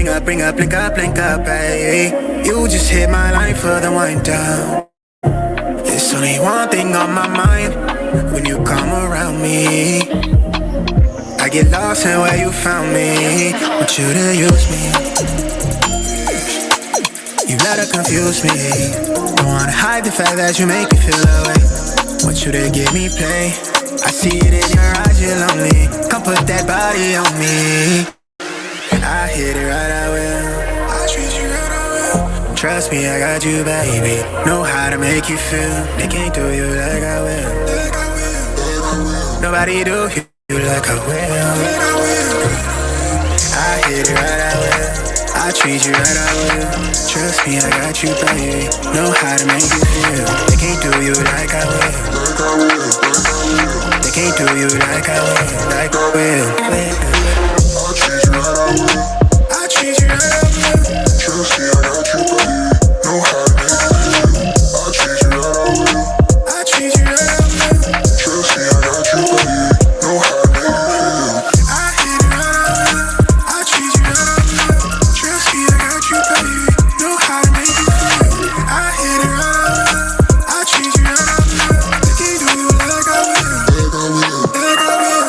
link up, hey. You just hit my line for the wind down. There's only one thing on my mind when you come around me. I get lost in where you found me. Want you to use me. You let her confuse me. Don't wanna hide the fact that you make me feel away. Want you to give me play. I see it in your eyes, you're lonely. Come put that body on me. I hit it right, I will. I treat you right, I will. Trust me, I got you, baby. Know how to make you feel. They can't do you like I will. Nobody do you like I will. I hit it right, I will. I treat you right, I will. Trust me, I got you, baby. Know how to make you feel. They can't do you like I will. They can't do you like I will. Like I will. I treat you right, I will. Trust me, I got you, baby. Know how to make you feel. I treat you right, I will. I treat you right, I will. Trust me, I got you, baby. Know how to make you feel. I hit it right, I will. I treat you right, I will. Trust me, I got you, baby. Know how to make you feel. I hit it right, I will. I treat you right, I will. They can't do you like I will. Like I will.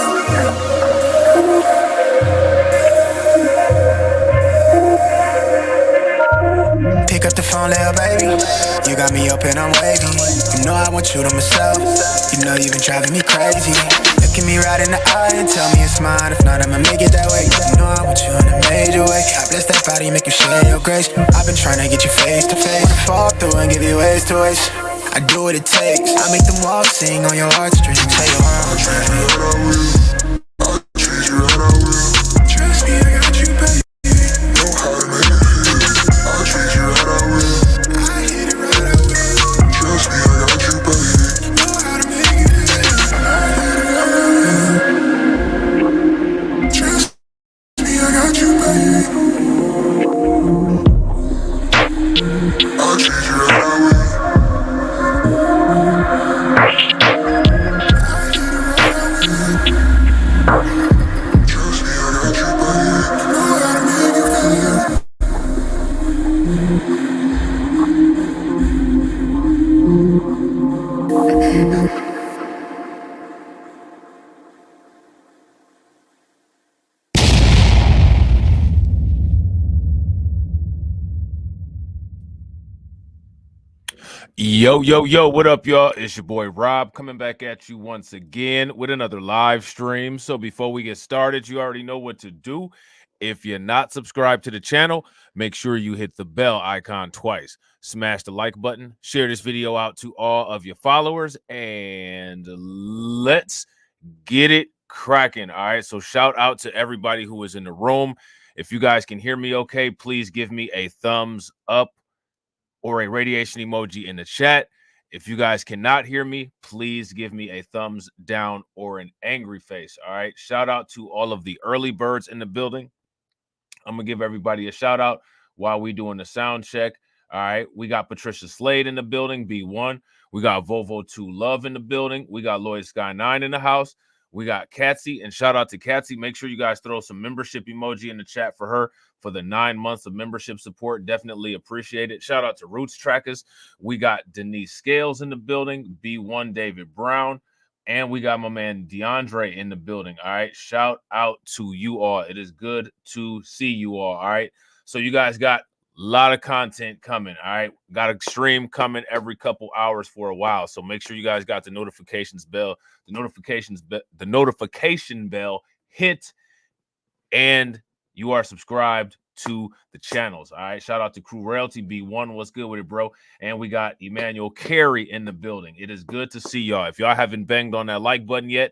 Pick up the phone, little baby. You got me up and I'm wavy. You know I want you to myself. You know you've been driving me crazy. Look at me right in the eye and tell me it's mine. If not, I'ma make it that way. You know I want you in a major way. I bless that body, make you share your grace. I've been trying to get you face to face. Wanna fall through and give you ways to waste. I do what it takes. I make them walls sing on your heartstrings. Say your arms. I treat you right, I will. Trust me, I got you, baby. Know how to make it feel. I treat you right, I will. I hit it right, I will. Trust me, I got you, baby. Know how to make it feel. I hit it right, I will. Trust me, I got you, baby. I treat you right, I will. Yo, what up, y'all? It's your boy Rob coming back at you once again with another live stream. So before we get started, you already know what to do. If you're not subscribed to the channel, make sure you hit the bell icon twice. Smash the like button, share this video out to all of your followers, and let's get it cracking. All right, so shout out to everybody who is in the room. If you guys can hear me okay, please give me a thumbs up or a radiation emoji in the chat. If you guys cannot hear me, please give me a thumbs down or an angry face. All right. Shout out to all of the early birds in the building. I'm going to give everybody a shout out while we doing the sound check. All right. We got Patricia Slade in the building, B1. We got Volvo 2 Love in the building. We got Lloyd Sky 9 in the house. We got Katsy, and shout out to Katsy. Make sure you guys throw some membership emoji in the chat for her for the 9 months of membership support. Definitely appreciate it. Shout out to Roots Trackers. We got Denise Scales in the building, B1 David Brown, and we got my man DeAndre in the building. All right. Shout out to you all. It is good to see you all. All right. So you guys got a lot of content coming. All right. Got a stream coming every couple hours for a while. So make sure you guys got the notifications bell. The notification bell hit, and you are subscribed to the channels. All right. Shout out to Crew Royalty B1. What's good with it, bro? And we got Emmanuel Carey in the building. It is good to see y'all. If y'all haven't banged on that like button yet,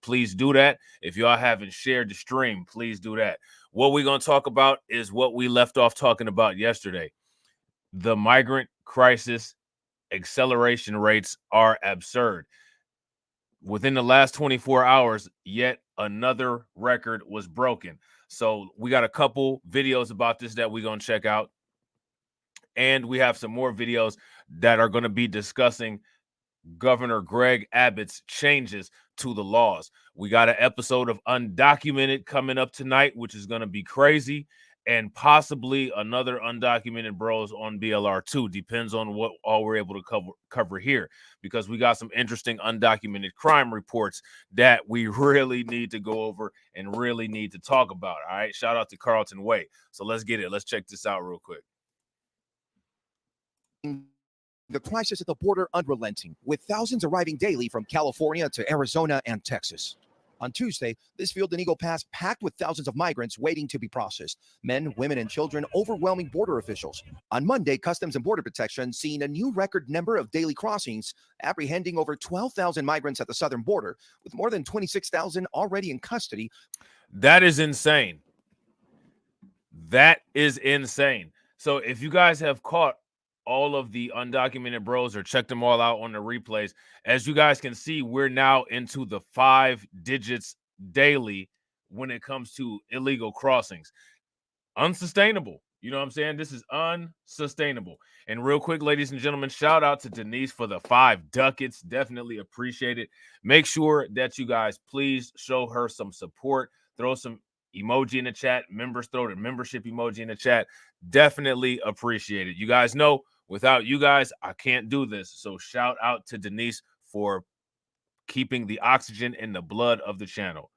please do that. If y'all haven't shared the stream, please do that. What we're going to talk about is what we left off talking about yesterday. The migrant crisis acceleration rates are absurd. Within the last 24 hours, yet another record was broken. So we got a couple videos about this that we're going to check out. And we have some more videos that are going to be discussing Governor Greg Abbott's changes to the laws. We got an episode of Undocumented coming up tonight, which is going to be crazy. and possibly another undocumented bros on BLR2. Depends on what all we're able to cover here, because we got some interesting undocumented crime reports that we really need to go over and really need to talk about. All right, shout out to Carlton Way. So let's get it. Let's check this out real quick. The crisis at the border unrelenting, with thousands arriving daily from California to Arizona and Texas. On Tuesday, this field in Eagle Pass packed with thousands of migrants waiting to be processed. Men, women, and children overwhelming border officials. On Monday, Customs and Border Protection seeing a new record number of daily crossings, apprehending over 12,000 migrants at the southern border, with more than 26,000 already in custody. That is insane. That is insane. So if you guys have caught all of the undocumented bros or check them all out on the replays, as you guys can see, we're now into the 5 digits daily when it comes to illegal crossings. Unsustainable. You know what I'm saying? This is unsustainable. And real quick, ladies and gentlemen, shout out to Denise for the 5 ducats. Definitely appreciate it. Make sure that you guys please show her some support. Throw some emoji in the chat. Members, throw the membership emoji in the chat. Definitely appreciate it. You guys know, without you guys, I can't do this. So shout out to Denise for keeping the oxygen in the blood of the channel.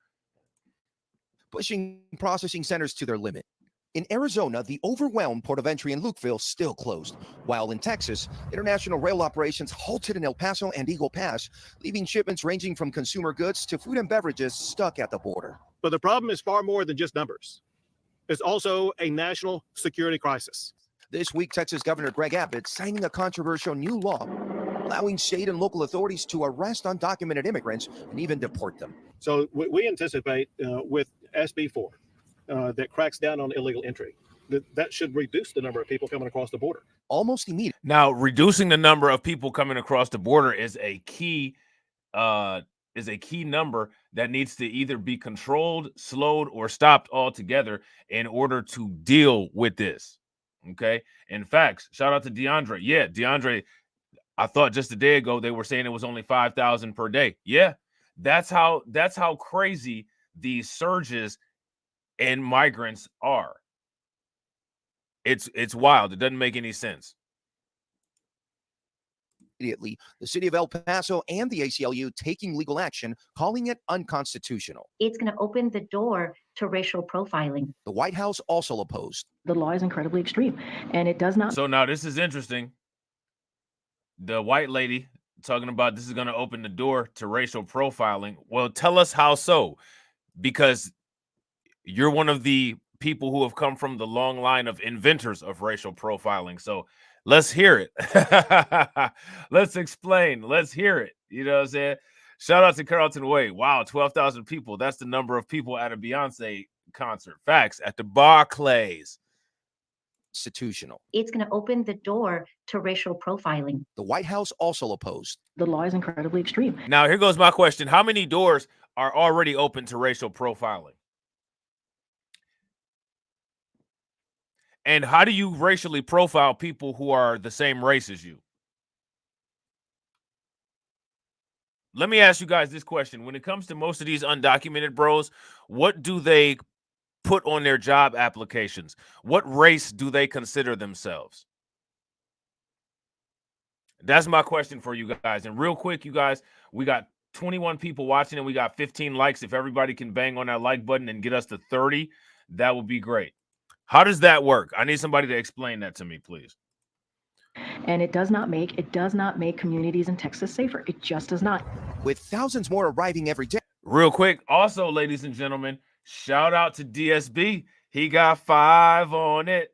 Pushing processing centers to their limit. In Arizona, the overwhelmed port of entry in Lukeville still closed, while in Texas, international rail operations halted in El Paso and Eagle Pass, leaving shipments ranging from consumer goods to food and beverages stuck at the border. But the problem is far more than just numbers. It's also a national security crisis. This week, Texas Governor Greg Abbott signing a controversial new law allowing state and local authorities to arrest undocumented immigrants and even deport them. So we anticipate with SB 4 that cracks down on illegal entry, that should reduce the number of people coming across the border. Almost immediately. Now, reducing the number of people coming across the border is a key number that needs to either be controlled, slowed, or stopped altogether in order to deal with this. Okay. In fact, shout out to DeAndre. Yeah, DeAndre, I thought just a day ago they were saying it was only 5,000 per day. Yeah, that's how crazy these surges in migrants are. It's wild. It doesn't make any sense. Immediately, the city of El Paso and the ACLU taking legal action, calling it unconstitutional. It's going to open the door to racial profiling. The White House also opposed. The law is incredibly extreme, and it does not. So now this is interesting. The white lady talking about this is going to open the door to racial profiling. Well, tell us how so, because you're one of the people who have come from the long line of inventors of racial profiling. So let's hear it. Let's explain. Let's hear it. You know what I'm saying? Shout out to Carlton Way. Wow, 12,000 people. That's the number of people at a Beyonce concert. Facts. At the Barclays. Constitutional. It's going to open the door to racial profiling. The White House also opposed. The law is incredibly extreme. Now, here goes my question. How many doors are already open to racial profiling? And how do you racially profile people who are the same race as you? Let me ask you guys this question. When it comes to most of these undocumented bros, what do they put on their job applications? What race do they consider themselves? That's my question for you guys. And real quick, you guys, we got 21 people watching and we got 15 likes. If everybody can bang on that like button and get us to 30, that would be great. How does that work? I need somebody to explain that to me, please. And it does not make communities in Texas safer. It just does not. With thousands more arriving every day. Real quick, also, ladies and gentlemen, shout out to DSB. He got 5 on it.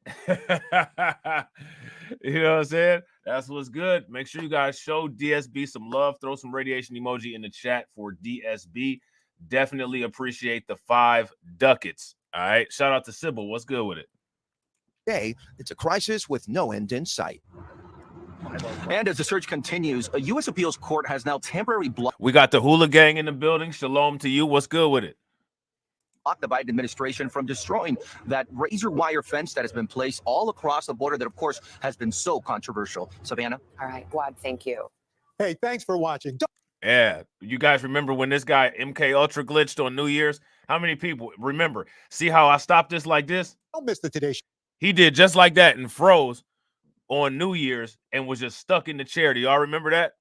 You know what I'm saying? That's what's good. Make sure you guys show DSB some love. Throw some radiation emoji in the chat for DSB. Definitely appreciate the 5 ducats. All right. Shout out to Sybil. What's good with it? Today, it's a crisis with no end in sight. And as the search continues, a U.S. appeals court has now temporarily blocked. We got the hula gang in the building. Shalom to you. What's good with it? The Biden administration from destroying that razor wire fence that has been placed all across the border that, of course, has been so controversial. Savannah? All right, Wad, thank you. Hey, thanks for watching. Yeah. You guys remember when this guy MK Ultra glitched on New Year's? How many people? Remember, see how I stopped this like this? Don't miss the Today Show. He did just like that and froze on New Year's and was just stuck in the chair. Do y'all remember that?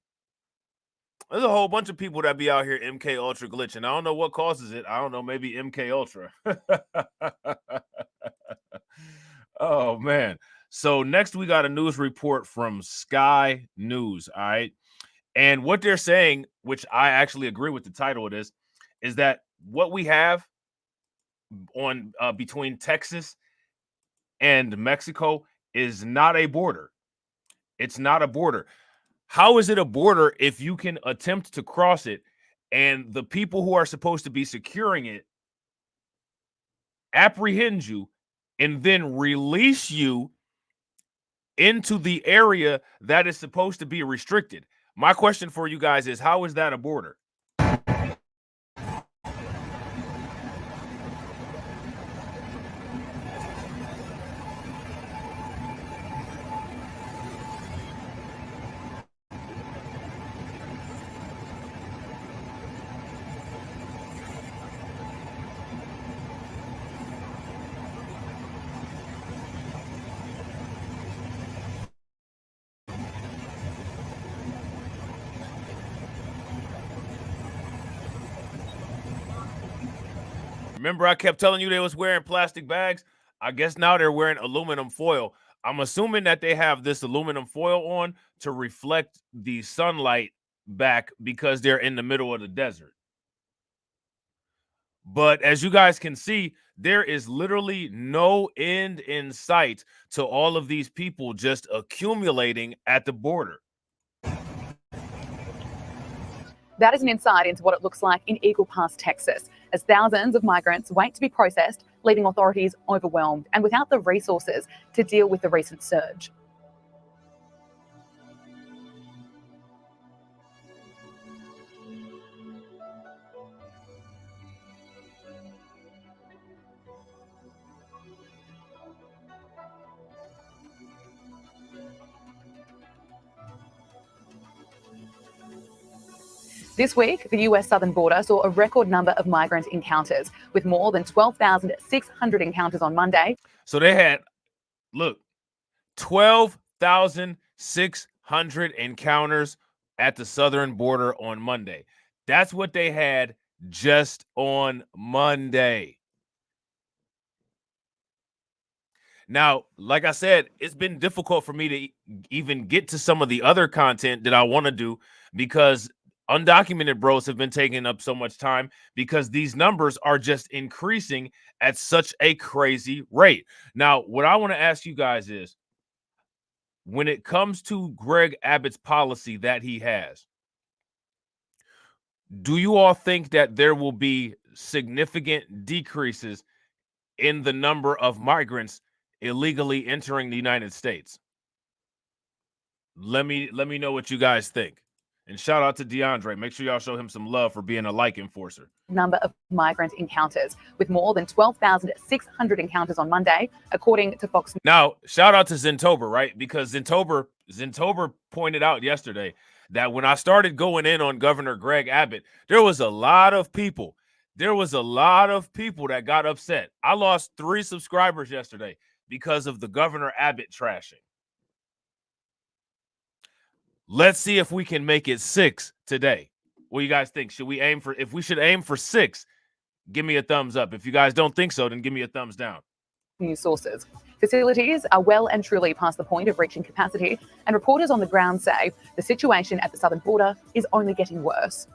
There's a whole bunch of people that be out here MK Ultra glitching. I don't know what causes it. I don't know, maybe MK Ultra. Oh, man. So next we got a news report from Sky News, all right? And what they're saying, which I actually agree with the title of this, is that what we have on between Texas and Mexico is not a border. It's not a border. How is it a border if you can attempt to cross it and the people who are supposed to be securing it apprehend you and then release you into the area that is supposed to be restricted? My question for you guys is, how is that a border? Remember, I kept telling you they was wearing plastic bags? I guess now they're wearing aluminum foil. I'm assuming that they have this aluminum foil on to reflect the sunlight back because they're in the middle of the desert. But as you guys can see, there is literally no end in sight to all of these people just accumulating at the border. That is an insight into what it looks like in Eagle Pass, Texas, as thousands of migrants wait to be processed, leaving authorities overwhelmed and without the resources to deal with the recent surge. This week, the US southern border saw a record number of migrant encounters, with more than 12,600 encounters on Monday. So they had, look, 12,600 encounters at the southern border on Monday. That's what they had just on Monday. Now, like I said, it's been difficult for me to even get to some of the other content that I want to do because undocumented bros have been taking up so much time because these numbers are just increasing at such a crazy rate. Now, what I want to ask you guys is, when it comes to Greg Abbott's policy that he has, do you all think that there will be significant decreases in the number of migrants illegally entering the United States? Let me know what you guys think. And shout out to DeAndre. Make sure y'all show him some love for being a like enforcer. Number of migrant encounters, with more than 12,600 encounters on Monday, according to Fox. Now, shout out to Zentober, right? Because Zentober pointed out yesterday that when I started going in on Governor Greg Abbott, there was a lot of people. There was a lot of people that got upset. I lost 3 subscribers yesterday because of the Governor Abbott trashing. Let's see if we can make it 6 today. What do you guys think? Should we aim for, if we should aim for 6, give me a thumbs up. If you guys don't think so, then give me a thumbs down. News sources. Facilities are well and truly past the point of reaching capacity, and reporters on the ground say the situation at the southern border is only getting worse.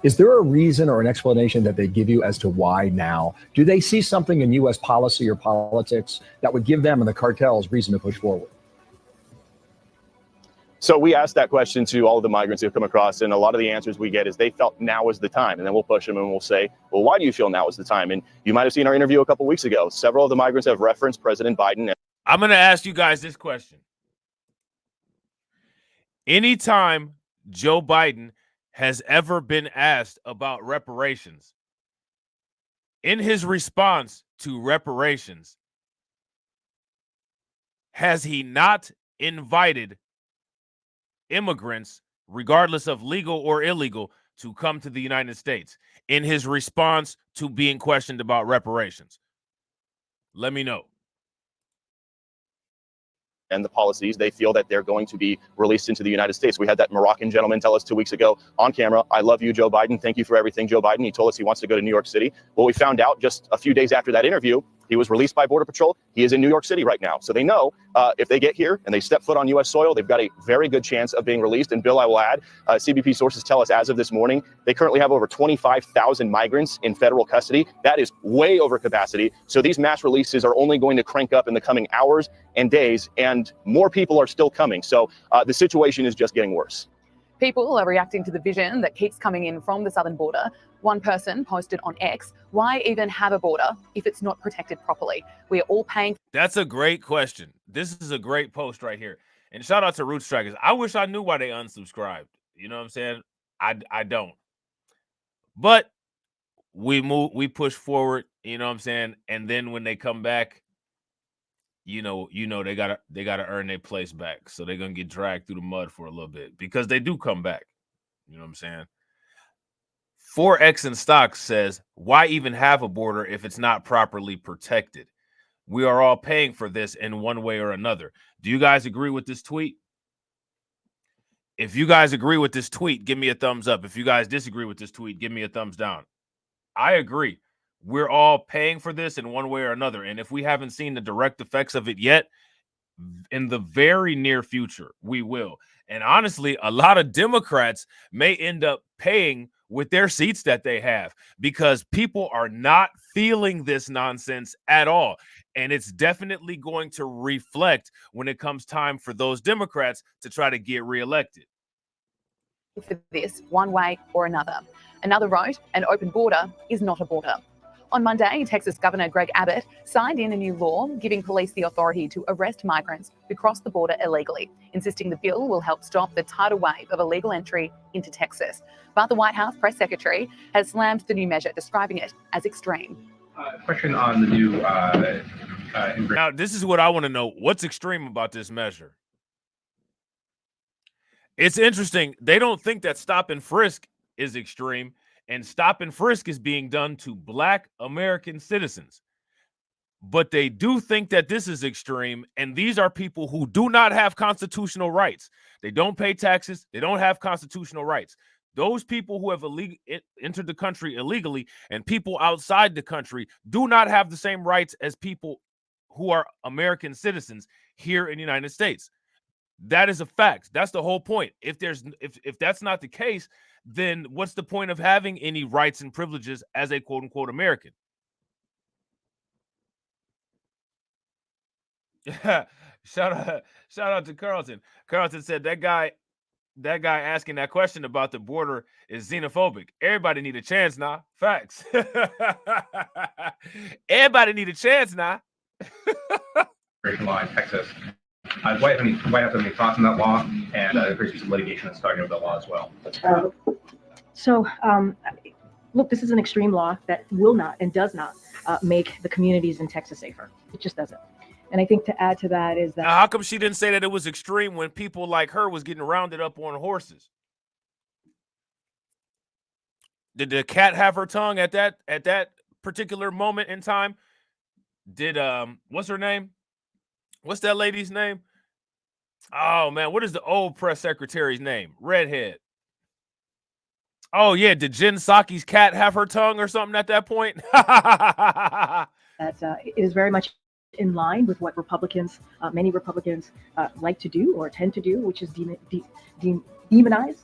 Is there a reason or an explanation that they give you as to why now? Do they see something in U.S. policy or politics that would give them and the cartels reason to push forward? So we asked that question to all of the migrants who have come across, and a lot of the answers we get is they felt now was the time. And then we'll push them and we'll say, well, why do you feel now is the time? And you might have seen our interview a couple weeks ago. Several of the migrants have referenced President Biden. I'm going to ask you guys this question. Anytime Joe Biden has ever been asked about reparations, in his response to reparations, has he not invited immigrants, regardless of legal or illegal, to come to the United States in his response to being questioned about reparations? Let me know. And the policies, they feel that they're going to be released into the United States. We had that Moroccan gentleman tell us 2 weeks ago on camera, "I love you, Joe Biden. Thank you for everything, Joe Biden." He told us he wants to go to New York City. Well, we found out just a few days after that interview, he was released by Border Patrol. He is in New York City right now. So they know if they get here and they step foot on U.S. soil, they've got a very good chance of being released. And Bill, I will add, CBP sources tell us as of this morning, they currently have over 25,000 migrants in federal custody. That is way over capacity. So these mass releases are only going to crank up in the coming hours and days, and more people are still coming. So the situation is just getting worse. People are reacting to the vision that keeps coming in from the southern border. One person posted on X, "Why even have a border if it's not protected properly? We are all paying." That's a great question. This is a great post right here. And shout out to Root Strikers. I wish I knew why they unsubscribed. You know what I'm saying? I don't. But we push forward, you know what I'm saying? And then when they come back, you know they gotta earn their place back. So they're gonna get dragged through the mud for a little bit because they do come back. You know what I'm saying? 4X in stock says, "Why even have a border if it's not properly protected? We are all paying for this in one way or another." Do you guys agree with this tweet? If you guys agree with this tweet, give me a thumbs up. If you guys disagree with this tweet, give me a thumbs down. I agree. We're all paying for this in one way or another. And if we haven't seen the direct effects of it yet, in the very near future, we will. And honestly, a lot of Democrats may end up paying with their seats that they have because people are not feeling this nonsense at all. And it's definitely going to reflect when it comes time for those Democrats to try to get reelected. For this, one way or another. Another wrote, "An open border is not a border." On Monday, Texas Governor Greg Abbott signed in a new law giving police the authority to arrest migrants who cross the border illegally, insisting the bill will help stop the tidal wave of illegal entry into Texas. But the White House press secretary has slammed the new measure, describing it as extreme. Question on the new Now, this is what I want to know. What's extreme about this measure? It's interesting. They don't think that stop and frisk is extreme, and stop and frisk is being done to Black American citizens. But they do think that this is extreme, and these are people who do not have constitutional rights. They don't pay taxes. They don't have constitutional rights. Those people who have entered the country illegally and people outside the country do not have the same rights as people who are American citizens here in the United States. That is a fact. That's the whole point. If that's not the case, then what's the point of having any rights and privileges as a quote unquote American? Shout out to Carlton. Carlton said that guy asking that question about the border is xenophobic. Everybody need a chance now. Facts. Everybody need a chance now. law in Texas. Does White have any thoughts on that law? And there's some litigation that's starting over the law as well. Look, this is an extreme law that will not and does not make the communities in Texas safer. It just doesn't. And I think to add to that is that now, how come she didn't say that it was extreme when people like her was getting rounded up on horses? Did the cat have her tongue at that particular moment in time? Did what's her name? What's that lady's name? Oh man, what is the old press secretary's name? Redhead. Oh yeah, did Jen Psaki's cat have her tongue or something at that point? it is very much in line with what Republicans, many Republicans like to do or tend to do, which is demonize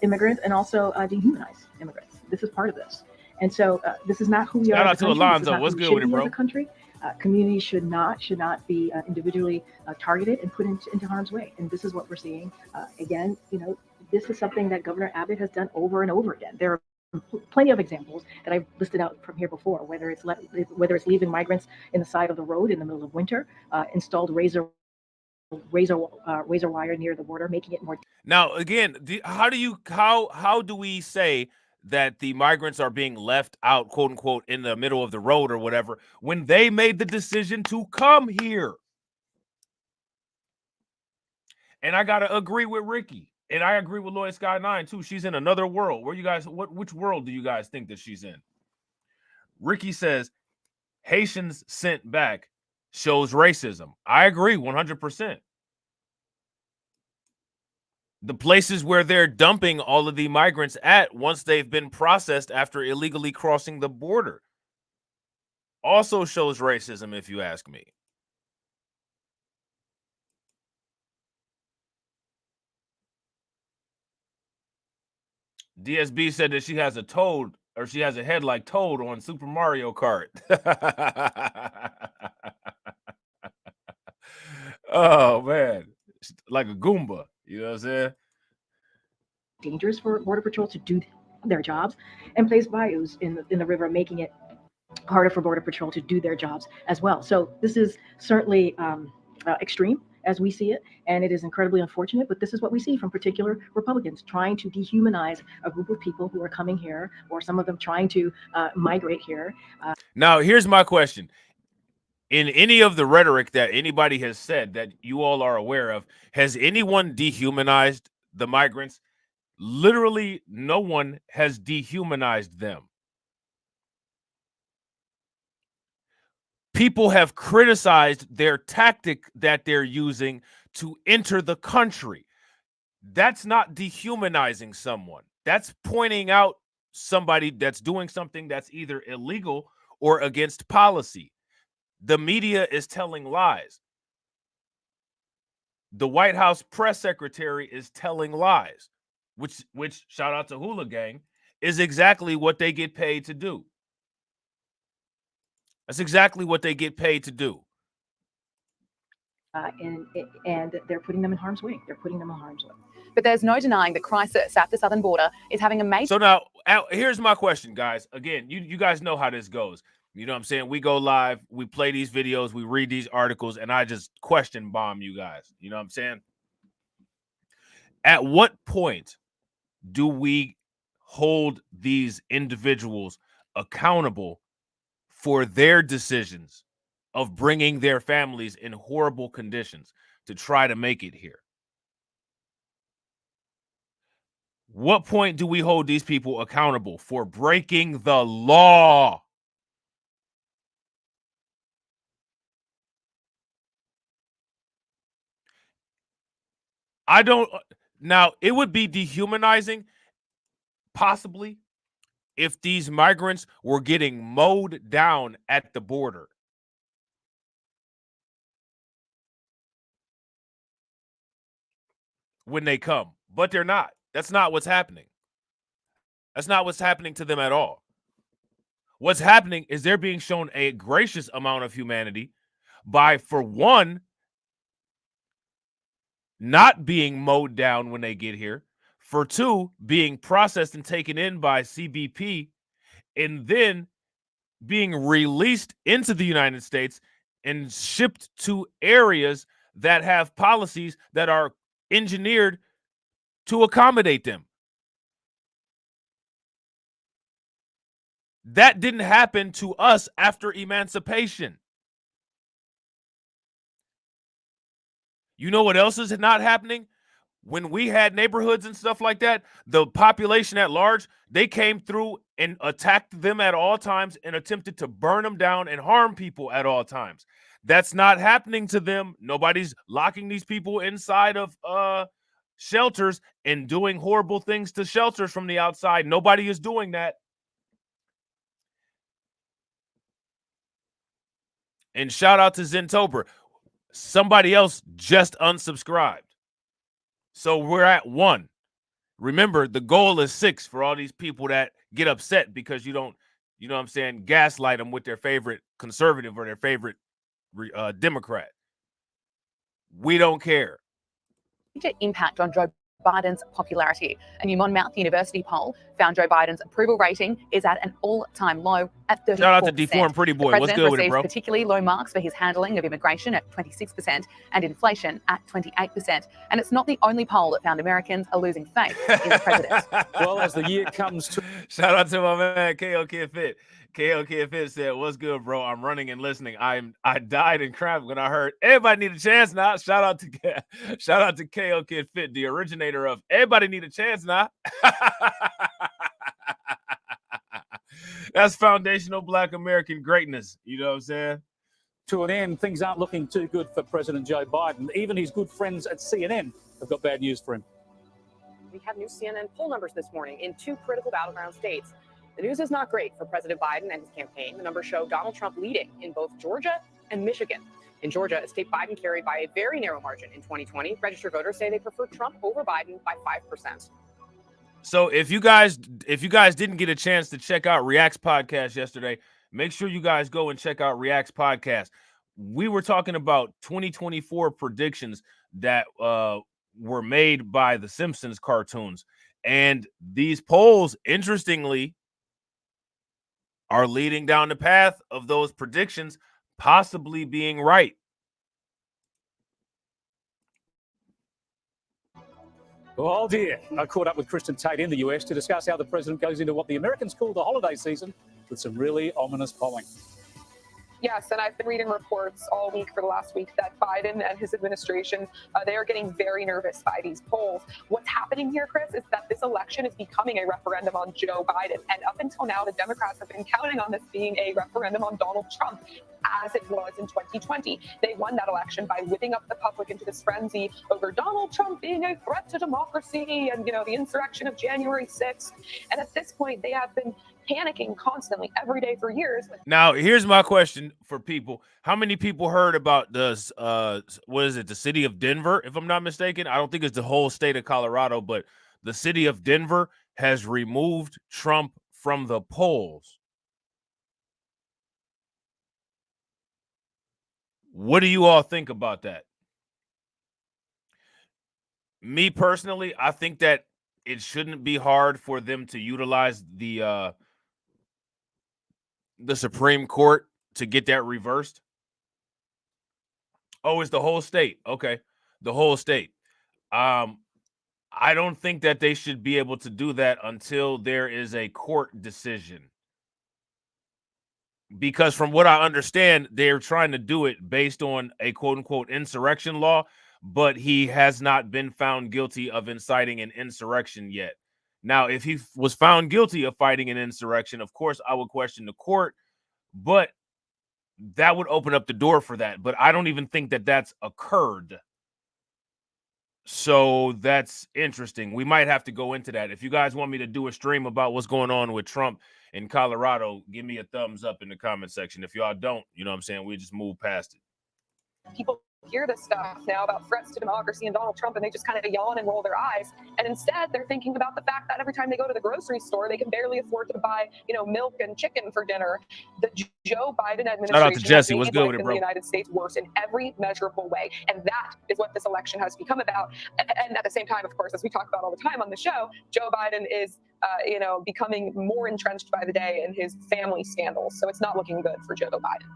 immigrants and also dehumanize immigrants. This is part of this. And so this is not who we are. Shout out to Alonzo. What's good with it, bro? As a country, communities should not be individually targeted and put into harm's way. And this is what we're seeing. Again, this is something that Governor Abbott has done over and over again. There are plenty of examples that I've listed out from here before, whether it's leaving migrants in the side of the road in the middle of winter, installed razor wire near the border, making it more. Now, again, how do we say that the migrants are being left out, quote unquote, in the middle of the road or whatever, when they made the decision to come here? And I gotta agree with Ricky. And I agree with Lloyd Sky 9 too. She's in another world. Where you guys, which world do you guys think that she's in? Ricky says Haitians sent back shows racism. I agree 100%. The places where they're dumping all of the migrants at once they've been processed after illegally crossing the border also shows racism, if you ask me. DSB said that she has a Toad, or she has a head like Toad on Super Mario Kart. Oh, man. Like a Goomba. You know what I'm saying? Dangerous for Border Patrol to do their jobs, and place bayous in the river, making it harder for Border Patrol to do their jobs as well. So this is certainly extreme as we see it, and it is incredibly unfortunate, but this is what we see from particular Republicans trying to dehumanize a group of people who are coming here, or some of them trying to migrate here. Now, here's my question. In any of the rhetoric that anybody has said that you all are aware of, has anyone dehumanized the migrants? Literally, no one has dehumanized them. People have criticized their tactic that they're using to enter the country. That's not dehumanizing someone. That's pointing out somebody that's doing something that's either illegal or against policy. The media is telling lies. The White House press secretary is telling lies, which shout out to Hula Gang, is exactly what they get paid to do. That's exactly what they get paid to do. And they're putting them in harm's way. They're putting them in harm's way. But there's no denying the crisis at the southern border is having a major... So now, here's my question, guys. Again, you guys know how this goes. You know what I'm saying? We go live, we play these videos, we read these articles, and I just question bomb you guys. You know what I'm saying? At what point do we hold these individuals accountable for their decisions of bringing their families in horrible conditions to try to make it here? What point do we hold these people accountable for breaking the law? I don't. Now, it would be dehumanizing, possibly, if these migrants were getting mowed down at the border. When they come, but they're not. That's not what's happening. That's not what's happening to them at all. What's happening is they're being shown a gracious amount of humanity by, for one, not being mowed down when they get here, for two, being processed and taken in by CBP, and then being released into the United States and shipped to areas that have policies that are engineered to accommodate them. That didn't happen to us after emancipation. You know what else is not happening? When we had neighborhoods and stuff like that, the population at large, they came through and attacked them at all times and attempted to burn them down and harm people at all times. That's not happening to them. Nobody's locking these people inside of shelters and doing horrible things to shelters from the outside. Nobody is doing that. And shout out to Zentober. Somebody else just unsubscribed. So we're at 1. Remember, the goal is 6 for all these people that get upset because you don't, you know what I'm saying, gaslight them with their favorite conservative or their favorite Democrat. We don't care. Impact on Joe Biden's popularity. A new Monmouth University poll found Joe Biden's approval rating is at an all-time low at 34%. Shout out to Deformed Pretty Boy. What's good with it, bro? Particularly low marks for his handling of immigration at 26% and inflation at 28%. And it's not the only poll that found Americans are losing faith in the president. Well, as the year comes to... Shout out to my man, KO Kid Fit. KOK Fit said, "What's good, bro? I'm running and listening. I died in crap when I heard everybody need a chance now." Shout out to KOK Fit, the originator of everybody need a chance now. That's foundational Black American greatness. You know what I'm saying? To an end, things aren't looking too good for President Joe Biden. Even his good friends at CNN have got bad news for him. We have new CNN poll numbers this morning in 2 critical battleground states. The news is not great for President Biden and his campaign. The numbers show Donald Trump leading in both Georgia and Michigan. In Georgia, a state Biden carried by a very narrow margin in 2020. Registered voters say they prefer Trump over Biden by 5%. So if you guys didn't get a chance to check out React's podcast yesterday, make sure you guys go and check out React's podcast. We were talking about 2024 predictions that were made by the Simpsons cartoons. And these polls, interestingly, are leading down the path of those predictions possibly being right. Oh dear. I caught up with Kristen Tate in the US to discuss how the president goes into what the Americans call the holiday season with some really ominous polling. Yes, and I've been reading reports all week for the last week that Biden and his administration, they are getting very nervous by these polls. What's happening here, Chris, is that this election is becoming a referendum on Joe Biden. And up until now, the Democrats have been counting on this being a referendum on Donald Trump, as it was in 2020. They won that election by whipping up the public into this frenzy over Donald Trump being a threat to democracy and, the insurrection of January 6th. And at this point, they have been panicking constantly every day for years. Now, here's my question for people. How many people heard about this, the city of Denver, if I'm not mistaken? I don't think it's the whole state of Colorado, but the city of Denver has removed Trump from the polls. What do you all think about that? Me personally, I think that it shouldn't be hard for them to utilize the Supreme Court to get that reversed. Oh, it's the whole state. Okay. The whole state. I don't think that they should be able to do that until there is a court decision. Because from what I understand, they're trying to do it based on a quote unquote insurrection law, but he has not been found guilty of inciting an insurrection yet. Now, if he was found guilty of fighting an insurrection, of course, I would question the court, but that would open up the door for that. But I don't even think that that's occurred. So that's interesting. We might have to go into that. If you guys want me to do a stream about what's going on with Trump in Colorado, give me a thumbs up in the comment section. If y'all don't, you know what I'm saying, we just move past it. People hear this stuff now about threats to democracy and Donald Trump, and they just kind of yawn and roll their eyes. And instead, they're thinking about the fact that every time they go to the grocery store, they can barely afford to buy, milk and chicken for dinner. The Joe Biden administration Shout out to Jesse. has What's made good life with it, in bro? the United States worse in every measurable way, and that is what this election has become about. And at the same time, of course, as we talk about all the time on the show, Joe Biden is, becoming more entrenched by the day in his family scandals. So it's not looking good for Joe Biden.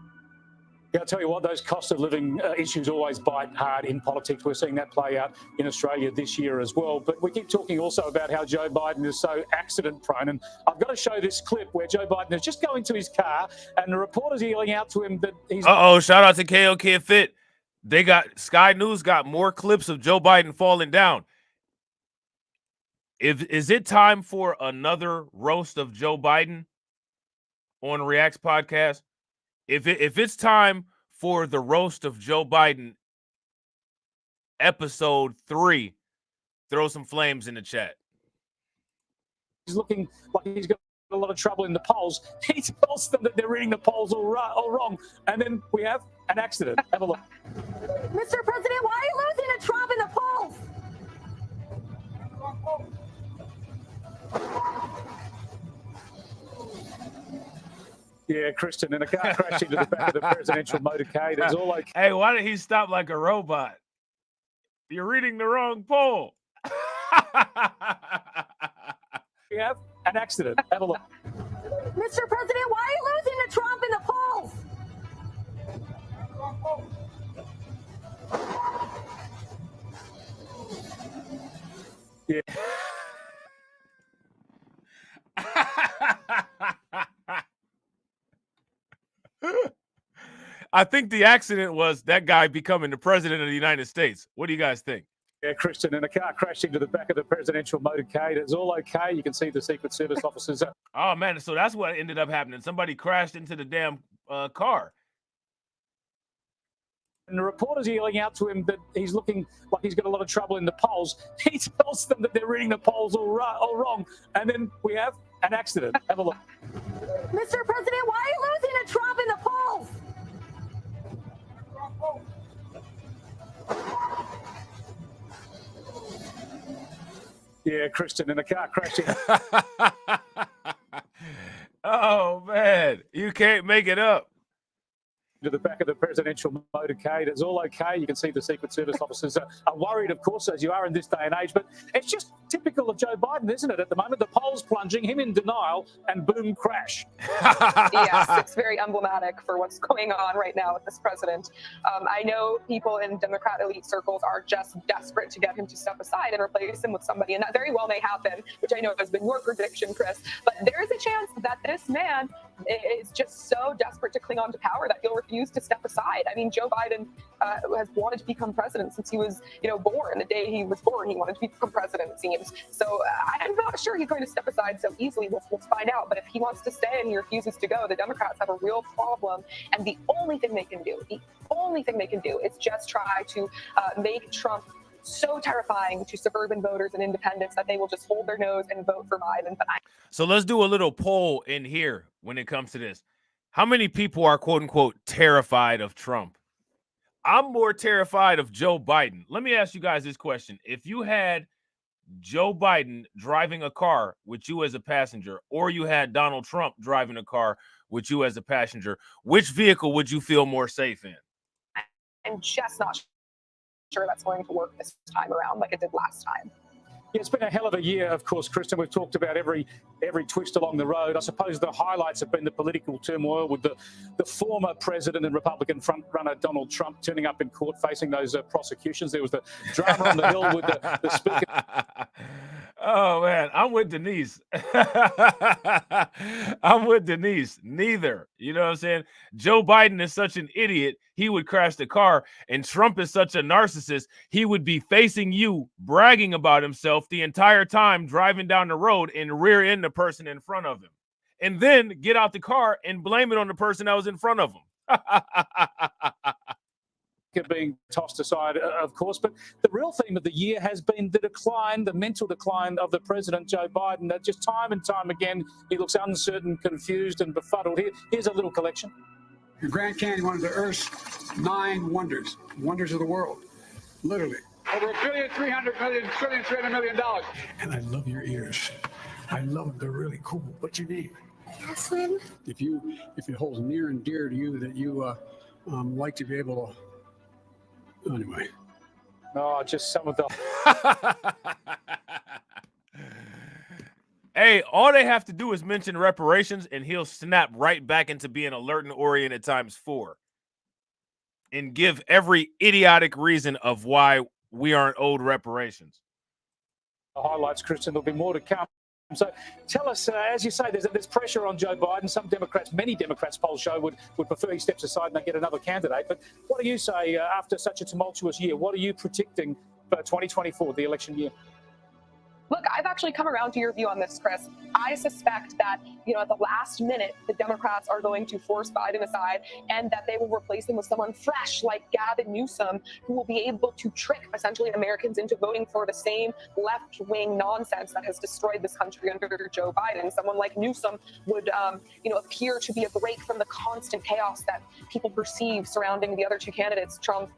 Yeah, I'll tell you what, those cost of living issues always bite hard in politics. We're seeing that play out in Australia this year as well. But we keep talking also about how Joe Biden is so accident prone. And I've got to show this clip where Joe Biden is just going to his car and the reporter's yelling out to him that he's... Shout out to KOK Fit. Sky News got more clips of Joe Biden falling down. Is it time for another roast of Joe Biden on React's podcast? If it's time for the roast of Joe Biden, episode 3, throw some flames in the chat. He's looking like he's got a lot of trouble in the polls. He tells them that they're reading the polls all wrong. And then we have an accident. Have a look. Mr. President, why are you losing to Trump in the polls? Yeah, Kristen, and a car crashed into the back of the presidential motorcade. It was all like, hey, why did he stop like a robot? You're reading the wrong poll. We have an accident. Have a look. Mr. President, why are you losing to Trump in the polls? Yeah. I think the accident was that guy becoming the president of the United States. What do you guys think? Yeah, Christian, and a car crashed into the back of the presidential motorcade. It's all okay. You can see the Secret Service officers. Oh, man. So that's what ended up happening. Somebody crashed into the damn car. And the reporters are yelling out to him that he's looking like he's got a lot of trouble in the polls. He tells them that they're reading the polls all wrong. And then we have an accident. Have a look. Mr. President, why are you losing to Trump in the polls? Yeah, Christian, in a car crashing. Oh, man. You can't make it up. To the back of the presidential motorcade. It's all okay. You can see the Secret Service officers are worried, of course, as you are in this day and age. But it's just typical of Joe Biden, isn't it? At the moment, the polls plunging, him in denial, and boom, crash. Yes, it's very emblematic for what's going on right now with this president. I know people in Democrat elite circles are just desperate to get him to step aside and replace him with somebody, and that very well may happen, which I know has been your prediction, Chris. But there is a chance that this man is just so desperate to cling on to power that he'll refuse to step aside. I mean, Joe Biden has wanted to become president since he was, born. The day he was born, he wanted to become president, it seems. So I'm not sure he's going to step aside so easily. Let's find out. But if he wants to stay and he refuses to go, the Democrats have a real problem. And the only thing they can do is just try to make Trump so terrifying to suburban voters and independents that they will just hold their nose and vote for Biden. So let's do a little poll in here when it comes to this. How many people are, quote unquote, terrified of Trump? I'm more terrified of Joe Biden. Let me ask you guys this question. If you had Joe Biden driving a car with you as a passenger, or you had Donald Trump driving a car with you as a passenger, which vehicle would you feel more safe in? I'm just not sure that's going to work this time around like it did last time. Yeah, it's been a hell of a year, of course, Kristen. We've talked about every twist along the road. I suppose the highlights have been the political turmoil with the former president and Republican frontrunner Donald Trump turning up in court facing those prosecutions. There was the drama on the Hill with the speaker. Oh, man, I'm with Denise. I'm with Denise. Neither. You know what I'm saying? Joe Biden is such an idiot, he would crash the car. And Trump is such a narcissist, he would be facing you, bragging about himself the entire time, driving down the road and rear end the person in front of him. And then get out the car and blame it on the person that was in front of him. Being tossed aside, of course, but the real theme of the year has been the mental decline of the president, Joe Biden. That just time and time again, he looks uncertain, confused, and befuddled. Here's a little collection. The Grand Canyon, one of the Earth's 9 wonders of the world, literally. Over $1.3 billion. And I love your ears. I love them. They're really cool. What's your name? Catherine. If it holds near and dear to you that you like to be able to. Anyway. No, just some of the. Hey, all they have to do is mention reparations and he'll snap right back into being alert and oriented ×4 and give every idiotic reason of why we aren't owed reparations. The highlights, Christian, there'll be more to come. So tell us, as you say, there's pressure on Joe Biden. Some Democrats, many Democrats, polls show would prefer he steps aside and they get another candidate. But what do you say after such a tumultuous year? What are you predicting for 2024, the election year? Look, I've actually come around to your view on this, Chris. I suspect that, at the last minute, the Democrats are going to force Biden aside and that they will replace him with someone fresh like Gavin Newsom, who will be able to trick essentially Americans into voting for the same left-wing nonsense that has destroyed this country under Joe Biden. Someone like Newsom would, appear to be a break from the constant chaos that people perceive surrounding the other two candidates, Trump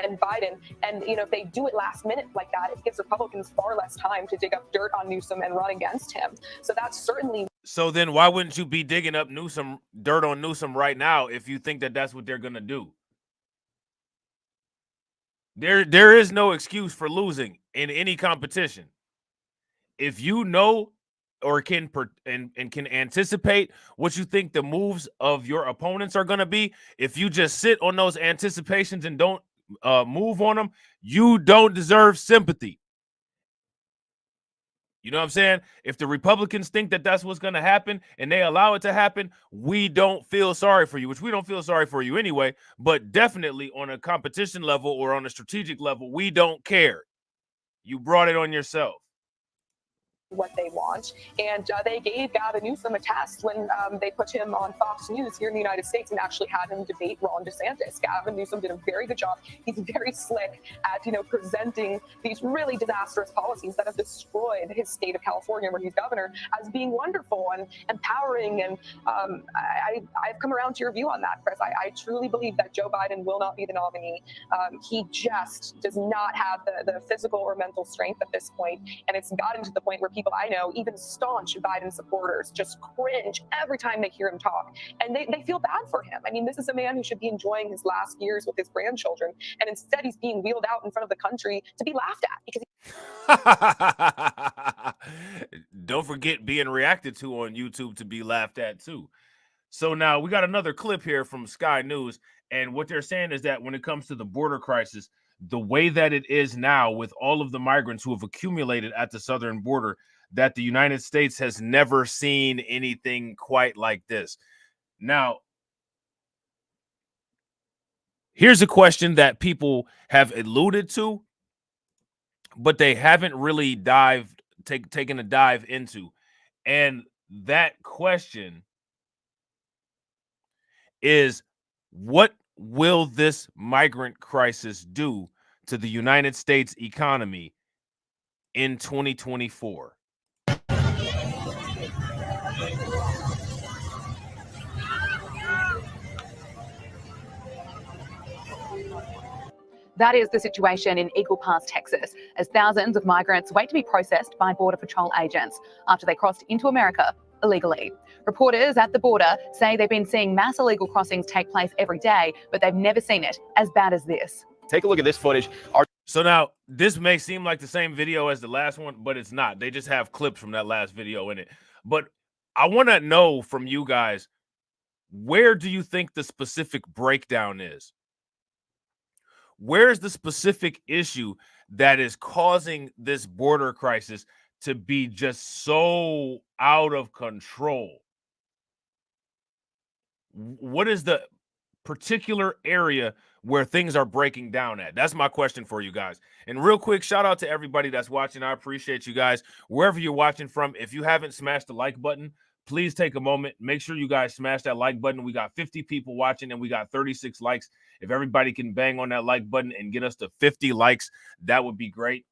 and Biden. And, if they do it last minute like that, it gives Republicans far less time to dig up dirt on Newsom and run against him. So that's certainly. So then why wouldn't you be digging up dirt on Newsom right now if you think that that's what they're going to do? There is no excuse for losing in any competition. If you know or can can anticipate what you think the moves of your opponents are going to be, if you just sit on those anticipations and don't move on them, you don't deserve sympathy. You know what I'm saying? If the Republicans think that that's what's going to happen and they allow it to happen, we don't feel sorry for you, which we don't feel sorry for you anyway. But definitely on a competition level or on a strategic level, we don't care. You brought it on yourself. What they want. And they gave Gavin Newsom a test when they put him on Fox News here in the United States and actually had him debate Ron DeSantis. Gavin Newsom did a very good job. He's very slick at, presenting these really disastrous policies that have destroyed his state of California, where he's governor, as being wonderful and empowering. And I've come around to your view on that, Chris. I truly believe that Joe Biden will not be the nominee. He just does not have the physical or mental strength at this point. And it's gotten to the point where people I know, even staunch Biden supporters, just cringe every time they hear him talk. And they feel bad for him. I mean, this is a man who should be enjoying his last years with his grandchildren. And instead, he's being wheeled out in front of the country to be laughed at. Because Don't forget being reacted to on YouTube to be laughed at, too. So now we got another clip here from Sky News. And what they're saying is that when it comes to the border crisis, the way that it is now with all of the migrants who have accumulated at the southern border, that the United States has never seen anything quite like this. Now, here's a question that people have alluded to, but they haven't really taken a dive into. And that question is, what will this migrant crisis do to the United States economy in 2024? That is the situation in Eagle Pass, Texas, as thousands of migrants wait to be processed by Border Patrol agents after they crossed into America illegally. Reporters at the border say they've been seeing mass illegal crossings take place every day, but they've never seen it as bad as this. Take a look at this footage. So now, this may seem like the same video as the last one, but it's not. They just have clips from that last video in it. But I want to know from you guys, where do you think the specific breakdown is? Where's the specific issue that is causing this border crisis to be just so out of control? What is the particular area where things are breaking down at? That's my question for you guys. And real quick, shout out to everybody that's watching. I appreciate you guys. Wherever you're watching from, if you haven't smashed the like button, please take a moment. Make sure you guys smash that like button. We got 50 people watching and we got 36 likes. If everybody can bang on that like button and get us to 50 likes, that would be great.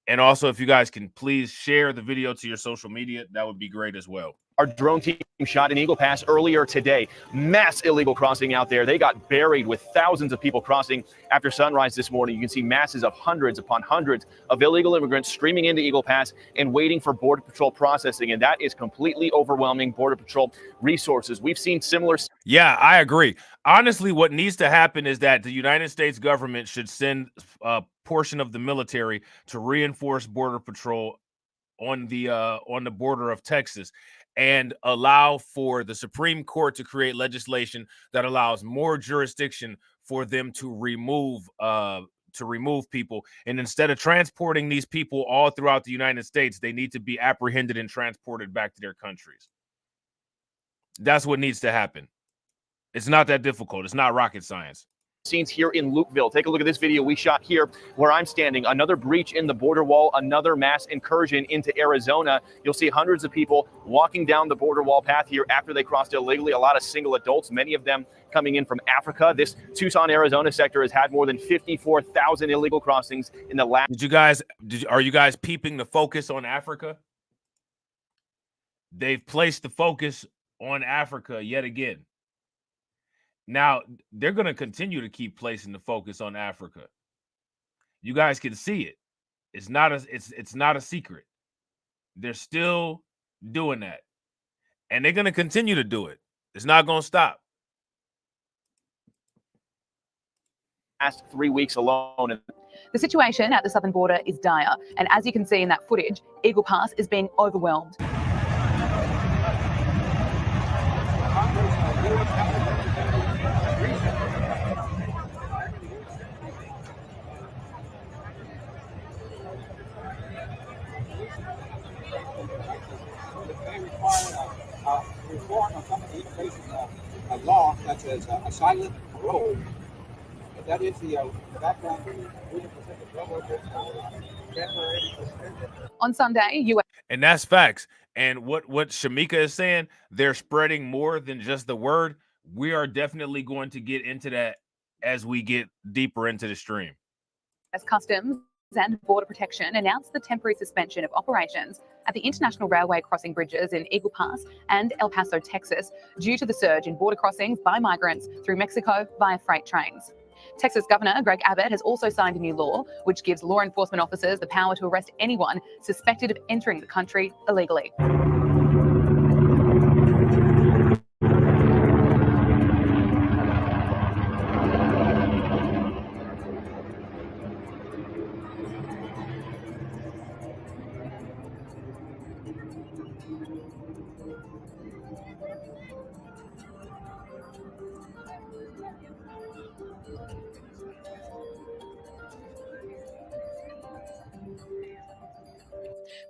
And also, if you guys can please share the video to your social media, that would be great as well. Our drone team shot in Eagle Pass earlier today. Mass illegal crossing out there. They got buried with thousands of people crossing after sunrise this morning. You can see masses of hundreds upon hundreds of illegal immigrants streaming into Eagle Pass and waiting for Border Patrol processing. And that is completely overwhelming Border Patrol resources. We've seen similar. Yeah, I agree. Honestly, what needs to happen is that the United States government should send a portion of the military to reinforce Border Patrol on the border of Texas, and allow for the Supreme Court to create legislation that allows more jurisdiction for them to remove people. And instead of transporting these people all throughout the United States, they need to be apprehended and transported back to their countries. That's what needs to happen. It's not that difficult. It's not rocket science. Scenes here in Lukeville. Take a look at this video we shot here where I'm standing. Another breach in the border wall, another mass incursion into Arizona. You'll see hundreds of people walking down the border wall path here after they crossed illegally. A lot of single adults, many of them coming in from Africa. This Tucson, Arizona sector has had more than 54,000 illegal crossings in the last. Are you guys peeping the focus on Africa? They've placed the focus on Africa yet again. Now, they're going to continue to keep placing the focus on Africa. You guys can see it. It's not a secret. They're still doing that. And they're going to continue to do it. It's not going to stop. Last 3 weeks alone. The situation at the southern border is dire. And as you can see in that footage, Eagle Pass is being overwhelmed. a law that says a silent road. But that is the background. 3% of drug workers are temporarily suspended. On Sunday, U.S. And that's facts. And what Shamika is saying, they're spreading more than just the word. We are definitely going to get into that as we get deeper into the stream. As Customs and Border Protection announced the temporary suspension of operations at the international railway crossing bridges in Eagle Pass and El Paso, Texas, due to the surge in border crossings by migrants through Mexico via freight trains. Texas Governor Greg Abbott has also signed a new law which gives law enforcement officers the power to arrest anyone suspected of entering the country illegally.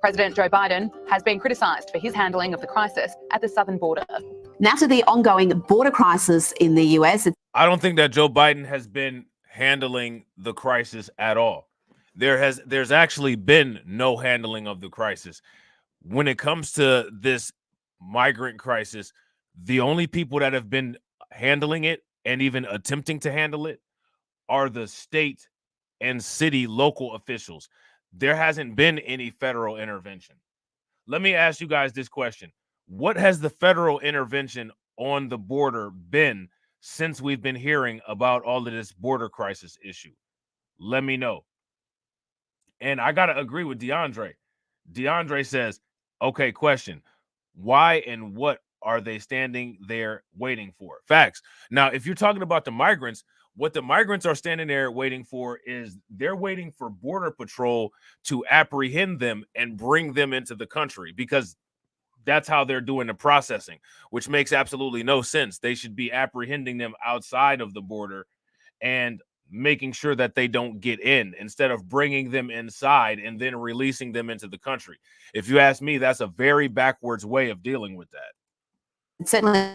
President Joe Biden has been criticised for his handling of the crisis at the southern border. Now to the ongoing border crisis in the US. I don't think that Joe Biden has been handling the crisis at all. There's actually been no handling of the crisis. When it comes to this migrant crisis, the only people that have been handling it and even attempting to handle it are the state and city local officials. There hasn't been any federal intervention. Let me ask you guys this question. What has the federal intervention on the border been since we've been hearing about all of this border crisis issue? Let me know. And I got to agree with DeAndre. DeAndre says, okay, question. Why and what are they standing there waiting for? Facts. Now, if you're talking about the migrants, what the migrants are standing there waiting for is they're waiting for Border Patrol to apprehend them and bring them into the country, because that's how they're doing the processing, which makes absolutely no sense. They should be apprehending them outside of the border and making sure that they don't get in instead of bringing them inside and then releasing them into the country. If you ask me, that's a very backwards way of dealing with that. It's certainly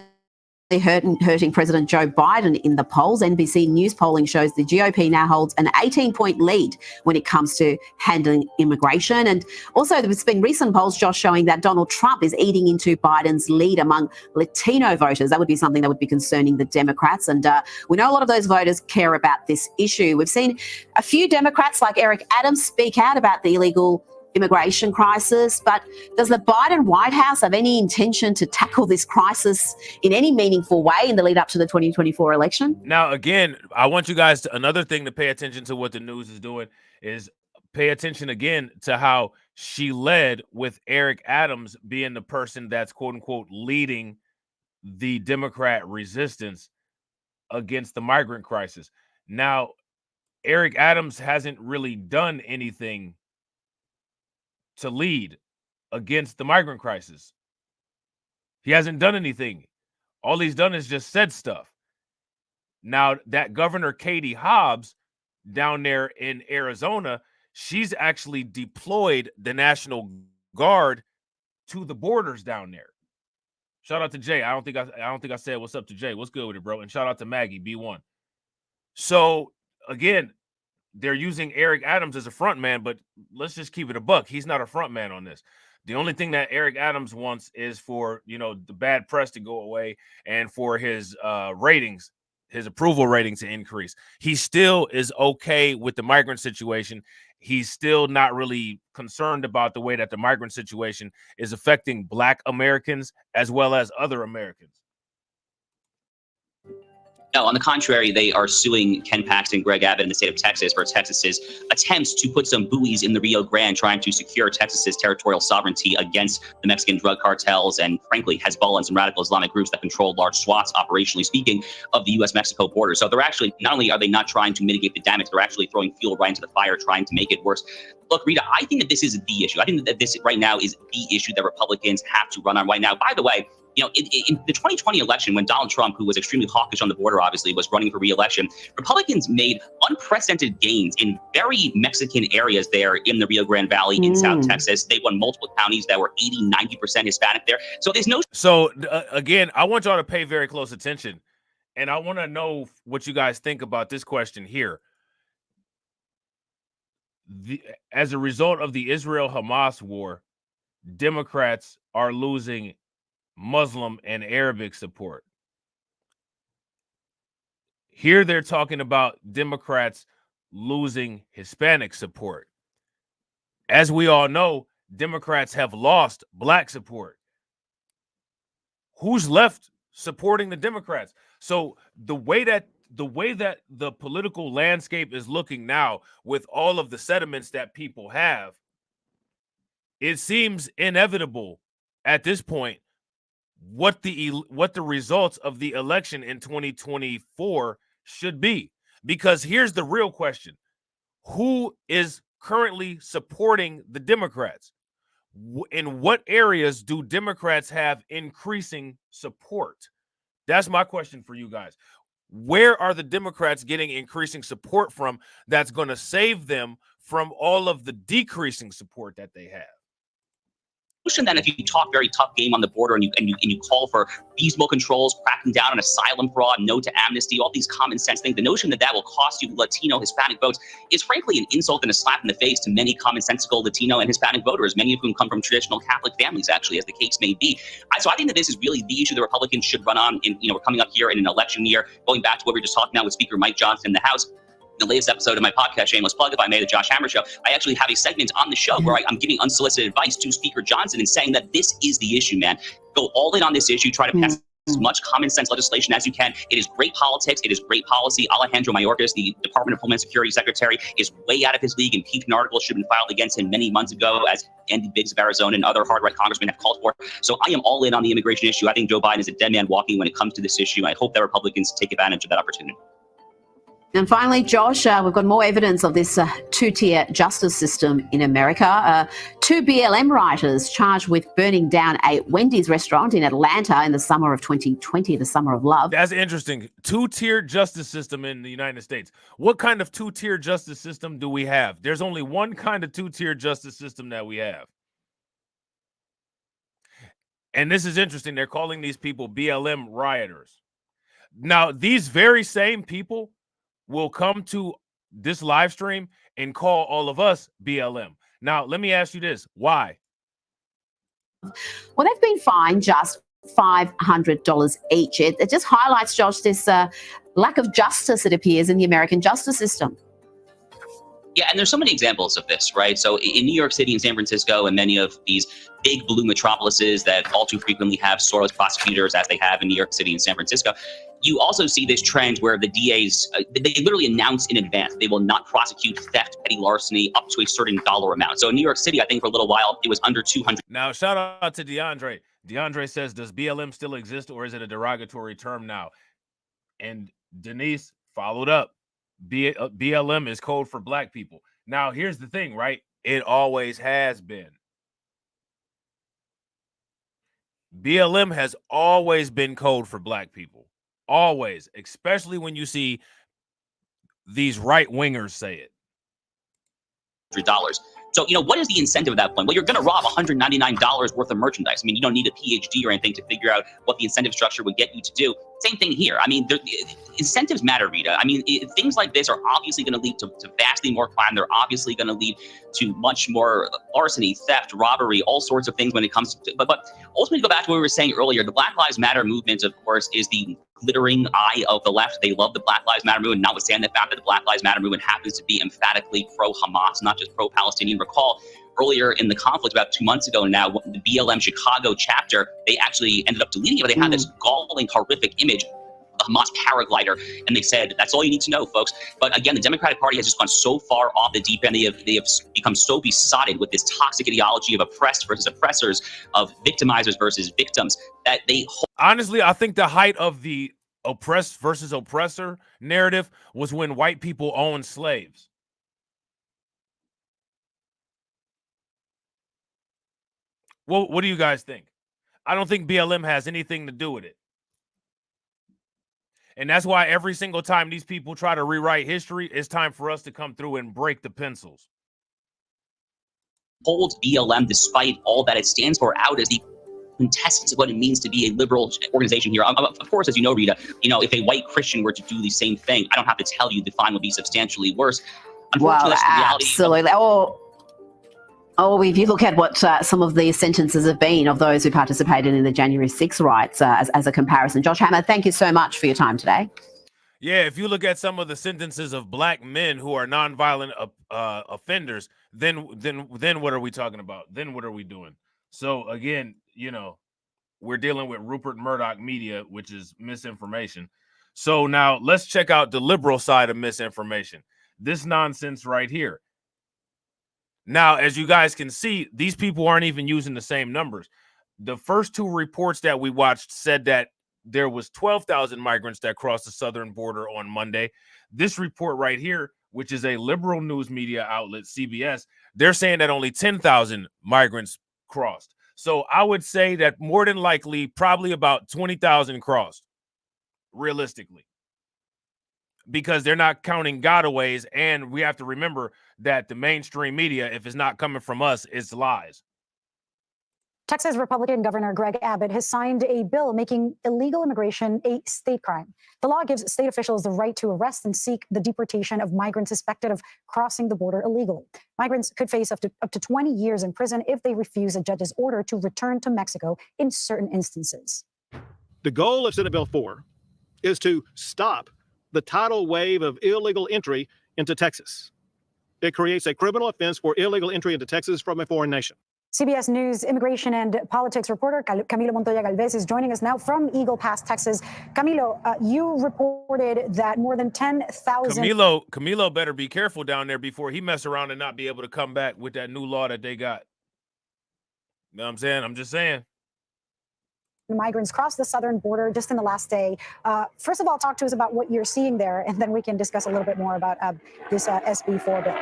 hurting President Joe Biden in the polls. NBC News polling shows the GOP now holds an 18-point lead when it comes to handling immigration. And also there's been recent polls, Josh, showing that Donald Trump is eating into Biden's lead among Latino voters. That would be something that would be concerning the Democrats. And we know a lot of those voters care about this issue. We've seen a few Democrats like Eric Adams speak out about the illegal immigration crisis, but does the Biden White House have any intention to tackle this crisis in any meaningful way in the lead up to the 2024 election? Now, again, I want you guys to, another thing to pay attention to what the news is doing is pay attention again to how she led with Eric Adams being the person that's quote unquote leading the Democrat resistance against the migrant crisis. Now, Eric Adams hasn't really done anything to lead against the migrant crisis. He hasn't done anything. All he's done is just said stuff. Now, that Governor Katie Hobbs down there in Arizona, she's actually deployed the National Guard to the borders down there. Shout out to Jay. I don't think I said what's up to Jay. What's good with it, bro? And shout out to Maggie B1. So again, they're using Eric Adams as a front man, but let's just keep it a buck. He's not a front man on this. The only thing that Eric Adams wants is for, the bad press to go away and for his ratings, his approval rating to increase. He still is okay with the migrant situation. He's still not really concerned about the way that the migrant situation is affecting Black Americans as well as other Americans. No, on the contrary, they are suing Ken Paxton, Greg Abbott in the state of Texas for Texas's attempts to put some buoys in the Rio Grande, trying to secure Texas's territorial sovereignty against the Mexican drug cartels and, frankly, Hezbollah and some radical Islamic groups that control large swaths, operationally speaking, of the U.S.-Mexico border. So they're actually, not only are they not trying to mitigate the damage, they're actually throwing fuel right into the fire, trying to make it worse. Look, Rita, I think that this is the issue. I think that this right now is the issue that Republicans have to run on right now. By the way, You know, in the 2020 election, when Donald Trump, who was extremely hawkish on the border, obviously, was running for re-election, Republicans made unprecedented gains in very Mexican areas there in the Rio Grande Valley in South Texas. They won multiple counties that were 80, 90% Hispanic there. So there's no... So, again, I want y'all to pay very close attention. And I want to know what you guys think about this question here. As a result of the Israel-Hamas war, Democrats are losing Muslim and Arabic support. Here they're talking about Democrats losing Hispanic support. As we all know, Democrats have lost Black support. Who's left supporting the Democrats? So the way that the political landscape is looking now, with all of the sentiments that people have, it seems inevitable at this point what the results of the election in 2024 should be. Because here's the real question: who is currently supporting the Democrats? In what areas do Democrats have increasing support? That's my question for you guys. Where are the Democrats getting increasing support from that's going to save them from all of the decreasing support that they have? Notion that if you talk very tough game on the border and you call for reasonable controls, cracking down on asylum fraud, no to amnesty, all these common sense things, the notion that that will cost you Latino, Hispanic votes is frankly an insult and a slap in the face to many commonsensical Latino and Hispanic voters, many of whom come from traditional Catholic families, actually, as the case may be. So I think that this is really the issue the Republicans should run on. We're coming up here in an election year, going back to what we were just talking about with Speaker Mike Johnson in the House. The latest episode of my podcast, shameless plug, if I may, the Josh Hammer Show, I actually have a segment on the show where I'm giving unsolicited advice to Speaker Johnson and saying that this is the issue, man. Go all in on this issue. Try to pass as much common sense legislation as you can. It is great politics. It is great policy. Alejandro Mayorkas, the Department of Homeland Security Secretary, is way out of his league. Impeachment articles should have been filed against him many months ago, as Andy Biggs of Arizona and other hard-right congressmen have called for. So I am all in on the immigration issue. I think Joe Biden is a dead man walking when it comes to this issue. I hope that Republicans take advantage of that opportunity. And finally, Josh, we've got more evidence of this two-tier justice system in America. Two BLM writers charged with burning down a Wendy's restaurant in Atlanta in the summer of 2020, the summer of love. That's interesting. Two-tier justice system in the United States. What kind of two-tier justice system do we have? There's only one kind of two-tier justice system that we have. And this is interesting. They're calling these people BLM rioters. Now, these very same people will come to this live stream and call all of us BLM. Now, let me ask you this. Why? Well, they've been fined just $500 each. It just highlights, Josh, this lack of justice, it appears, in the American justice system. Yeah, and there's so many examples of this, right? So in New York City and San Francisco and many of these big blue metropolises that all too frequently have Soros prosecutors, as they have in New York City and San Francisco, you also see this trend where the DAs, they literally announce in advance they will not prosecute theft, petty larceny up to a certain dollar amount. So in New York City, I think for a little while, it was under 200. Now, shout out to DeAndre. DeAndre says, does BLM still exist, or is it a derogatory term now? And Denise followed up. BLM is code for black people. Now, here's the thing, right? It always has been. BLM has always been code for black people. Always, especially when you see these right-wingers say it. $100. So, what is the incentive at that point? Well, you're going to rob $199 worth of merchandise. I mean, you don't need a PhD or anything to figure out what the incentive structure would get you to do. Same thing here. I mean, incentives matter, Rita. I mean, things like this are obviously going to lead to vastly more crime. They're obviously going to lead to much more larceny, theft, robbery, all sorts of things when it comes to. But ultimately, go back to what we were saying earlier. The Black Lives Matter movement, of course, is the glittering eye of the left. They love the Black Lives Matter movement, notwithstanding the fact that the Black Lives Matter movement happens to be emphatically pro-Hamas, not just pro-Palestinian. Recall earlier in the conflict, about 2 months ago now, the BLM Chicago chapter, they actually ended up deleting it, but they had this galling, horrific image of the Hamas paraglider, and they said, that's all you need to know, folks. But again, the Democratic Party has just gone so far off the deep end. They have become so besotted with this toxic ideology of oppressed versus oppressors, of victimizers versus victims, that they... Honestly, I think the height of the oppressed versus oppressor narrative was when white people owned slaves. Well, what do you guys think? I don't think BLM has anything to do with it. And that's why every single time these people try to rewrite history, it's time for us to come through and break the pencils. Hold BLM, despite all that it stands for, out as the quintessence of what it means to be a liberal organization here. Of course, as you know, Rita, if a white Christian were to do the same thing, I don't have to tell you the fine would be substantially worse. Unfortunately, that's the reality. Absolutely. If you look at what some of the sentences have been of those who participated in the January 6 riots as a comparison. Josh Hammer, thank you so much for your time today. Yeah, if you look at some of the sentences of black men who are nonviolent offenders, then what are we talking about? Then what are we doing? So again, we're dealing with Rupert Murdoch media, which is misinformation. So now let's check out the liberal side of misinformation. This nonsense right here. Now, as you guys can see, these people aren't even using the same numbers. The first two reports that we watched said that there was 12,000 migrants that crossed the southern border on Monday. This report right here, which is a liberal news media outlet, CBS, they're saying that only 10,000 migrants crossed. So I would say that more than likely, probably about 20,000 crossed, realistically, because they're not counting gotaways. And we have to remember that the mainstream media, if it's not coming from us, it's lies. Texas Republican Governor Greg Abbott has signed a bill making illegal immigration a state crime. The law gives state officials the right to arrest and seek the deportation of migrants suspected of crossing the border illegally. Migrants could face up to 20 years in prison if they refuse a judge's order to return to Mexico in certain instances. The goal of Senate Bill 4 is to stop the tidal wave of illegal entry into Texas. It creates a criminal offense for illegal entry into Texas from a foreign nation. CBS News immigration and politics reporter Camilo Montoya Galvez is joining us now from Eagle Pass, Texas. Camilo, you reported that more than 10,000... Camilo better be careful down there before he mess around and not be able to come back with that new law that they got. You know what I'm saying? I'm just saying. Migrants crossed the southern border just in the last day. First of all, talk to us about what you're seeing there, and then we can discuss a little bit more about this SB4 bill.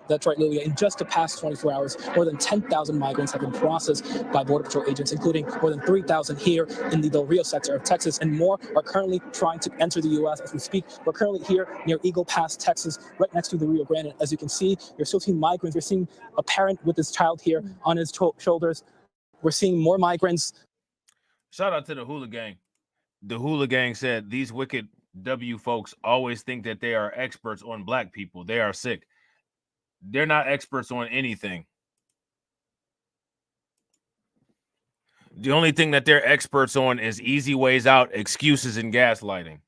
That's right, Lilia. In just the past 24 hours, more than 10,000 migrants have been processed by Border Patrol agents, including more than 3,000 here in the Del Rio sector of Texas, and more are currently trying to enter the U.S. as we speak. We're currently here near Eagle Pass, Texas, right next to the Rio Grande. As you can see, you're still seeing migrants. You're seeing a parent with his child here on his shoulders. We're seeing more migrants. Shout out to the Hula Gang. The Hula Gang said these wicked W folks always think that they are experts on black people. They are sick. They're not experts on anything. The only thing that they're experts on is easy ways out, excuses, and gaslighting.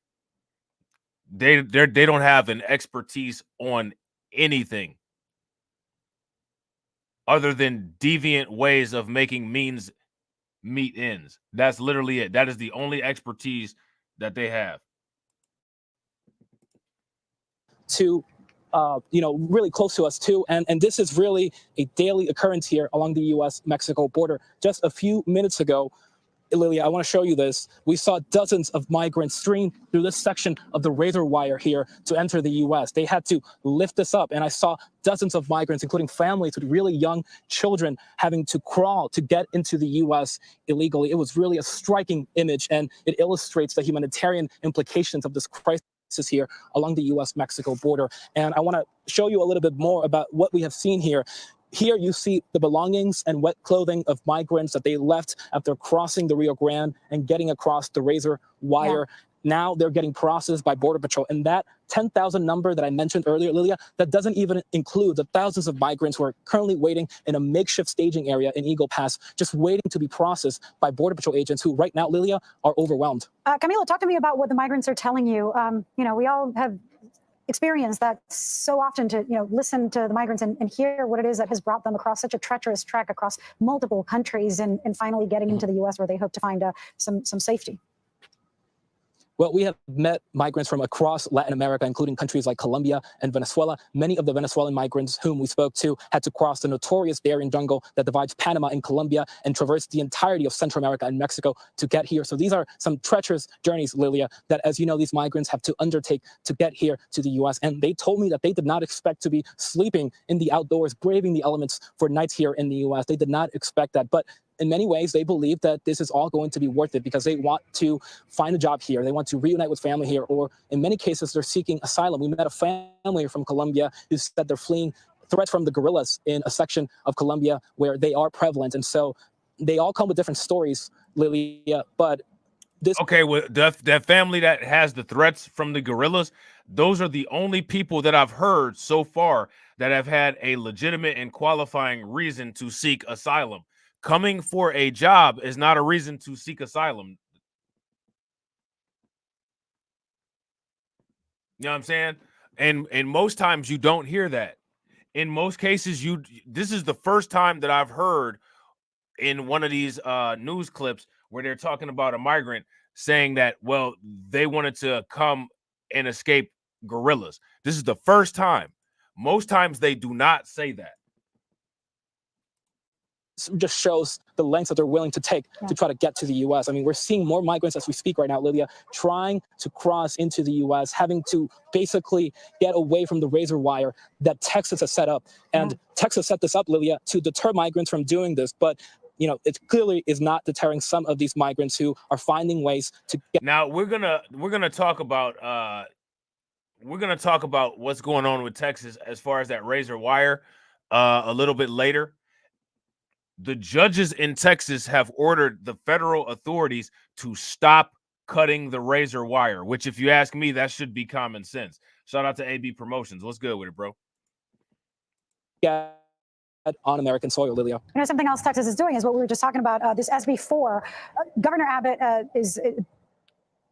They don't have an expertise on anything other than deviant ways of making means meet ends. That's literally it. That is the only expertise that they have. To really close to us too. And this is really a daily occurrence here along the U.S.-Mexico border. Just a few minutes ago, Lilia, I want to show you this. We saw dozens of migrants stream through this section of the razor wire here to enter the U.S. They had to lift this up, and I saw dozens of migrants, including families with really young children, having to crawl to get into the U.S. illegally. It was really a striking image, and it illustrates the humanitarian implications of this crisis here along the U.S.-Mexico border. And I want to show you a little bit more about what we have seen here. Here you see the belongings and wet clothing of migrants that they left after crossing the Rio Grande and getting across the razor wire. Yeah. Now they're getting processed by Border Patrol. And that 10,000 number that I mentioned earlier, Lilia, that doesn't even include the thousands of migrants who are currently waiting in a makeshift staging area in Eagle Pass, just waiting to be processed by Border Patrol agents who right now, Lilia, are overwhelmed. Camilo, talk to me about what the migrants are telling you. We all have experienced that so often to listen to the migrants and hear what it is that has brought them across such a treacherous trek across multiple countries and finally getting into the U.S. where they hope to find some safety. Well, we have met migrants from across Latin America, including countries like Colombia and Venezuela. Many of the Venezuelan migrants whom we spoke to had to cross the notorious Darien jungle that divides Panama and Colombia and traverse the entirety of Central America and Mexico to get here. So these are some treacherous journeys, Lilia, that, as you know, these migrants have to undertake to get here to the U.S. And they told me that they did not expect to be sleeping in the outdoors, braving the elements for nights here in the U.S. They did not expect that. But in many ways, they believe that this is all going to be worth it because they want to find a job here. They want to reunite with family here, or in many cases, they're seeking asylum. We met a family from Colombia who said they're fleeing threats from the guerrillas in a section of Colombia where they are prevalent. And so they all come with different stories, Lilia, but this— Okay, well, that family that has the threats from the guerrillas, those are the only people that I've heard so far that have had a legitimate and qualifying reason to seek asylum. Coming for a job is not a reason to seek asylum. You know what I'm saying? And most times you don't hear that. In most cases, this is the first time that I've heard in one of these news clips where they're talking about a migrant saying that, well, they wanted to come and escape guerrillas. This is the first time. Most times they do not say that. Just shows the lengths that they're willing to take to try to get to the U.S. I mean, we're seeing more migrants as we speak right now, Lydia, trying to cross into the U.S., having to basically get away from the razor wire that Texas has set up. And Texas set this up, Lydia, to deter migrants from doing this. But, you know, it clearly is not deterring some of these migrants who are finding ways to get. Now we're gonna talk about what's going on with Texas as far as that razor wire a little bit later. The judges in Texas have ordered the federal authorities to stop cutting the razor wire, which, if you ask me, that should be common sense. Shout out to AB Promotions. What's good with it, bro? Yeah. On American soil, Lilia. You know, something else Texas is doing is what we were just talking about, this SB 4. Governor Abbott is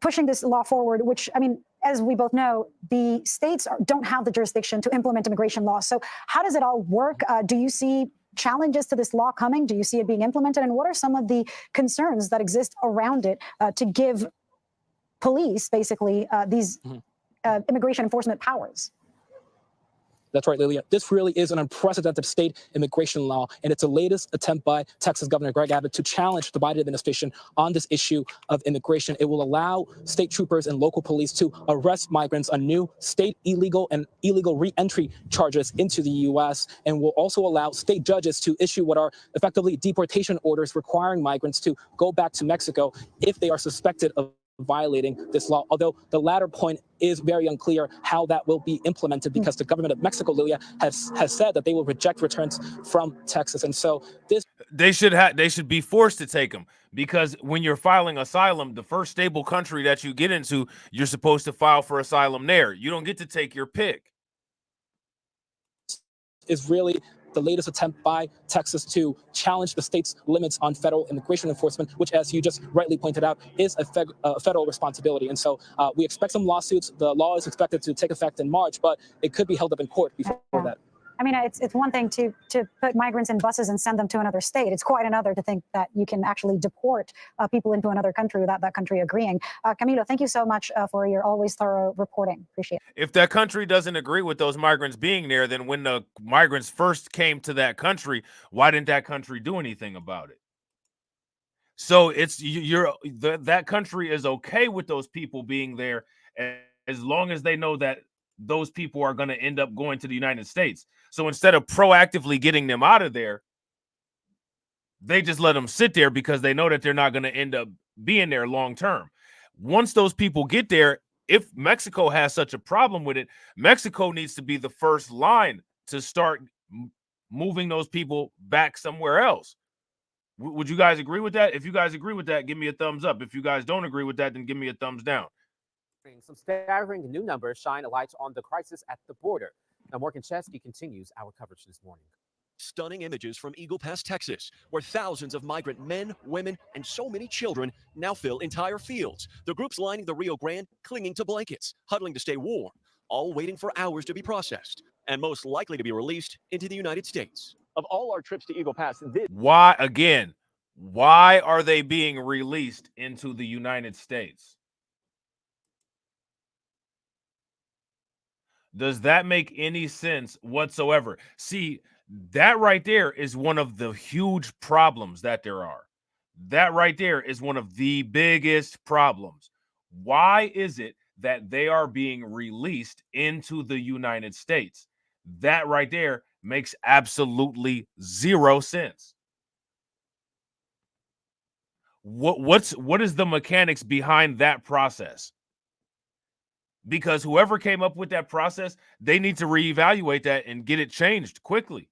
pushing this law forward, which, I mean, as we both know, the states don't have the jurisdiction to implement immigration laws. So how does it all work? Do you see challenges to this law coming? Do you see it being implemented? And what are some of the concerns that exist around it to give police basically these immigration enforcement powers? That's right, Lilia. This really is an unprecedented state immigration law, and it's the latest attempt by Texas Governor Greg Abbott to challenge the Biden administration on this issue of immigration. It will allow state troopers and local police to arrest migrants on new state illegal and illegal re-entry charges into the U.S., and will also allow state judges to issue what are effectively deportation orders requiring migrants to go back to Mexico if they are suspected of violating this law, although the latter point is very unclear how that will be implemented because the government of Mexico, Lilia, has said that they will reject returns from Texas. And so this— they should be forced to take them, because when you're filing asylum, the first stable country that you get into, you're supposed to file for asylum there. You don't get to take your pick. Is really the latest attempt by Texas to challenge the state's limits on federal immigration enforcement, which, as you just rightly pointed out, is a federal responsibility. And so we expect some lawsuits. The law is expected to take effect in March, but it could be held up in court before that. I mean, it's one thing to put migrants in buses and send them to another state. It's quite another to think that you can actually deport people into another country without that country agreeing. Camilo, thank you so much for your always thorough reporting. Appreciate it. If that country doesn't agree with those migrants being there, then when the migrants first came to that country, why didn't that country do anything about it? So it's that country is okay with those people being there as long as they know that those people are going to end up going to the United States. So instead of proactively getting them out of there, they just let them sit there because they know that they're not going to end up being there long term. Once those people get there, if Mexico has such a problem with it, Mexico needs to be the first line to start moving those people back somewhere else. Would you guys agree with that? If you guys agree with that, give me a thumbs up. If you guys don't agree with that, then give me a thumbs down. Some staggering new numbers shine a light on the crisis at the border. Now, Morgan Chesky continues our coverage this morning. Stunning images from Eagle Pass, Texas, where thousands of migrant men, women, and so many children now fill entire fields. The groups lining the Rio Grande clinging to blankets, huddling to stay warm, all waiting for hours to be processed, and most likely to be released into the United States. Of all our trips to Eagle Pass, why are they being released into the United States? Does that make any sense whatsoever? See, that right there is one of the huge problems that there are. That right there is one of the biggest problems. Why is it that they are being released into the United States? That right there makes absolutely zero sense. What is the mechanics behind that process? Because whoever came up with that process, they need to reevaluate that and get it changed quickly.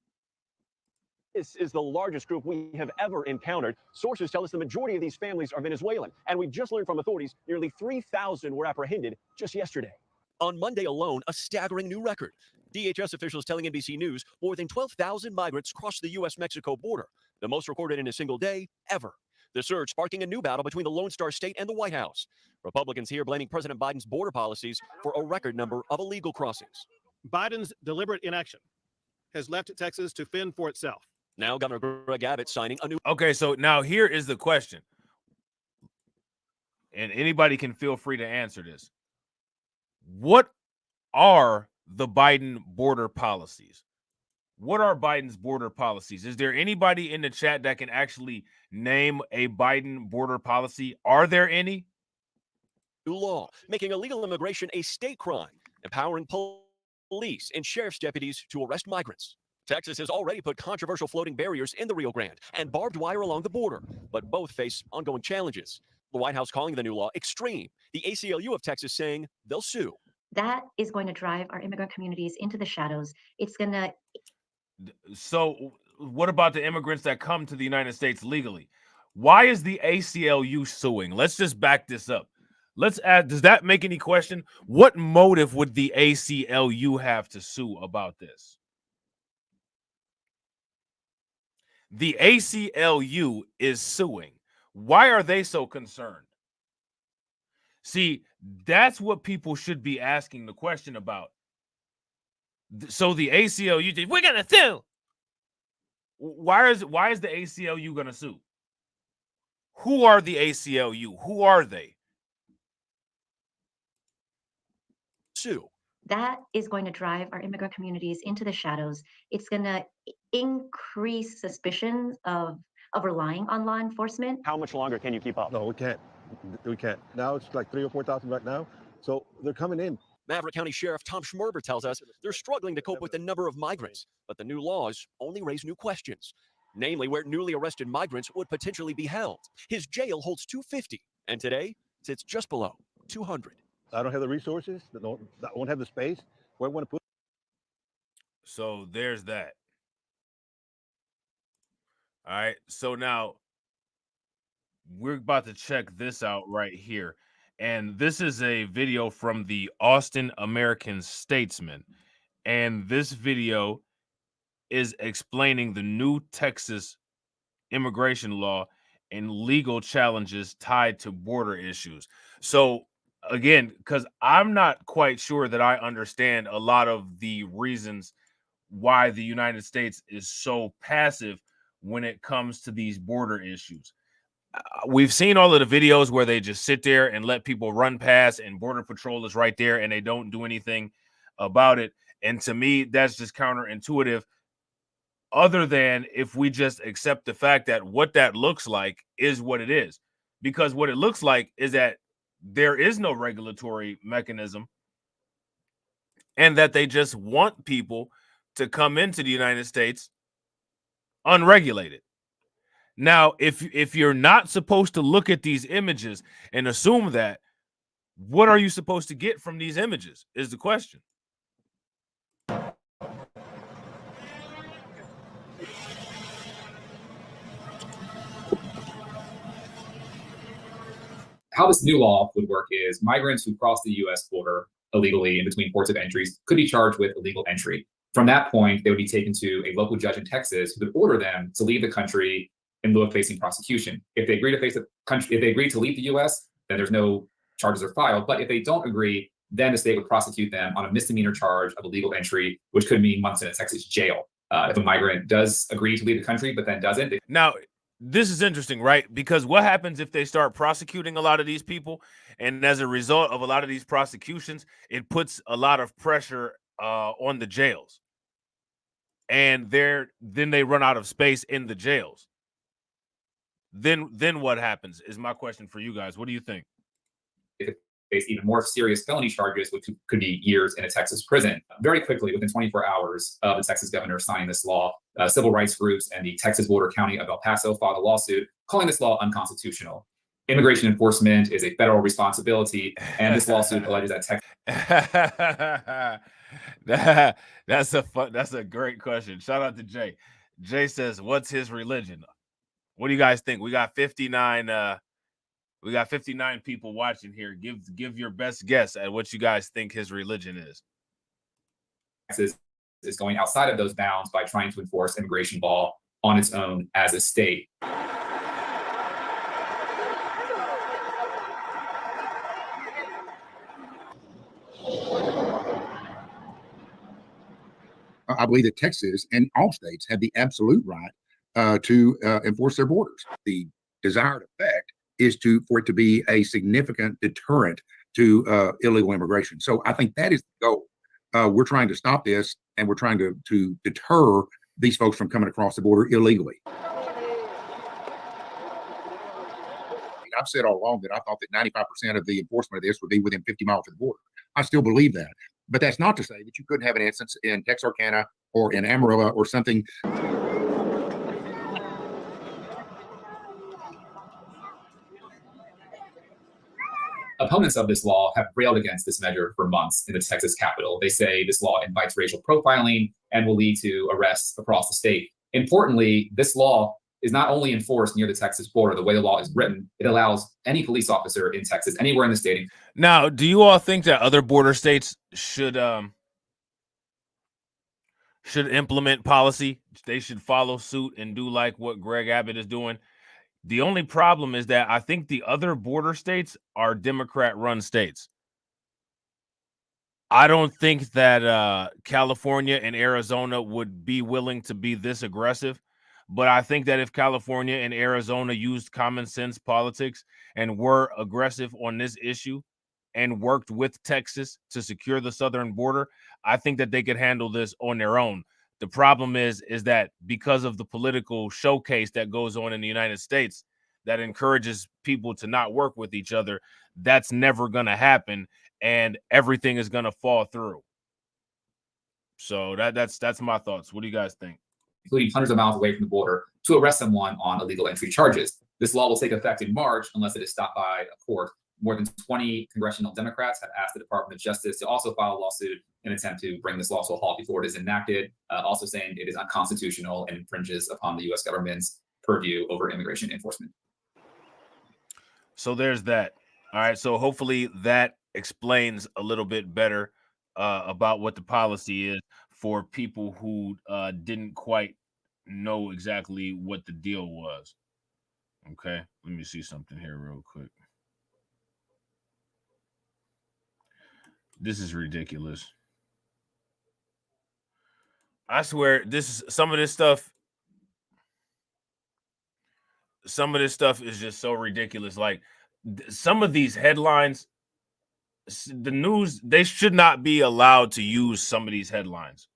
This is the largest group we have ever encountered. Sources tell us the majority of these families are Venezuelan, and we just learned from authorities nearly 3,000 were apprehended just yesterday. On Monday alone, a staggering new record. DHS officials telling NBC News more than 12,000 migrants crossed the U.S.-Mexico border, the most recorded in a single day ever. The surge sparking a new battle between the Lone Star State and the White House. Republicans here blaming President Biden's border policies for a record number of illegal crossings. Biden's deliberate inaction has left Texas to fend for itself. Now Governor Greg Abbott signing a new... Okay, so now here is the question. And anybody can feel free to answer this. What are the Biden border policies? What are Biden's border policies? Is there anybody in the chat that can actually name a Biden border policy? Are there any? New law making illegal immigration a state crime, empowering police and sheriff's deputies to arrest migrants. Texas has already put controversial floating barriers in the Rio Grande and barbed wire along the border, but both face ongoing challenges. The White House calling the new law extreme. The ACLU of Texas saying they'll sue. That is going to drive our immigrant communities into the shadows. It's going to... So what about the immigrants that come to the United States legally? Why is the ACLU suing? Let's just back this up. Let's add, does that make any question? What motive would the ACLU have to sue about this? The ACLU is suing. Why are they so concerned? See, that's what people should be asking the question about. So the ACLU, we're gonna sue. Why is the ACLU gonna sue? Who are the ACLU? Who are they? Sue. That is going to drive our immigrant communities into the shadows. It's going to increase suspicions of relying on law enforcement. How much longer can you keep up? No, we can't. We can't. Now it's like 3,000 or 4,000 right now. So they're coming in. Maverick County Sheriff Tom Schmerber tells us they're struggling to cope with the number of migrants, but the new laws only raise new questions, namely where newly arrested migrants would potentially be held. His jail holds 250, and today sits just below 200. I don't have the resources. I don't have the space. Where I want to put. So there's that. All right. So now we're about to check this out right here. And this is a video from the Austin American-Statesman. And this video is explaining the new Texas immigration law and legal challenges tied to border issues. So again, because I'm not quite sure that I understand a lot of the reasons why the United States is so passive when it comes to these border issues. We've seen all of the videos where they just sit there and let people run past and Border Patrol is right there and they don't do anything about it. And to me, that's just counterintuitive, other than if we just accept the fact that what that looks like is what it is. Because what it looks like is that there is no regulatory mechanism and that they just want people to come into the United States unregulated. Now, if you're not supposed to look at these images and assume that, what are you supposed to get from these images is the question. How this new law would work is migrants who cross the U.S. border illegally in between ports of entries could be charged with illegal entry. From that point, they would be taken to a local judge in Texas who would order them to leave the country in lieu of facing prosecution. If they agree to face the country, if they agree to leave the U.S., then there's no charges are filed. But if they don't agree, then the state would prosecute them on a misdemeanor charge of illegal entry, which could mean months in a Texas jail. If a migrant does agree to leave the country but then doesn't. Now, this is interesting, right? Because what happens if they start prosecuting a lot of these people, and as a result of a lot of these prosecutions, it puts a lot of pressure on the jails, and then they run out of space in the jails. Then what happens is my question for you guys. What do you think? If face even more serious felony charges, which could be years in a Texas prison. Very quickly, within 24 hours of the Texas governor signing this law, civil rights groups and the Texas border county of El Paso filed a lawsuit calling this law unconstitutional. Immigration enforcement is a federal responsibility, and this lawsuit alleges that That's a great question. Shout out to Jay. Jay says, "What's his religion?" What do you guys think? We got 59. We got 59 people watching here. Give your best guess at what you guys think his religion is. Texas is going outside of those bounds by trying to enforce immigration law on its own as a state. I believe that Texas and all states have the absolute right to enforce their borders. The desired effect is for it to be a significant deterrent to illegal immigration. So I think that is the goal. We're trying to stop this, and we're trying to deter these folks from coming across the border illegally. I've said all along that I thought that 95% of the enforcement of this would be within 50 miles of the border. I still believe that. But that's not to say that you couldn't have an instance in Texarkana or in Amarillo or something. Opponents of this law have railed against this measure for months in the Texas Capitol. They say this law invites racial profiling and will lead to arrests across the state. Importantly, this law is not only enforced near the Texas border. The way the law is written, it allows any police officer in Texas, anywhere in the state. Now, do you all think that other border states should implement policy? They should follow suit and do like what Greg Abbott is doing. The only problem is that I think the other border states are Democrat-run states. I don't think that California and Arizona would be willing to be this aggressive. But I think that if California and Arizona used common sense politics and were aggressive on this issue and worked with Texas to secure the southern border, I think that they could handle this on their own. The problem is that because of the political showcase that goes on in the United States that encourages people to not work with each other, that's never going to happen, and everything is going to fall through. So that's my thoughts. What do you guys think? Including hundreds of miles away from the border, to arrest someone on illegal entry charges. This law will take effect in March unless it is stopped by a court. More than 20 congressional Democrats have asked the Department of Justice to also file a lawsuit in an attempt to bring this law to a halt before it is enacted, also saying it is unconstitutional and infringes upon the U.S. government's purview over immigration enforcement. So there's that. All right, so hopefully that explains a little bit better about what the policy is for people who didn't quite know exactly what the deal was. Okay, let me see something here real quick. This is ridiculous. I swear, some of this stuff is just so ridiculous. Like some of these headlines, the news, they should not be allowed to use some of these headlines.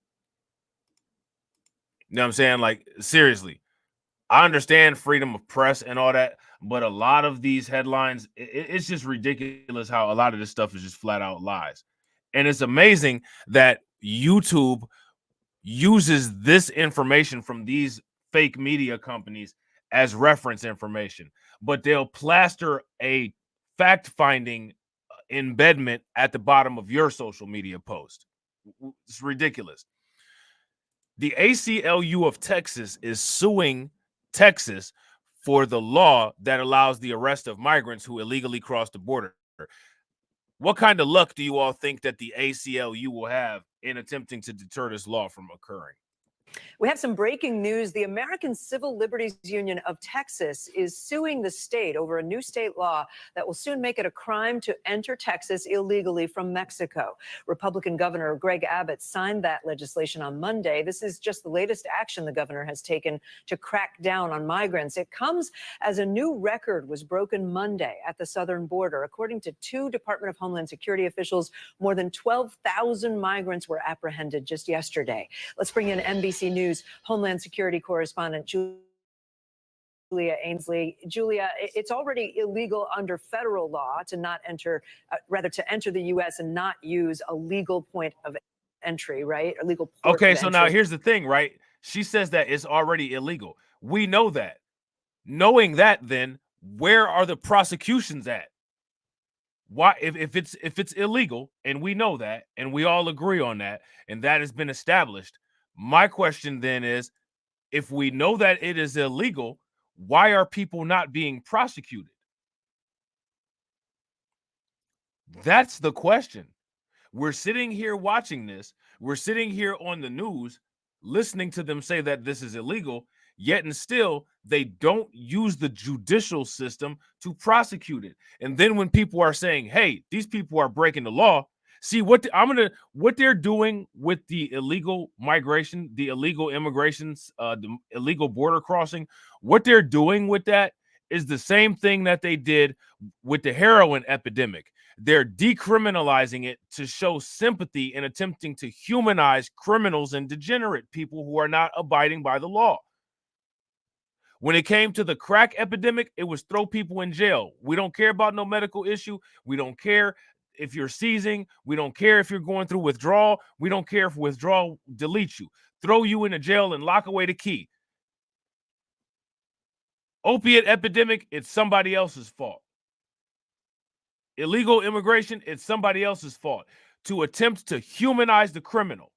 You know what I'm saying? Like, seriously, I understand freedom of press and all that, but a lot of these headlines, it's just ridiculous how a lot of this stuff is just flat out lies. And it's amazing that YouTube uses this information from these fake media companies as reference information, but they'll plaster a fact-finding embedment at the bottom of your social media post. It's ridiculous. The ACLU of Texas is suing Texas for the law that allows the arrest of migrants who illegally cross the border. What kind of luck do you all think that the ACLU will have in attempting to deter this law from occurring? We have some breaking news. The American Civil Liberties Union of Texas is suing the state over a new state law that will soon make it a crime to enter Texas illegally from Mexico. Republican Governor Greg Abbott signed that legislation on Monday. This is just the latest action the governor has taken to crack down on migrants. It comes as a new record was broken Monday at the southern border. According to two Department of Homeland Security officials, more than 12,000 migrants were apprehended just yesterday. Let's bring in NBC News Homeland Security correspondent Julie Julia Ainsley. Julia, it's already illegal under federal law to not enter, rather to enter the U.S. and not use a legal point of entry, right? A legal port Okay, of so entry. now here's the thing, right? She says that it's already illegal. We know that. Knowing that, then where are the prosecutions at? Why, if it's illegal, and we know that, and we all agree on that, and that has been established, my question then is, if we know that it is illegal, why are people not being prosecuted? That's the question. We're sitting here watching this. We're sitting here on the news, listening to them say that this is illegal, yet and still they don't use the judicial system to prosecute it. And then when people are saying, hey, these people are breaking the law, see what what they're doing with the illegal migration, the illegal immigrations, the illegal border crossing, what they're doing with that is the same thing that they did with the heroin epidemic. They're decriminalizing it to show sympathy and attempting to humanize criminals and degenerate people who are not abiding by the law. When it came to the crack epidemic, it was throw people in jail. We don't care about no medical issue. We don't care if you're seizing. We don't care if you're going through withdrawal. We don't care if withdrawal deletes you. Throw you in a jail and lock away the key. Opiate epidemic, it's somebody else's fault. Illegal immigration, it's somebody else's fault. To attempt to humanize the criminal.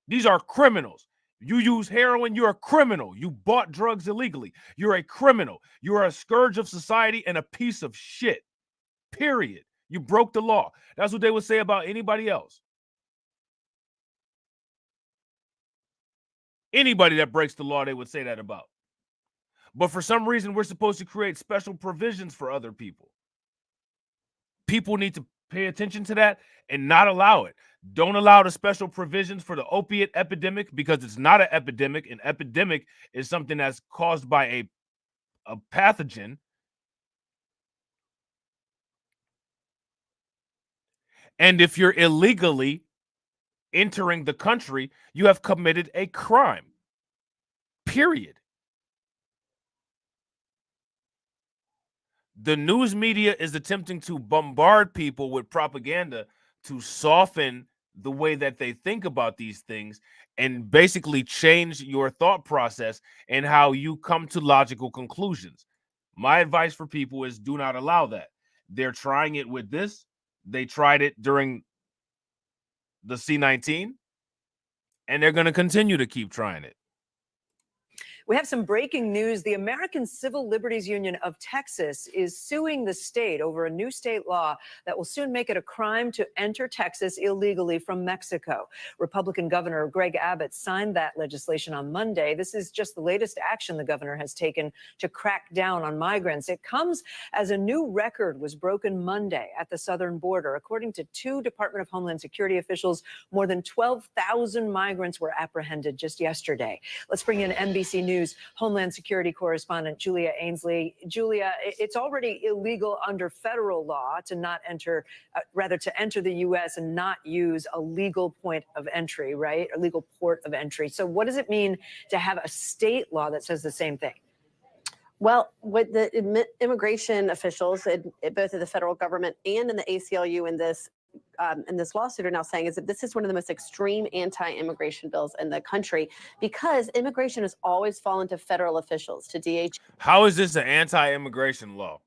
These are criminals. You use heroin, you're a criminal. You bought drugs illegally. You're a criminal. You're a scourge of society and a piece of shit. Period. You broke the law. That's what they would say about anybody else. Anybody that breaks the law, they would say that about. But for some reason, we're supposed to create special provisions for other people. People need to pay attention to that and not allow it. Don't allow the special provisions for the opiate epidemic because it's not an epidemic. An epidemic is something that's caused by a pathogen. And if you're illegally entering the country, you have committed a crime. Period. The news media is attempting to bombard people with propaganda to soften the way that they think about these things and basically change your thought process and how you come to logical conclusions. My advice for people is do not allow that. They're trying it with this. They tried it during the C-19, and they're going to continue to keep trying it. We have some breaking news. The American Civil Liberties Union of Texas is suing the state over a new state law that will soon make it a crime to enter Texas illegally from Mexico. Republican Governor Greg Abbott signed that legislation on Monday. This is just the latest action the governor has taken to crack down on migrants. It comes as a new record was broken Monday at the southern border. According to two Department of Homeland Security officials, more than 12,000 migrants were apprehended just yesterday. Let's bring in NBC News Homeland Security correspondent Julia Ainsley. Julia, it's already illegal under federal law to not enter, rather to enter the U.S. and not use a legal point of entry, right? A legal port of entry. So what does it mean to have a state law that says the same thing? Well, what the immigration officials, both of the federal government and in the ACLU in this lawsuit are now saying is that this is one of the most extreme anti-immigration bills in the country because immigration has always fallen to federal officials, to DH. How is this an anti-immigration law?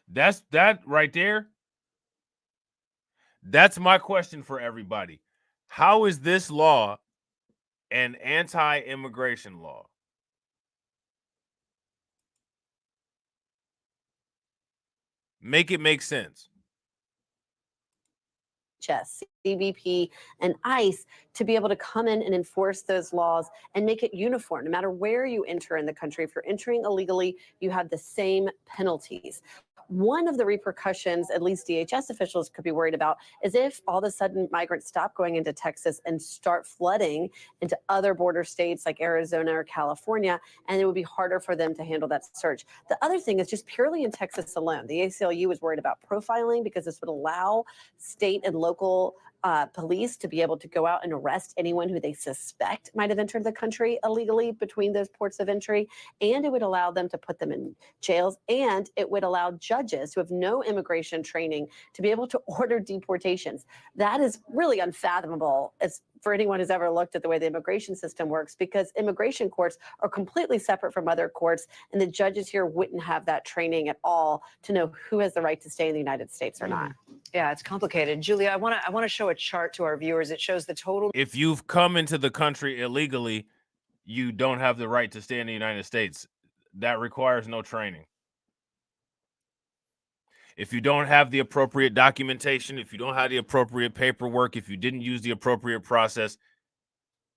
That's that right there. That's my question for everybody. How is this law an anti-immigration law? Make it make sense. CBP, and ICE to be able to come in and enforce those laws and make it uniform. No matter where you enter in the country, if you're entering illegally, you have the same penalties. one of the repercussions, at least DHS officials could be worried about, is if all of a sudden migrants stop going into Texas and start flooding into other border states like Arizona or California, and it would be harder for them to handle that surge. The other thing is just purely in Texas alone. The ACLU is worried about profiling because this would allow state and local police to be able to go out and arrest anyone who they suspect might have entered the country illegally between those ports of entry. And it would allow them to put them in jails. And it would allow judges who have no immigration training to be able to order deportations. That is really unfathomable as for anyone who's ever looked at the way the immigration system works, because immigration courts are completely separate from other courts. And the judges here wouldn't have that training at all to know who has the right to stay in the United States or not. Yeah, it's complicated. Julia, I want to show a chart to our viewers. It shows the total. If you've come into the country illegally, you don't have the right to stay in the United States. That requires no training. If you don't have the appropriate documentation, if you don't have the appropriate paperwork, if you didn't use the appropriate process,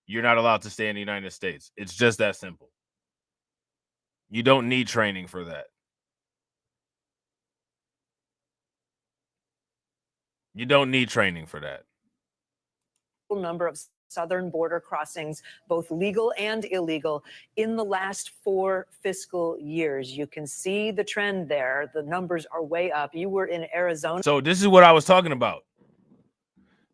you're not allowed to stay in the United States. It's just that simple. You don't need training for that. You don't need training for that. Number of southern border crossings, both legal and illegal, in the last 4 fiscal years. You can see the trend there. The numbers are way up. You were in Arizona. So this is what I was talking about.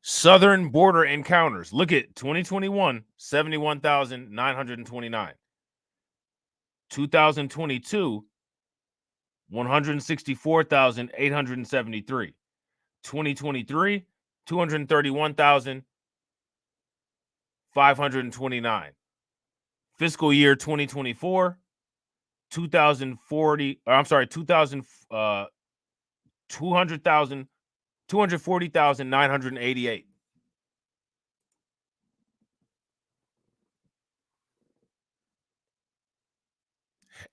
Southern border encounters. Look at 2021, 71,929. 2022, 164,873. 2023, 231,529. Fiscal year 2024, 240,988.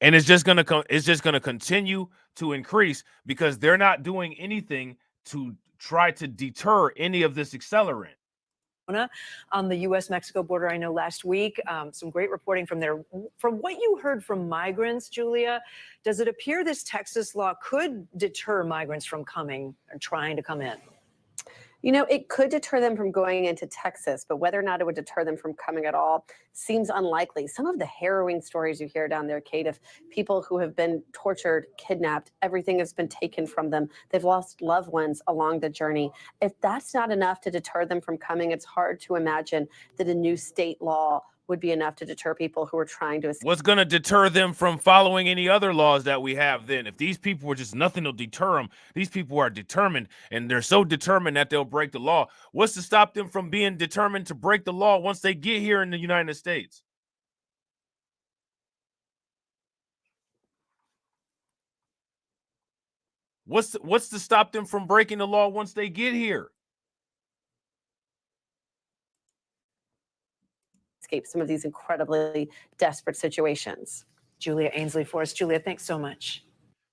And it's just gonna continue to increase because they're not doing anything to try to deter any of this accelerant. On the U.S.-Mexico border, I know last week, some great reporting from there. From what you heard from migrants, Julia, does it appear this Texas law could deter migrants from coming and trying to come in? You know, it could deter them from going into Texas, but whether or not it would deter them from coming at all seems unlikely. Some of the harrowing stories you hear down there, Kate, of people who have been tortured, kidnapped, everything has been taken from them. They've lost loved ones along the journey. If that's not enough to deter them from coming, it's hard to imagine that a new state law would be enough to deter people who are trying to escape. What's going to deter them from following any other laws that we have then? If these people were just nothing to deter them, these people are determined, and they're so determined that they'll break the law. What's to stop them from being determined to break the law once they get here in the United States? What's to stop them from breaking the law once they get here? Escape some of these incredibly desperate situations. Julia Ainsley for us. Julia, thanks so much.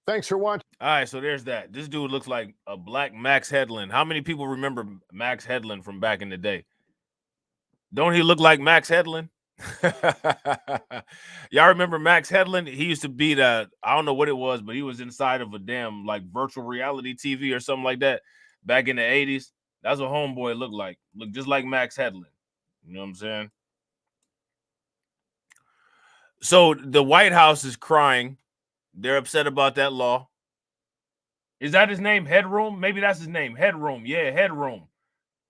Thanks for watching. All right, so there's that. This dude looks like a black Max Headland. How many people remember Max Headland from back in the day? Don't he look like Max Headland? Y'all remember Max Headland? He used to be the, I don't know what it was, but he was inside of a damn like virtual reality TV or something like that back in the 80s. That's what homeboy looked like. Looked just like Max Headland. You know what I'm saying? So the White House is crying. They're upset about that law. Is that his name? Headroom? Maybe that's his name. Headroom. Yeah, Headroom.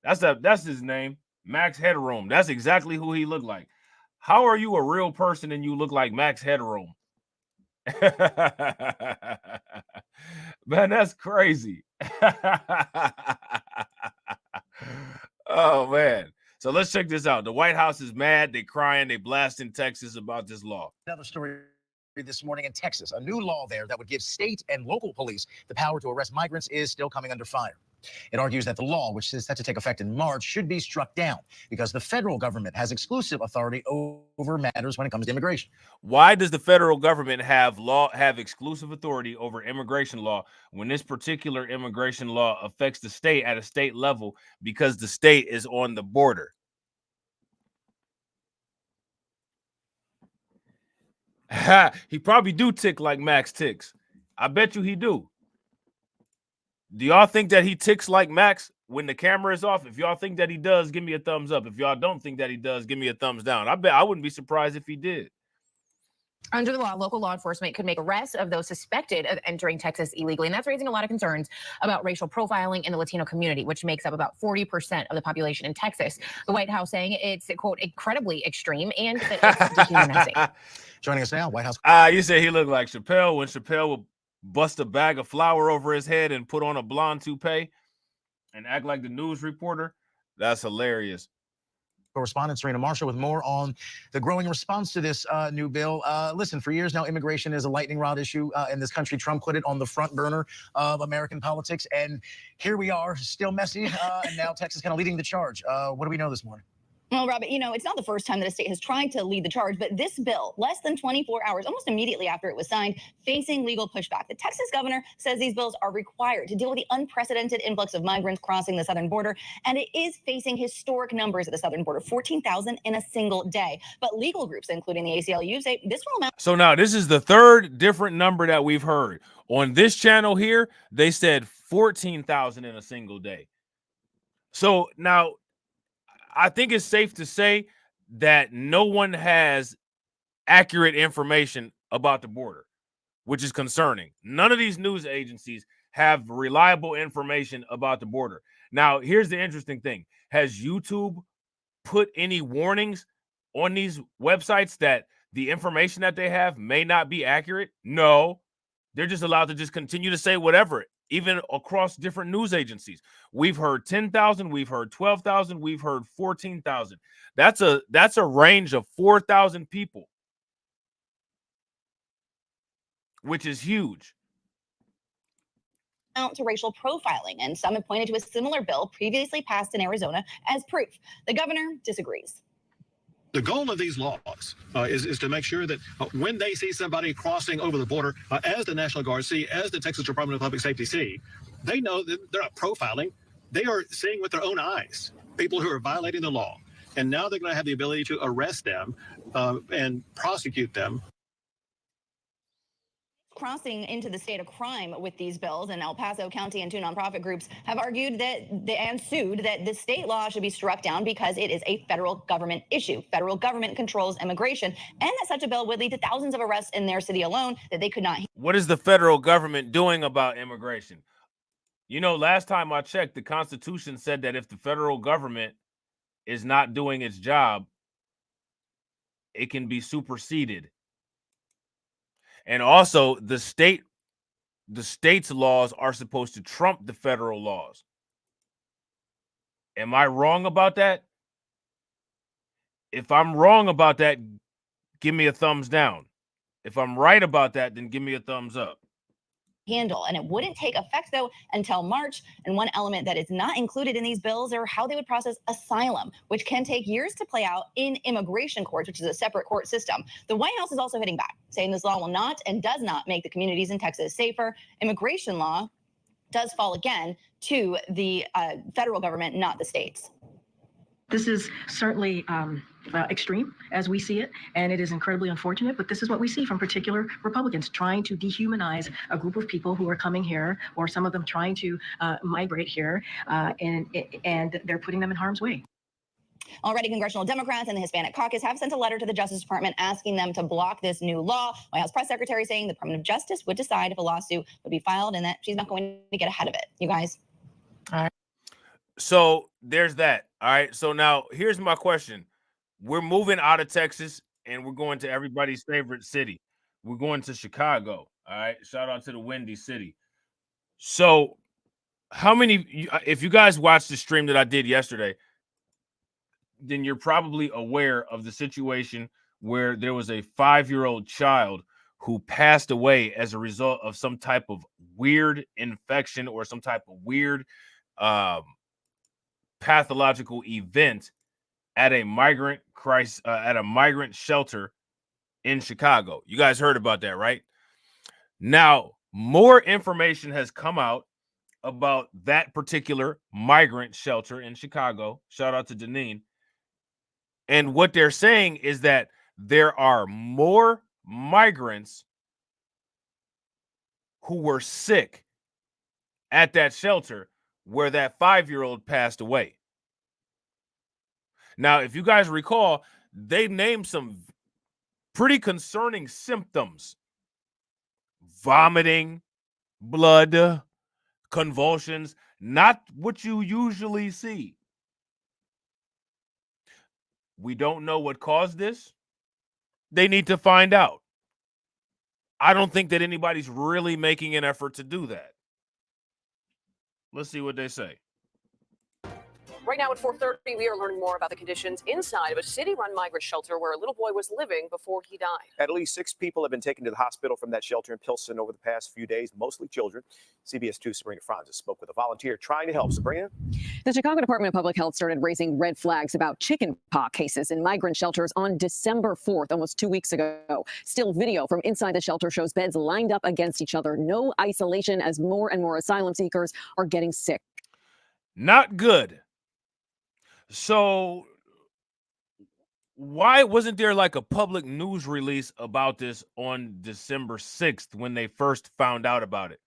That's his name. Max Headroom. That's exactly who he looked like. How are you a real person and you look like Max Headroom? Man, that's crazy. Oh, man. So let's check this out. The White House is mad. They crying. They blasting Texas about this law. Another story this morning in Texas. A new law there that would give state and local police the power to arrest migrants is still coming under fire. It argues that the law, which is set to take effect in March, should be struck down because the federal government has exclusive authority over matters when it comes to immigration. Why does the federal government have exclusive authority over immigration law when this particular immigration law affects the state at a state level because the state is on the border? He probably do tick like Max ticks. I bet you he do. Do y'all think that he ticks like Max when the camera is off? If y'all think that he does, give me a thumbs up. If y'all don't think that he does, give me a thumbs down. I wouldn't be surprised if he did. Under the law, local law enforcement could make arrests of those suspected of entering Texas illegally. And that's raising a lot of concerns about racial profiling in the Latino community, which makes up about 40% of the population in Texas. The White House saying it's, quote, incredibly extreme and that it's dehumanizing. Joining us now, White House. You said he looked like Chappelle when Chappelle would bust a bag of flour over his head and put on a blonde toupee and act like the news reporter. That's hilarious. Correspondent Serena Marshall with more on the growing response to this new bill. Listen, for years now, immigration is a lightning rod issue in this country. Trump put it on the front burner of American politics, and here we are, still messy, and now Texas kind of leading the charge. What do we know this morning? Well, Rob, you know, it's not the first time that a state has tried to lead the charge, but this bill, less than 24 hours, almost immediately after it was signed, facing legal pushback. The Texas governor says these bills are required to deal with the unprecedented influx of migrants crossing the southern border, and it is facing historic numbers at the southern border, 14,000 in a single day. But legal groups, including the ACLU, say this will amount. So now this is the third different number that we've heard. On this channel here, they said 14,000 in a single day. So now I think it's safe to say that no one has accurate information about the border, which is concerning. None of these news agencies have reliable information about the border. Now, here's the interesting thing. Has YouTube put any warnings on these websites that the information that they have may not be accurate? No. They're just allowed to just continue to say whatever, even across different news agencies. We've heard 10,000, we've heard 12,000, we've heard 14,000. That's a range of 4,000 people, which is huge. To racial profiling, and some have pointed to a similar bill previously passed in Arizona as proof. The governor disagrees. The goal of these laws is to make sure that when they see somebody crossing over the border, as the National Guard see, as the Texas Department of Public Safety see, they know that they're not profiling. They are seeing with their own eyes people who are violating the law. And now they're going to have the ability to arrest them and prosecute them. Crossing into the state of crime with these bills, and El Paso County and two nonprofit groups have argued and sued that the state law should be struck down because it is a federal government issue. Federal government controls immigration, and that such a bill would lead to thousands of arrests in their city alone that they could not. What is the federal government doing about immigration? You know, last time I checked, the Constitution said that if the federal government is not doing its job, it can be superseded. And also, the state's laws are supposed to trump the federal laws. Am I wrong about that? If I'm wrong about that, give me a thumbs down. If I'm right about that, then give me a thumbs up. Handle, and it wouldn't take effect though until March. And one element that is not included in these bills are how they would process asylum, which can take years to play out in immigration courts, which is a separate court system. The White House is also hitting back, saying this law will not and does not make the communities in Texas safer. Immigration law does fall again to the federal government, not the states. This is certainly extreme as we see it, and it is incredibly unfortunate, but this is what we see from particular Republicans trying to dehumanize a group of people who are coming here, or some of them trying to migrate here, and they're putting them in harm's way. Already, congressional Democrats and the Hispanic caucus have sent a letter to the Justice Department asking them to block this new law. White House press secretary saying the Department of Justice would decide if a lawsuit would be filed and that she's not going to get ahead of it. You guys. All right. So there's that. All right. So now here's my question. We're moving out of Texas and we're going to everybody's favorite city. We're going to Chicago. All right. Shout out to the Windy City. So how many, if you guys watched the stream that I did yesterday, then you're probably aware of the situation where there was a 5-year-old child who passed away as a result of some type of weird infection or some type of weird pathological event at a migrant shelter in Chicago. You guys heard about that, right? Now, more information has come out about that particular migrant shelter in Chicago. Shout out to Deneen. And what they're saying is that there are more migrants who were sick at that shelter where that 5-year-old passed away. Now, if you guys recall, they named some pretty concerning symptoms: vomiting, blood, convulsions, not what you usually see. We don't know what caused this. They need to find out. I don't think that anybody's really making an effort to do that. Let's see what they say. Right now at 4:30, we are learning more about the conditions inside of a city-run migrant shelter where a little boy was living before he died. At least 6 people have been taken to the hospital from that shelter in Pilsen over the past few days, mostly children. CBS 2's Sabrina Francis spoke with a volunteer trying to help. Sabrina? The Chicago Department of Public Health started raising red flags about chickenpox cases in migrant shelters on December 4th, almost 2 weeks ago. Still video from inside the shelter shows beds lined up against each other. No isolation as more and more asylum seekers are getting sick. Not good. So why wasn't there like a public news release about this on December 6th when they first found out about it?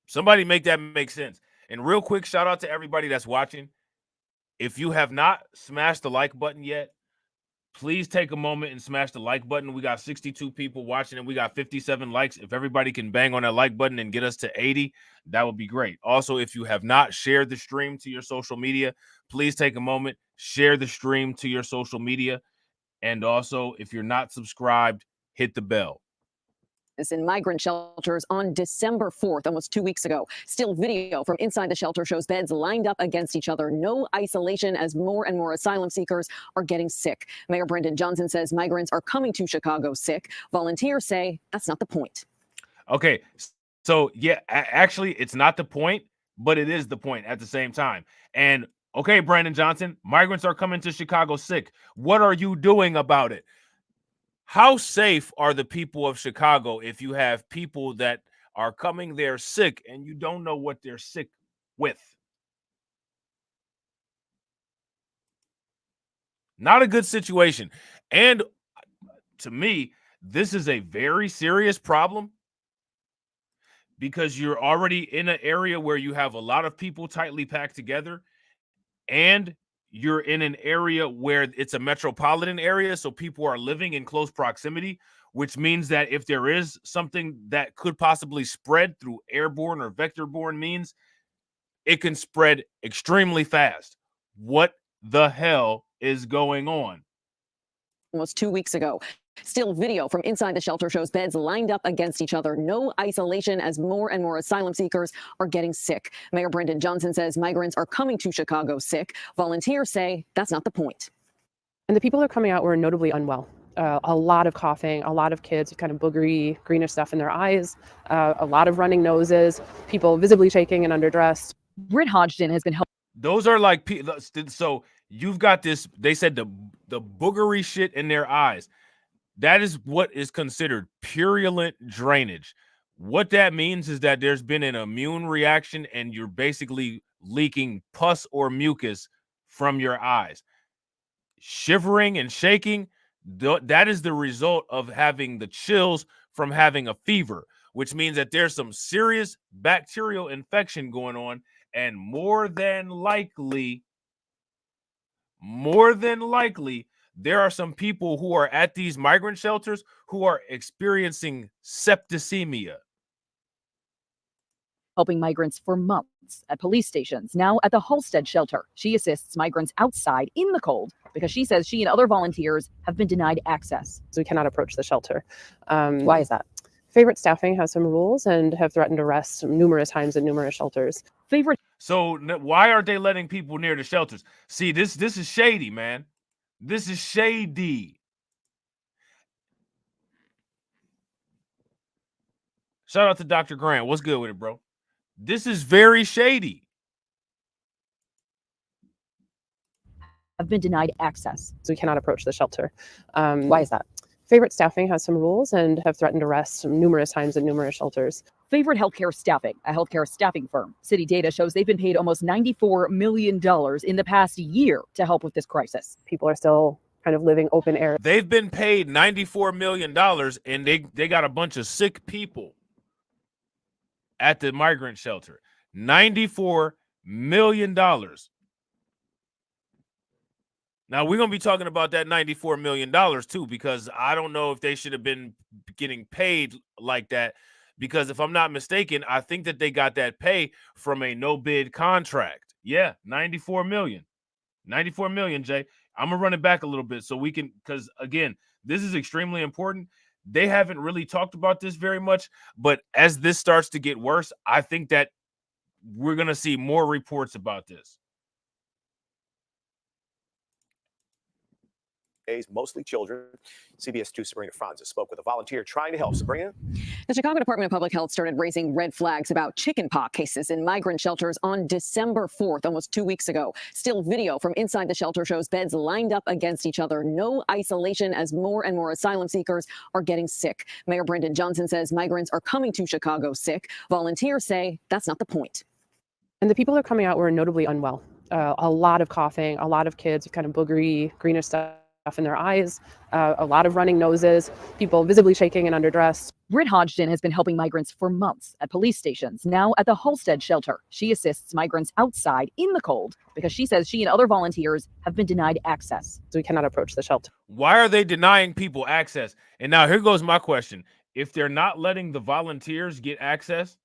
Somebody make that make sense. And real quick, shout out to everybody that's watching. If you have not smashed the like button yet, please take a moment and smash the like button. We got 62 people watching and we got 57 likes. If everybody can bang on that like button and get us to 80, that would be great. Also, if you have not shared the stream to your social media, please take a moment, share the stream to your social media. And also, if you're not subscribed, hit the bell. In migrant shelters on December 4th, almost 2 weeks ago. Still video from inside the shelter shows beds lined up against each other. No isolation as more and more asylum seekers are getting sick. Mayor Brendan Johnson says migrants are coming to Chicago sick. Volunteers say that's not the point. Okay, so yeah, actually, it's not the point, but it is the point at the same time. And okay, Brandon Johnson, migrants are coming to Chicago sick. What are you doing about it? How safe are the people of Chicago if you have people that are coming there sick and you don't know what they're sick with? Not a good situation. And to me, this is a very serious problem because you're already in an area where you have a lot of people tightly packed together, and you're in an area where it's a metropolitan area, so people are living in close proximity, which means that if there is something that could possibly spread through airborne or vector-borne means, it can spread extremely fast. What the hell is going on? Almost 2 weeks ago. Still video from inside the shelter shows beds lined up against each other. No isolation as more and more asylum seekers are getting sick. Mayor Brendan Johnson says migrants are coming to Chicago sick. Volunteers say that's not the point. And the people who are coming out were notably unwell. A lot of coughing, a lot of kids with kind of boogery, greenish stuff in their eyes, a lot of running noses, people visibly shaking and underdressed. Britt Hodgson has been helping. Those are like, so you've got this, they said the boogery shit in their eyes. That is what is considered purulent drainage. What that means is that there's been an immune reaction and you're basically leaking pus or mucus from your eyes. Shivering and shaking, that is the result of having the chills from having a fever, which means that there's some serious bacterial infection going on, and more than likely, there are some people who are at these migrant shelters who are experiencing septicemia. Helping migrants for months at police stations. Now at the Halstead shelter, she assists migrants outside in the cold because she says she and other volunteers have been denied access. So we cannot approach the shelter. Why is that? Favorite staffing has some rules and have threatened arrests numerous times at numerous shelters. So why aren't they letting people near the shelters? See, this is shady, man. This is shady. Shout out to Dr. Grant. What's good with it, bro? This is very shady. Have been denied access. So we cannot approach the shelter. Why is that? Favorite staffing has some rules and have threatened arrests numerous times at numerous shelters. Favorite Healthcare Staffing, a healthcare staffing firm. City data shows they've been paid almost $94 million in the past year to help with this crisis. People are still kind of living open air. They've been paid $94 million, and they got a bunch of sick people at the migrant shelter. $94 million. Now, we're going to be talking about that $94 million too, because I don't know if they should have been getting paid like that, because if I'm not mistaken, I think that they got that pay from a no-bid contract. Yeah, $94 million. $94 million, Jay. I'm going to run it back a little bit so we can, because, again, this is extremely important. They haven't really talked about this very much, but as this starts to get worse, I think that we're going to see more reports about this. Mostly children. CBS 2 Sabrina Francis spoke with a volunteer trying to help. Sabrina? The Chicago Department of Public Health started raising red flags about chickenpox cases in migrant shelters on December 4th, almost 2 weeks ago. Still, video from inside the shelter shows beds lined up against each other. No isolation as more and more asylum seekers are getting sick. Mayor Brandon Johnson says migrants are coming to Chicago sick. Volunteers say that's not the point. And the people who are coming out were notably unwell. A lot of coughing, a lot of kids with kind of boogery, greenish stuff in their eyes, a lot of running noses, people visibly shaking and underdressed. Britt Hodgson has been helping migrants for months at police stations, now at the Halstead shelter. She assists migrants outside in the cold because she says she and other volunteers have been denied access. So we cannot approach the shelter. Why are they denying people access? And now here goes my question. If they're not letting the volunteers get access,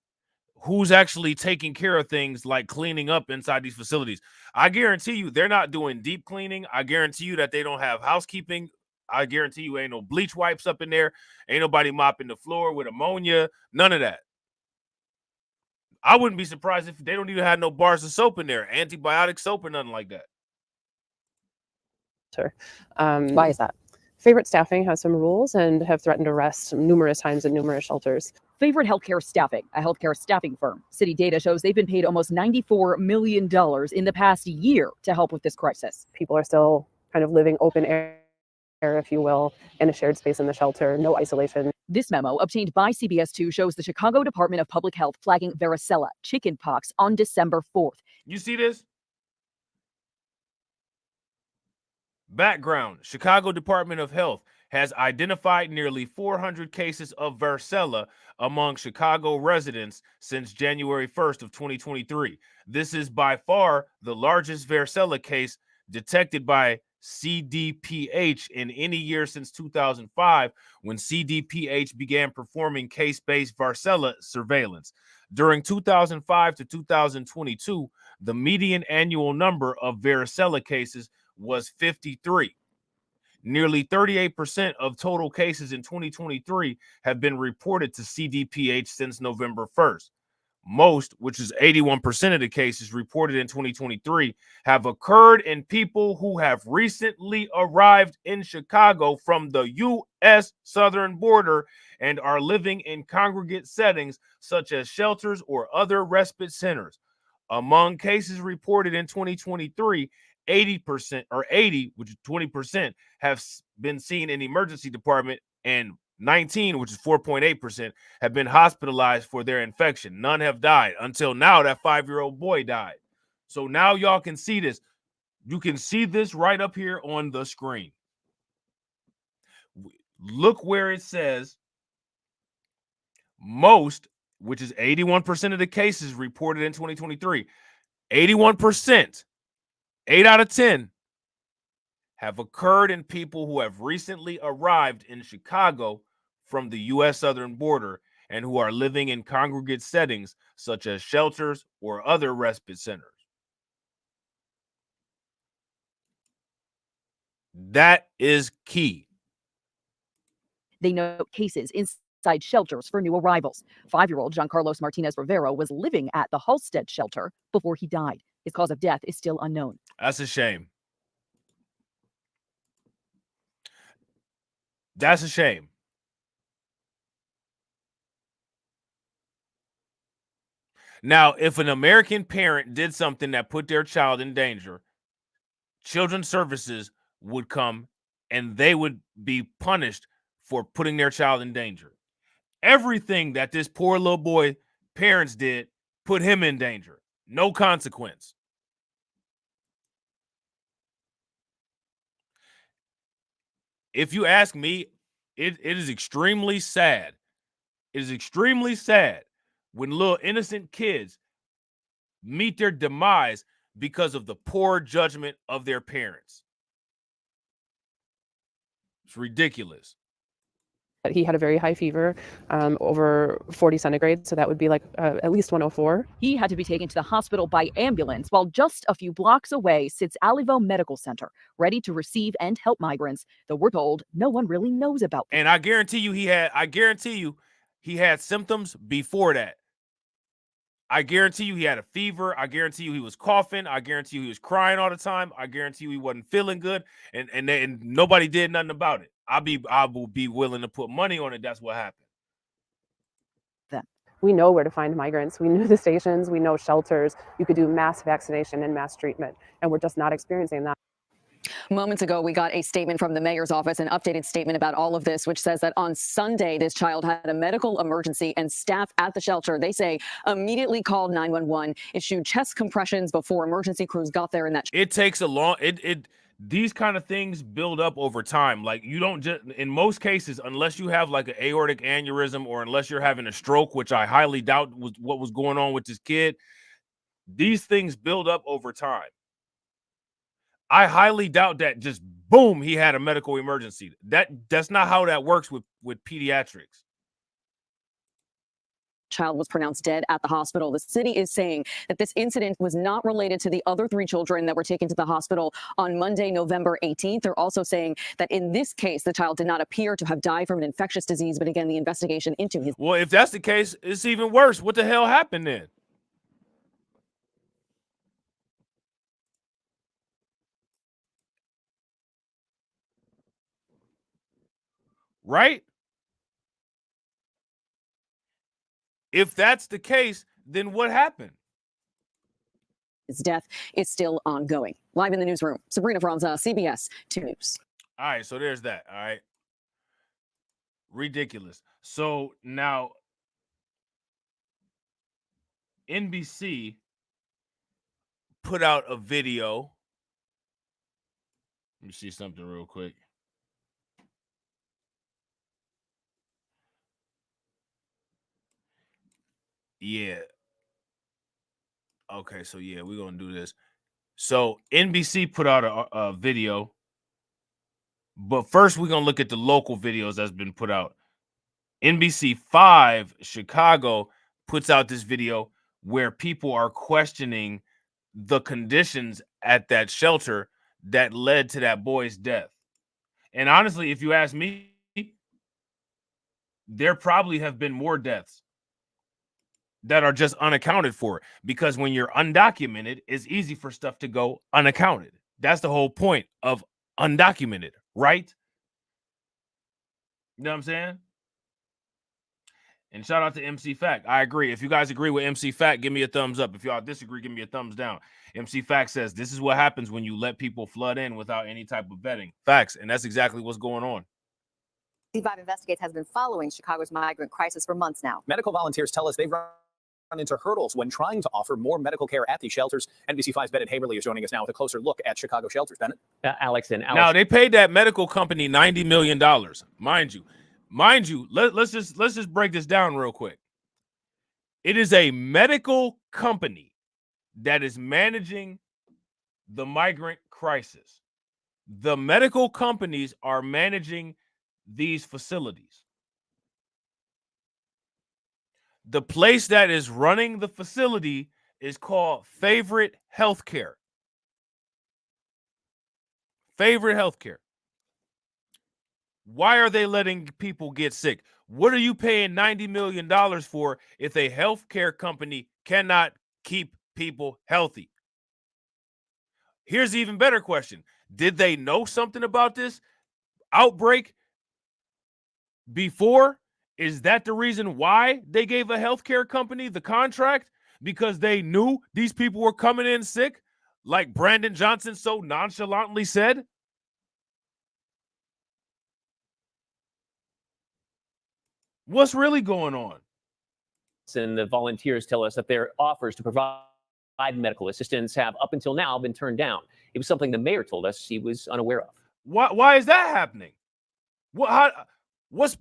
who's actually taking care of things like cleaning up inside these facilities? I guarantee you they're not doing deep cleaning. I guarantee you that they don't have housekeeping. I guarantee you ain't no bleach wipes up in there. Ain't nobody mopping the floor with ammonia. None of that. I wouldn't be surprised if they don't even have no bars of soap in there, antibiotic soap or nothing like that. Sure. Why is that? Favorite Staffing has some rules and have threatened arrest numerous times in numerous shelters. Favorite Healthcare Staffing, a healthcare staffing firm. City data shows they've been paid almost $94 million in the past year to help with this crisis. People are still kind of living open air, if you will, in a shared space in the shelter, no isolation. This memo, obtained by CBS 2, shows the Chicago Department of Public Health flagging varicella, chickenpox, on December 4th. You see this? Background: Chicago Department of Health has identified nearly 400 cases of varicella among Chicago residents since January 1st of 2023. This is by far the largest varicella case detected by CDPH in any year since 2005, when CDPH began performing case-based varicella surveillance. During 2005 to 2022, the median annual number of varicella cases was 53. Nearly 38% of total cases in 2023 have been reported to CDPH since November 1st. Most, which is 81% of the cases reported in 2023, have occurred in people who have recently arrived in Chicago from the U.S. southern border and are living in congregate settings such as shelters or other respite centers. Among cases reported in 2023, 80%, or 80, which is 20%, have been seen in the emergency department, and 19, which is 4.8%, have been hospitalized for their infection. None have died until now. That 5-year-old boy died. So now y'all can see this. You can see this right up here on the screen. Look where it says most, which is 81% of the cases reported in 2023. 81%. 8 out of 10 have occurred in people who have recently arrived in Chicago from the U.S. southern border and who are living in congregate settings such as shelters or other respite centers. That is key. They note cases inside shelters for new arrivals. 5-year-old Giancarlos Martinez Rivero was living at the Halstead shelter before he died. His cause of death is still unknown. That's a shame. That's a shame. Now, if an American parent did something that put their child in danger, Children's Services would come and they would be punished for putting their child in danger. Everything that this poor little boy parents did put him in danger. No consequence. if you ask me, it is extremely sad. It is extremely sad when little innocent kids meet their demise because of the poor judgment of their parents. It's ridiculous. He had a very high fever, over 40 centigrade, so that would be like at least 104. He had to be taken to the hospital by ambulance, while just a few blocks away sits Alivo Medical Center, ready to receive and help migrants, though we're told no one really knows about them. And I guarantee you he had symptoms before that. I guarantee you he had a fever. I guarantee you he was coughing. I guarantee you he was crying all the time. I guarantee you he wasn't feeling good, and nobody did nothing about it. I will be willing to put money on it. That's what happened. We know where to find migrants. We knew the stations. We know shelters. You could do mass vaccination and mass treatment, and we're just not experiencing that. Moments ago, we got a statement from the mayor's office, an updated statement about all of this, which says that on Sunday, this child had a medical emergency and staff at the shelter, they say, immediately called 911, issued chest compressions before emergency crews got there. And that it takes a long, these kind of things build up over time. Like you don't just, in most cases, unless you have like an aortic aneurysm or unless you're having a stroke, which I highly doubt was what was going on with this kid, these things build up over time. I highly doubt that just boom, he had a medical emergency. That's not how that works with pediatrics. child was pronounced dead at the hospital. The city is saying that this incident was not related to the other 3 children that were taken to the hospital on Monday, November 18th. They're also saying that in this case, the child did not appear to have died from an infectious disease. But again, the investigation into his... Well, if that's the case, it's even worse. What the hell happened then? Right? If that's the case, then what happened? His death is still ongoing. Live in the newsroom, Sabrina Franza, CBS 2 News. All right, so there's that. All right. Ridiculous. So now NBC put out a video. Let me see something real quick. Yeah. Okay, so yeah, we're going to do this. So NBC put out a video. But first, we're going to look at the local videos that's been put out. NBC 5 Chicago puts out this video where people are questioning the conditions at that shelter that led to that boy's death. And honestly, if you ask me, there probably have been more deaths that are just unaccounted for, because when you're undocumented, it's easy for stuff to go unaccounted. That's the whole point of undocumented, right? You know what I'm saying? And shout out to MC Fact. I agree. If you guys agree with MC Fact, give me a thumbs up. If y'all disagree, give me a thumbs down. MC Fact says this is what happens when you let people flood in without any type of vetting. Facts. And that's exactly what's going on. C5 Investigates has been following Chicago's migrant crisis for months now. Medical volunteers tell us they've run into hurdles when trying to offer more medical care at these shelters. NBC5's Bennett Haverly is joining us now with a closer look at Chicago shelters. Bennett? Alex. Now, they paid that medical company $90 million. Mind you, let's just break this down real quick. It is a medical company that is managing the migrant crisis. The medical companies are managing these facilities. The place that is running the facility is called Favorite Healthcare. Favorite Healthcare. Why are they letting people get sick? What are you paying $90 million for if a healthcare company cannot keep people healthy? Here's an even better question. Did they know something about this outbreak before? Is that the reason why they gave a healthcare company the contract? Because they knew these people were coming in sick, like Brandon Johnson so nonchalantly said? What's really going on? And the volunteers tell us that their offers to provide medical assistance have up until now been turned down. It was something the mayor told us he was unaware of. Why is that happening? What's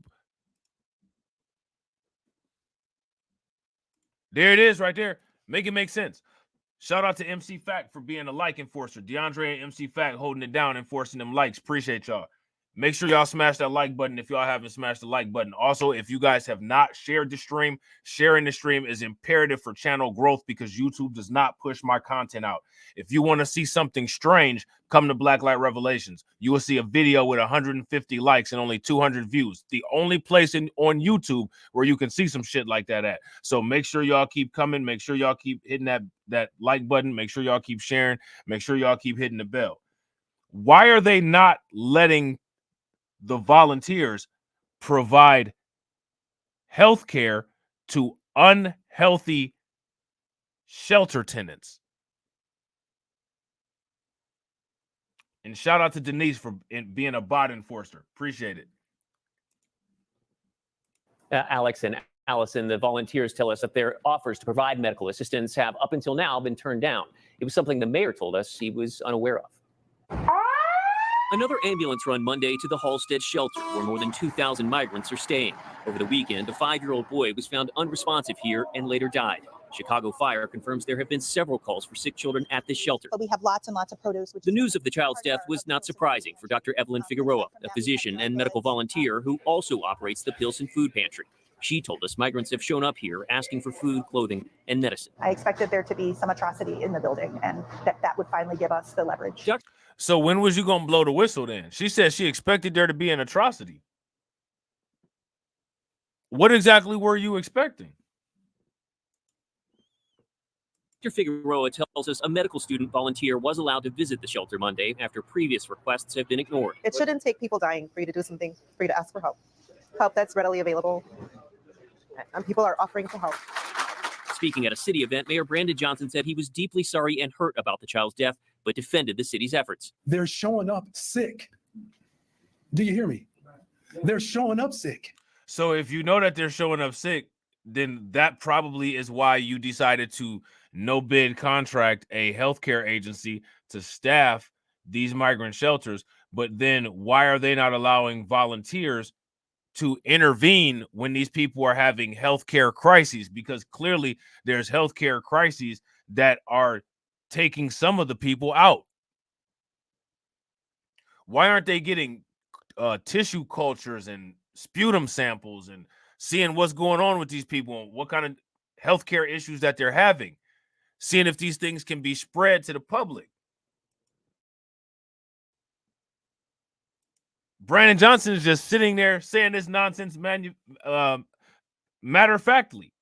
there? It is right there. Make it make sense. Shout out to MC Fact for being a like enforcer. DeAndre and MC Fact holding it down, enforcing them likes. Appreciate y'all. Make sure y'all smash that like button if y'all haven't smashed the like button. Also, if you guys have not shared the stream, sharing the stream is imperative for channel growth because YouTube does not push my content out. If you want to see something strange, come to Blacklight Revelations. You will see a video with 150 likes and only 200 views. The only place on YouTube where you can see some shit like that at. So make sure y'all keep coming. Make sure y'all keep hitting that like button. Make sure y'all keep sharing. Make sure y'all keep hitting the bell. Why are they not letting the volunteers provide health care to unhealthy shelter tenants? And shout out to Denise for being a bot enforcer. Appreciate it. Alex and Allison, the volunteers tell us that their offers to provide medical assistance have up until now been turned down. It was something the mayor told us he was unaware of. Another ambulance run Monday to the Halstead shelter, where more than 2,000 migrants are staying. Over the weekend, a 5-year-old boy was found unresponsive here and later died. Chicago Fire confirms there have been several calls for sick children at this shelter. But we have lots and lots of produce. The news of the child's death was not surprising for Dr. Evelyn Figueroa, a physician and medical volunteer who also operates the Pilsen Food Pantry. She told us migrants have shown up here asking for food, clothing, and medicine. I expected there to be some atrocity in the building, and that would finally give us the leverage. So when was you going to blow the whistle then? She said she expected there to be an atrocity. What exactly were you expecting? Dr. Figueroa tells us a medical student volunteer was allowed to visit the shelter Monday after previous requests have been ignored. It shouldn't take people dying for you to do something, for you to ask for help. Help that's readily available, and people are offering to help. Speaking at a city event, Mayor Brandon Johnson said he was deeply sorry and hurt about the child's death, but defended the city's efforts. They're showing up sick. Do you hear me? They're showing up sick. So if you know that they're showing up sick, then that probably is why you decided to no bid contract a healthcare agency to staff these migrant shelters. But then why are they not allowing volunteers to intervene when these people are having healthcare crises? Because clearly there's healthcare crises that are taking some of the people out. Why aren't they getting tissue cultures and sputum samples and seeing what's going on with these people and what kind of healthcare issues that they're having, seeing if these things can be spread to the public? Brandon Johnson is just sitting there saying this nonsense matter-of-factly.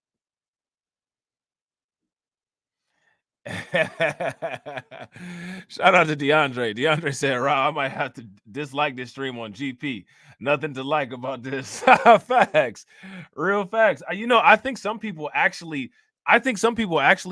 Shout out to DeAndre. DeAndre said, Rob, I might have to dislike this stream on GP. Nothing to like about this. Facts. Real facts. I think some people actually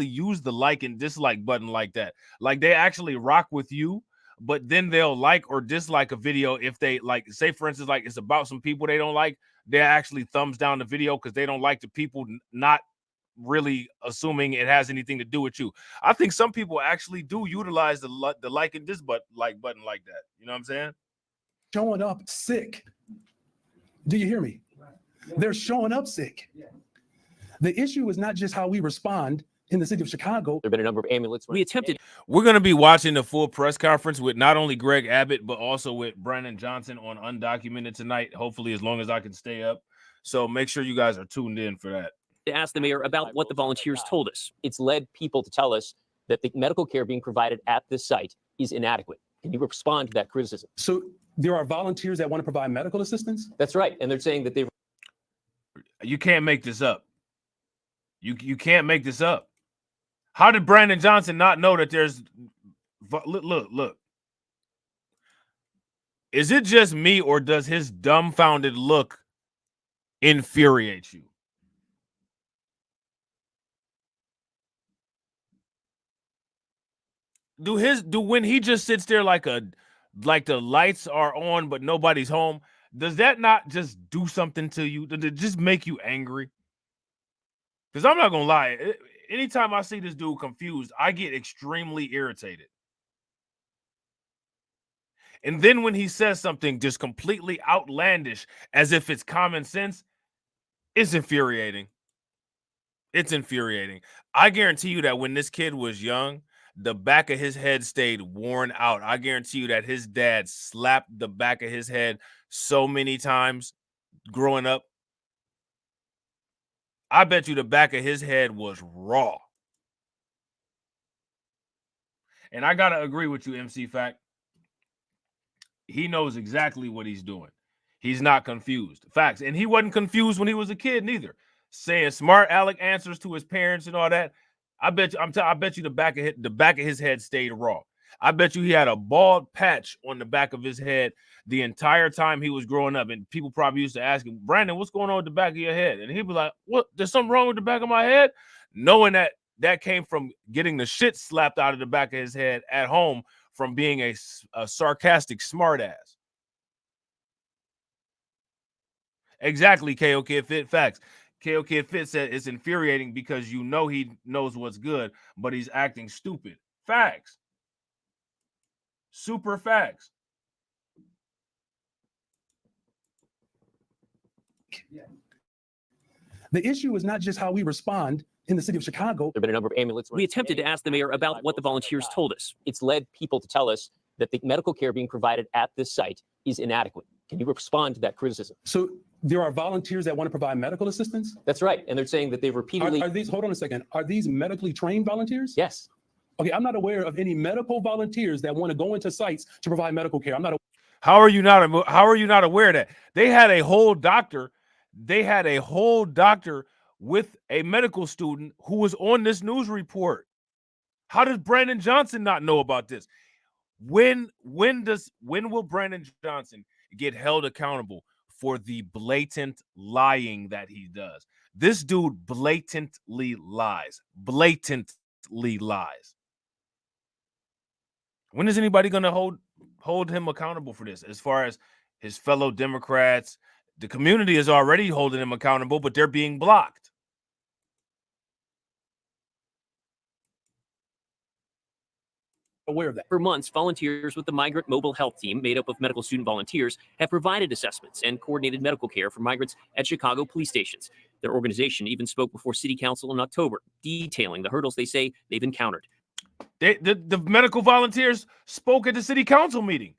use the like and dislike button like that. Like they actually rock with you, but then they'll like or dislike a video if they like, say for instance, like it's about some people they don't like. They actually thumbs down the video because they don't like the people, not really assuming it has anything to do with you. I think some people actually do utilize the like and button like that. You know what I'm saying? Showing up sick. Do you hear me? They're showing up sick. The issue is not just how we respond in the city of Chicago. There have been a number of amulets. We're going to be watching the full press conference with not only Greg Abbott, but also with Brandon Johnson on Undocumented tonight, hopefully as long as I can stay up. So make sure you guys are tuned in for that. To ask the mayor about what the volunteers told us. It's led people to tell us that the medical care being provided at this site is inadequate. Can you respond to that criticism? So there are volunteers that want to provide medical assistance? That's right. And they're saying that you can't make this up. You can't make this up. How did Brandon Johnson not know that there's look. Is it just me or does his dumbfounded look infuriate you? Do when he just sits there like the lights are on but nobody's home, does that not just do something to you? Does it just make you angry? Because I'm not gonna lie, anytime I see this dude confused, I get extremely irritated. And then when he says something just completely outlandish, as if it's common sense, it's infuriating. It's infuriating. I guarantee you that when this kid was young, the back of his head stayed worn out. I guarantee you that his dad slapped the back of his head so many times growing up. I bet you the back of his head was raw. And I got to agree with you, MC Fact. He knows exactly what he's doing. He's not confused. Facts. And he wasn't confused when he was a kid neither. Saying smart aleck answers to his parents and all that. I bet you, I bet you the back of his head stayed raw. I bet you he had a bald patch on the back of his head the entire time he was growing up. And people probably used to ask him, Brandon, what's going on with the back of your head? And he'd be like, what? There's something wrong with the back of my head? Knowing that came from getting the shit slapped out of the back of his head at home from being a sarcastic smartass. Exactly, KO Kid Fit. Facts. KO Kid Fit said it's infuriating because you know he knows what's good, but he's acting stupid. Facts. Super facts. The issue is not just how we respond in the city of Chicago. There have been a number of ambulances. We attempted to ask the mayor about what the volunteers told us. It's led people to tell us that the medical care being provided at this site is inadequate. Can you respond to that criticism? So there are volunteers that want to provide medical assistance? That's right. And they're saying that they've repeatedly... Are these, hold on a second, are these medically trained volunteers? Yes. Okay, I'm not aware of any medical volunteers that want to go into sites to provide medical care. I'm not. How are you not aware of that? They had a whole doctor. They had a whole doctor with a medical student who was on this news report. How does Brandon Johnson not know about this? When will Brandon Johnson get held accountable for the blatant lying that he does? This dude blatantly lies. Blatantly lies. When is anybody going to hold him accountable for this? As far as his fellow Democrats, the community is already holding him accountable, but they're being blocked. Aware of that. For months, volunteers with the Migrant Mobile Health Team, made up of medical student volunteers, have provided assessments and coordinated medical care for migrants at Chicago police stations. Their organization even spoke before City Council in October, detailing the hurdles they say they've encountered. The medical volunteers spoke at the City Council meeting.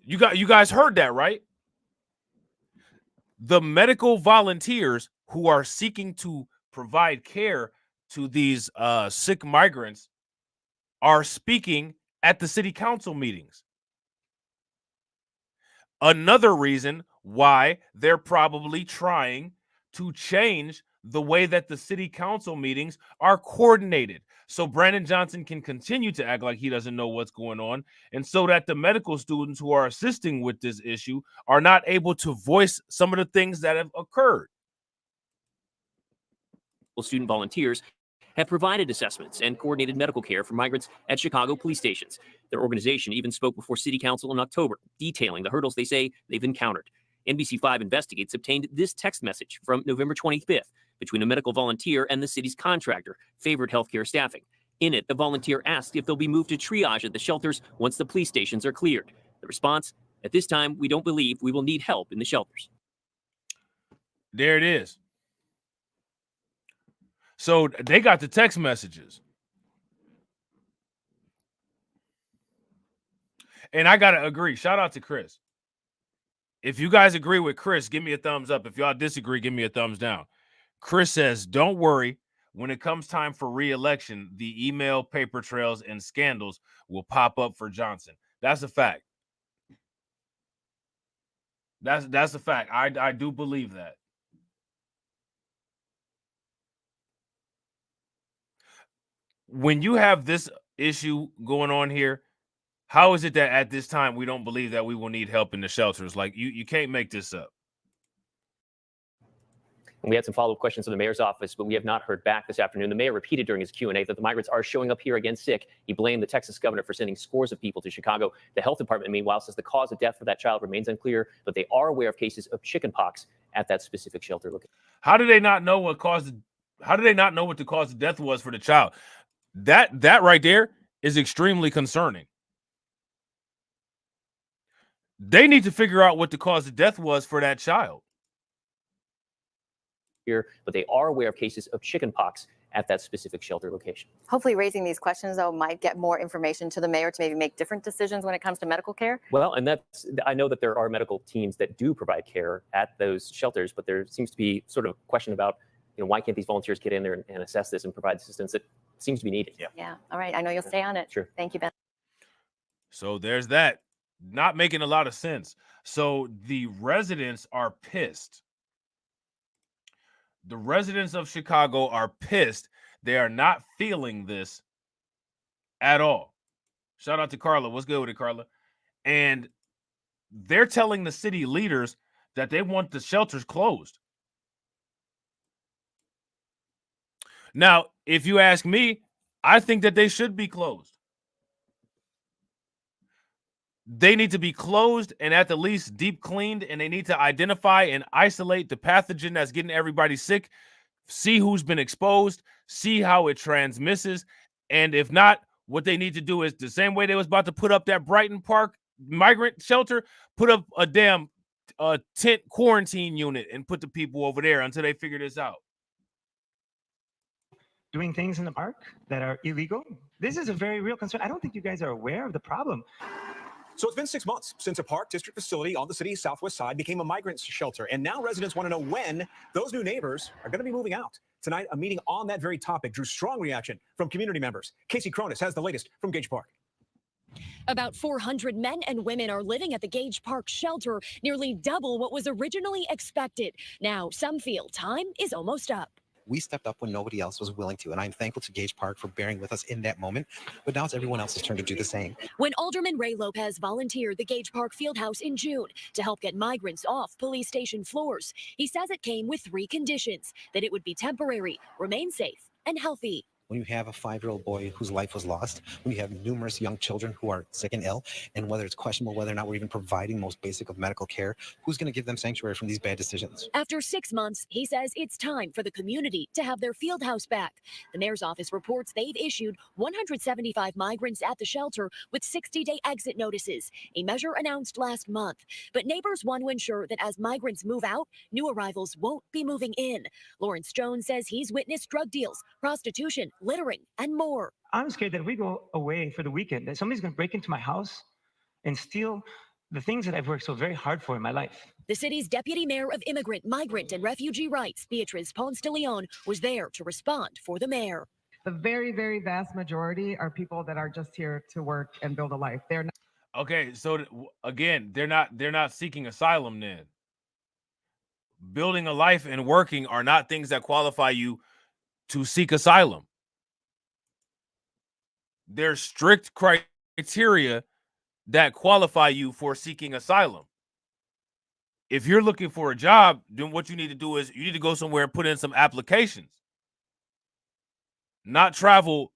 You guys heard that, right? The medical volunteers who are seeking to provide care to these sick migrants are speaking at the City Council meetings. Another reason why they're probably trying to change the way that the City Council meetings are coordinated, so Brandon Johnson can continue to act like he doesn't know what's going on, and so that the medical students who are assisting with this issue are not able to voice some of the things that have occurred. Student volunteers have provided assessments and coordinated medical care for migrants at Chicago police stations. Their organization even spoke before City Council in October, detailing the hurdles they say they've encountered. NBC5 Investigates obtained this text message from November 25th between a medical volunteer and the city's contractor, Favored Healthcare Staffing. In it, the volunteer asked if they'll be moved to triage at the shelters once the police stations are cleared. The response, at this time, we don't believe we will need help in the shelters. There it is. So they got the text messages. And I got to agree. Shout out to Chris. If you guys agree with Chris, give me a thumbs up. If y'all disagree, give me a thumbs down. Chris says, don't worry. When it comes time for re-election, the email, paper trails, and scandals will pop up for Johnson. That's a fact. That's a fact. I do believe that. When you have this issue going on here, how is it that at this time we don't believe that we will need help in the shelters? Like, you can't make this up. And we had some follow-up questions from the mayor's office, but we have not heard back this afternoon. The mayor repeated during his Q&A that the migrants are showing up here again sick. He blamed the Texas governor for sending scores of people to Chicago. The health department, meanwhile, says the cause of death for that child remains unclear, but they are aware of cases of chickenpox at that specific shelter. How do they not know what caused? How do they not know what the cause of death was for the child? That right there is extremely concerning. They need to figure out what the cause of death was for that child. Here, but they are aware of cases of chickenpox at that specific shelter location. Hopefully raising these questions, though, might get more information to the mayor to maybe make different decisions when it comes to medical care. Well, and I know that there are medical teams that do provide care at those shelters, but there seems to be sort of a question about, why can't these volunteers get in there and assess this and provide assistance that seems to be needed? Yeah. All right. I know you'll stay on it. Sure. Thank you, Ben. So there's that. Not making a lot of sense. So the residents are pissed. The residents of Chicago are pissed. They are not feeling this at all. Shout out to Carla. What's good with it, Carla? And they're telling the city leaders that they want the shelters closed. Now, if you ask me, I think that they should be closed. They need to be closed and at the least deep cleaned, and they need to identify and isolate the pathogen that's getting everybody sick, see who's been exposed, see how it transmisses, and if not, what they need to do is the same way they was about to put up that Brighton Park migrant shelter, put up a damn tent quarantine unit and put the people over there until they figure this out. Doing things in the park that are illegal. This is a very real concern. I don't think you guys are aware of the problem. So it's been 6 months since a Park District facility on the city's southwest side became a migrant shelter. And now residents want to know when those new neighbors are going to be moving out. Tonight, a meeting on that very topic drew strong reaction from community members. Casey Cronus has the latest from Gage Park. About 400 men and women are living at the Gage Park shelter, nearly double what was originally expected. Now, some feel time is almost up. We stepped up when nobody else was willing to, and I'm thankful to Gage Park for bearing with us in that moment, but now it's everyone else's turn to do the same. When Alderman Ray Lopez volunteered the Gage Park Fieldhouse in June to help get migrants off police station floors, he says it came with 3 conditions: that it would be temporary, remain safe, and healthy. When you have a 5-year-old boy whose life was lost, when you have numerous young children who are sick and ill, and whether it's questionable whether or not we're even providing most basic of medical care, who's going to give them sanctuary from these bad decisions? After 6 months, he says it's time for the community to have their field house back. The mayor's office reports they've issued 175 migrants at the shelter with 60-day exit notices, a measure announced last month. But neighbors want to ensure that as migrants move out, new arrivals won't be moving in. Lawrence Jones says he's witnessed drug deals, prostitution, littering, and more. I'm scared that we go away for the weekend, that somebody's going to break into my house and steal the things that I've worked so very hard for in my life. The city's deputy mayor of immigrant, migrant, and refugee rights, Beatriz Ponce de Leon, was there to respond for the mayor. The very, very vast majority are people that are just here to work and build a life. They're not. Okay, so again, they're not seeking asylum then. Building a life and working are not things that qualify you to seek asylum. There's strict criteria that qualify you for seeking asylum. If you're looking for a job, then what you need to do is you need to go somewhere and put in some applications. Not travel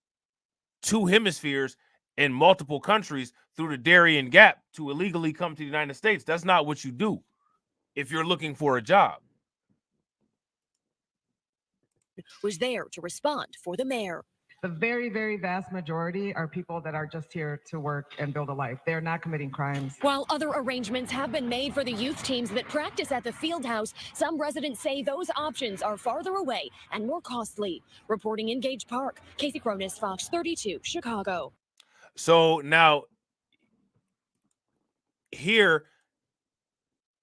2 hemispheres in multiple countries through the Darien Gap to illegally come to the United States. That's not what you do if you're looking for a job. Was there to respond for the mayor. The very, very vast majority are people that are just here to work and build a life. They're not committing crimes. While other arrangements have been made for the youth teams that practice at the field house, some residents say those options are farther away and more costly. Reporting in Gage Park, Casey Cronus, Fox 32, Chicago. So now, here,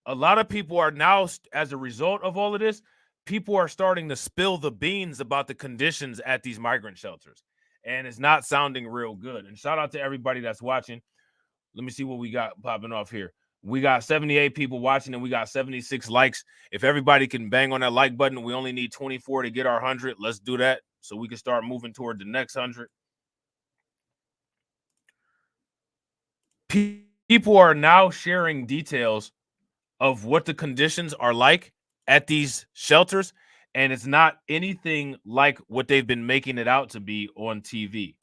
a lot of people are now, as a result of all of this, people are starting to spill the beans about the conditions at these migrant shelters. And it's not sounding real good. And shout out to everybody that's watching. Let me see what we got popping off here. We got 78 people watching and we got 76 likes. If everybody can bang on that like button, we only need 24 to get our 100. Let's do that so we can start moving toward the next 100. People are now sharing details of what the conditions are like at these shelters, and it's not anything like what they've been making it out to be on TV.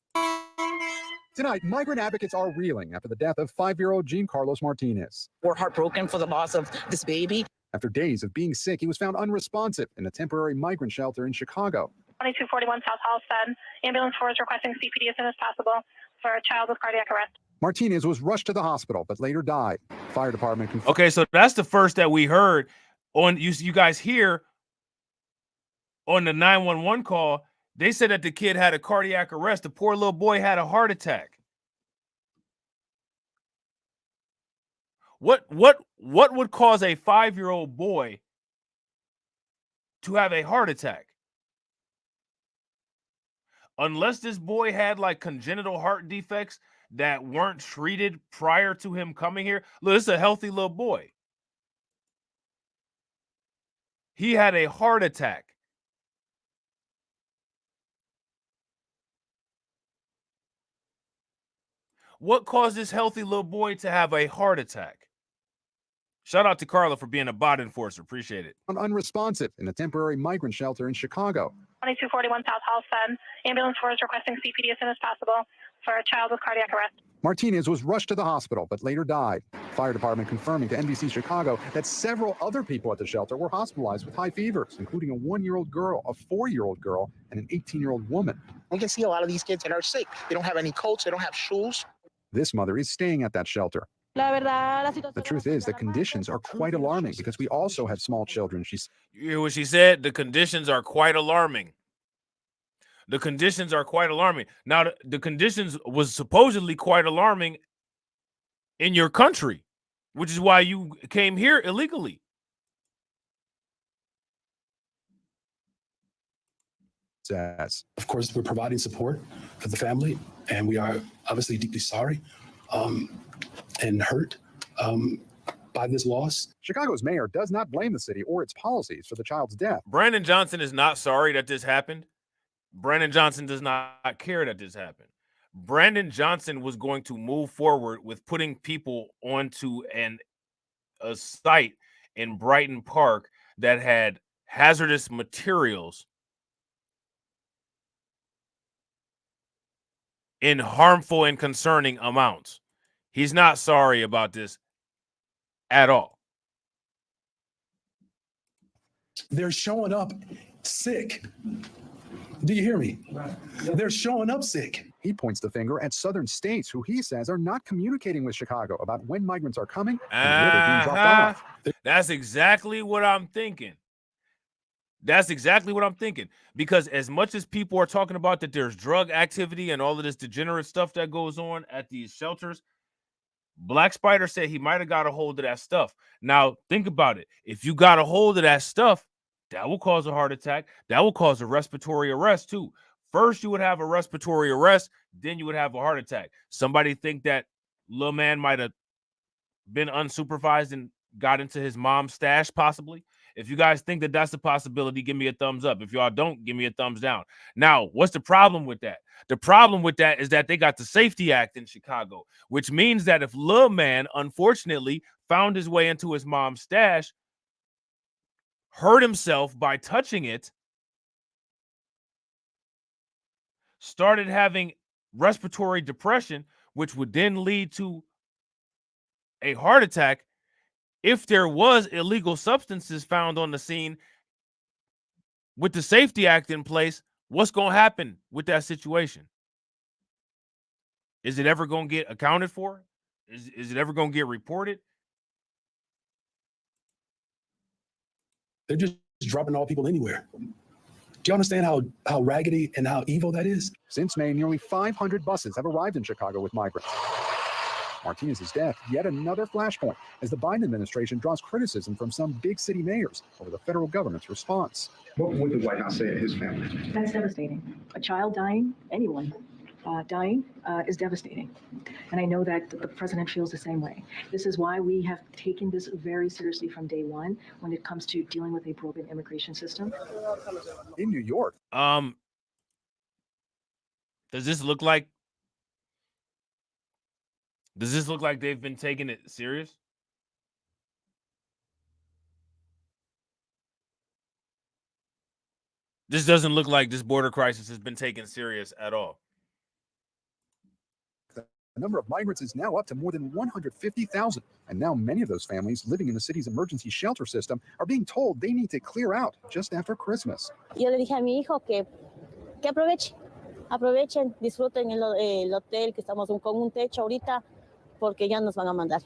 Tonight, migrant advocates are reeling after the death of 5-year-old Jean Carlos Martinez. We're heartbroken for the loss of this baby. After days of being sick, he was found unresponsive in a temporary migrant shelter in Chicago. 2241 South Halsted. Ambulance 4 is requesting CPD as soon as possible for a child with cardiac arrest. Martinez was rushed to the hospital, but later died. Fire department confirmed. Okay, so that's the first that we heard on you guys hear on the 911 call. They said that the kid had a cardiac arrest. The poor little boy had a heart attack. What would cause a 5-year-old boy to have a heart attack? Unless this boy had like congenital heart defects that weren't treated prior to him coming here. Look, this is a healthy little boy. He had a heart attack. What caused this healthy little boy to have a heart attack? Shout out to Carla for being a bot enforcer. Appreciate it. Unresponsive in a temporary migrant shelter in Chicago. 2241 South Halsted. Ambulance 4 is requesting CPD as soon as possible for a child with cardiac arrest. Martinez was rushed to the hospital, but later died. Fire department confirming to NBC Chicago that several other people at the shelter were hospitalized with high fevers, including a 1-year-old girl, a 4-year-old girl, and an 18-year-old woman. We can see a lot of these kids that are sick. They don't have any coats. They don't have shoes. This mother is staying at that shelter. The truth is, the conditions are quite alarming because we also have small children. You hear what she said? The conditions are quite alarming. The conditions are quite alarming. Now, the conditions was supposedly quite alarming in your country, which is why you came here illegally. Says. Of course, we're providing support for the family, and we are obviously deeply sorry and hurt by this loss. Chicago's mayor does not blame the city or its policies for the child's death. Brandon Johnson is not sorry that this happened. Brandon Johnson does not care that this happened. Brandon Johnson was going to move forward with putting people onto a site in Brighton Park that had hazardous materials in harmful and concerning amounts. He's not sorry about this at all. They're showing up sick. Do you hear me? They're showing up sick. He points the finger at southern states who he says are not communicating with Chicago about when migrants are coming and where they're being dropped off. That's exactly what I'm thinking. That's exactly what I'm thinking. Because as much as people are talking about that there's drug activity and all of this degenerate stuff that goes on at these shelters, Black Spider said he might have got a hold of that stuff. Now, think about it. If you got a hold of that stuff, that will cause a heart attack. That will cause a respiratory arrest too. First, you would have a respiratory arrest, then you would have a heart attack. Somebody think that little man might have been unsupervised and got into his mom's stash, possibly. If you guys think that that's a possibility, give me a thumbs up. If y'all don't, give me a thumbs down. Now, what's the problem with that? The problem with that is that they got the Safety Act in Chicago, which means that if little man, unfortunately, found his way into his mom's stash, hurt himself by touching it, started having respiratory depression, which would then lead to a heart attack. If there was illegal substances found on the scene with the Safety Act in place, what's going to happen with that situation? Is it ever going to get accounted for? Is it ever going to get reported? They're just dropping all people anywhere. Do you understand how raggedy and how evil that is? Since May, nearly 500 buses have arrived in Chicago with migrants. Martinez's death, yet another flashpoint, as the Biden administration draws criticism from some big city mayors over the federal government's response. What would the White House say to his family? That's devastating. A child dying, anyone dying, is devastating. And I know that the president feels the same way. This is why we have taken this very seriously from day one when it comes to dealing with a broken immigration system. In New York. Does this look like they've been taking it serious? This doesn't look like this border crisis has been taken serious at all. The number of migrants is now up to more than 150,000. And now many of those families living in the city's emergency shelter system are being told they need to clear out just after Christmas. Yo le dije a mi hijo que que aprovechen, disfruten el hotel, que estamos con un techo ahorita, porque ya nos van a mandar.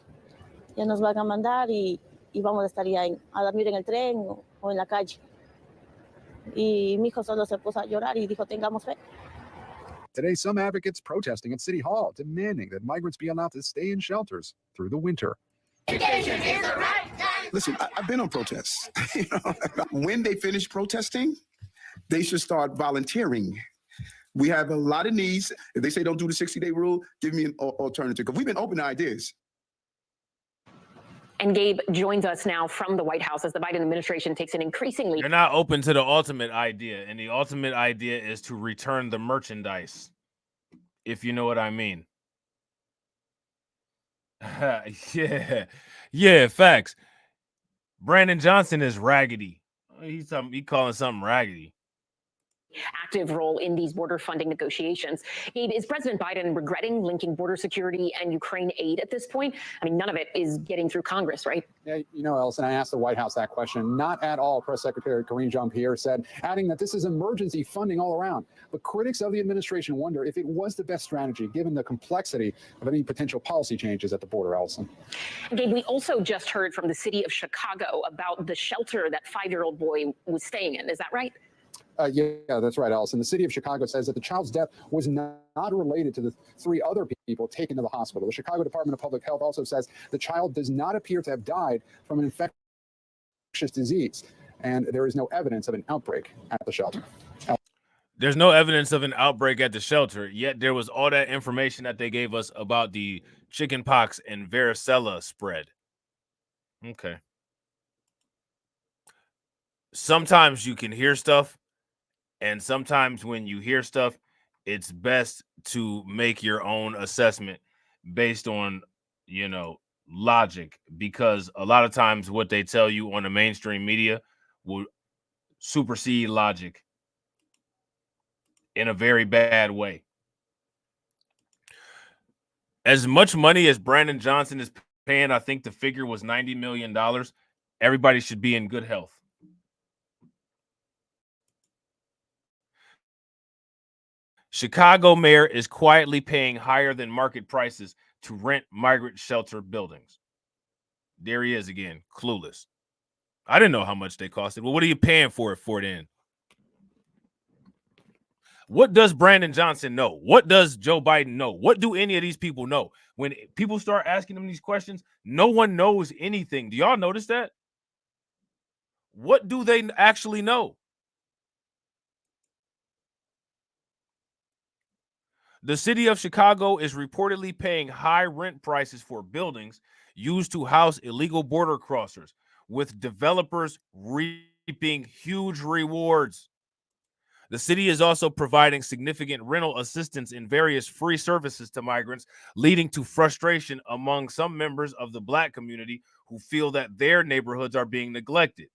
Ya nos van a mandar y vamos a estar ya a dormir en el tren o en la calle. Y mi hijo solo se puso a llorar y dijo, tengamos fe. Today, some advocates protesting at City Hall, demanding that migrants be allowed to stay in shelters through the winter. Listen, I've been on protests. When they finish protesting, they should start volunteering. We have a lot of needs. If they say don't do the 60-day rule, give me an alternative. Because we've been open to ideas. And Gabe joins us now from the White House as the Biden administration takes an increasingly... They're not open to the ultimate idea, and the ultimate idea is to return the merchandise, if you know what I mean. Yeah, facts. Brandon Johnson is raggedy. He calling something raggedy. Active role in these border funding negotiations. Gabe, is President Biden regretting linking border security and Ukraine aid at this point? I mean, none of it is getting through Congress, right? Yeah, you know, Ellison, I asked the White House that question. Not at all, Press Secretary Karine Jean-Pierre said, adding that this is emergency funding all around. But critics of the administration wonder if it was the best strategy, given the complexity of any potential policy changes at the border, Ellison. Gabe, we also just heard from the city of Chicago about the shelter that 5-year-old boy was staying in. Is that right? Yeah, that's right, Allison. The city of Chicago says that the child's death was not related to the 3 other people taken to the hospital. The Chicago Department of Public Health also says the child does not appear to have died from an infectious disease, and there is no evidence of an outbreak at the shelter. There's no evidence of an outbreak at the shelter, yet there was all that information that they gave us about the chickenpox and varicella spread. Okay. Sometimes you can hear stuff, and sometimes when you hear stuff, it's best to make your own assessment based on, you know, logic, because a lot of times what they tell you on the mainstream media will supersede logic in a very bad way. As much money as Brandon Johnson is paying, I think the figure was $90 million. Everybody should be in good health. Chicago mayor is quietly paying higher than market prices to rent migrant shelter buildings. There he is again, clueless. I didn't know how much they costed. Well, what are you paying for it for then? What does Brandon Johnson know? What does Joe Biden know? What do any of these people know? When people start asking them these questions, no one knows anything. Do y'all notice that? What do they actually know? The city of Chicago is reportedly paying high rent prices for buildings used to house illegal border crossers, with developers reaping huge rewards. The city is also providing significant rental assistance in various free services to migrants, leading to frustration among some members of the Black community who feel that their neighborhoods are being neglected.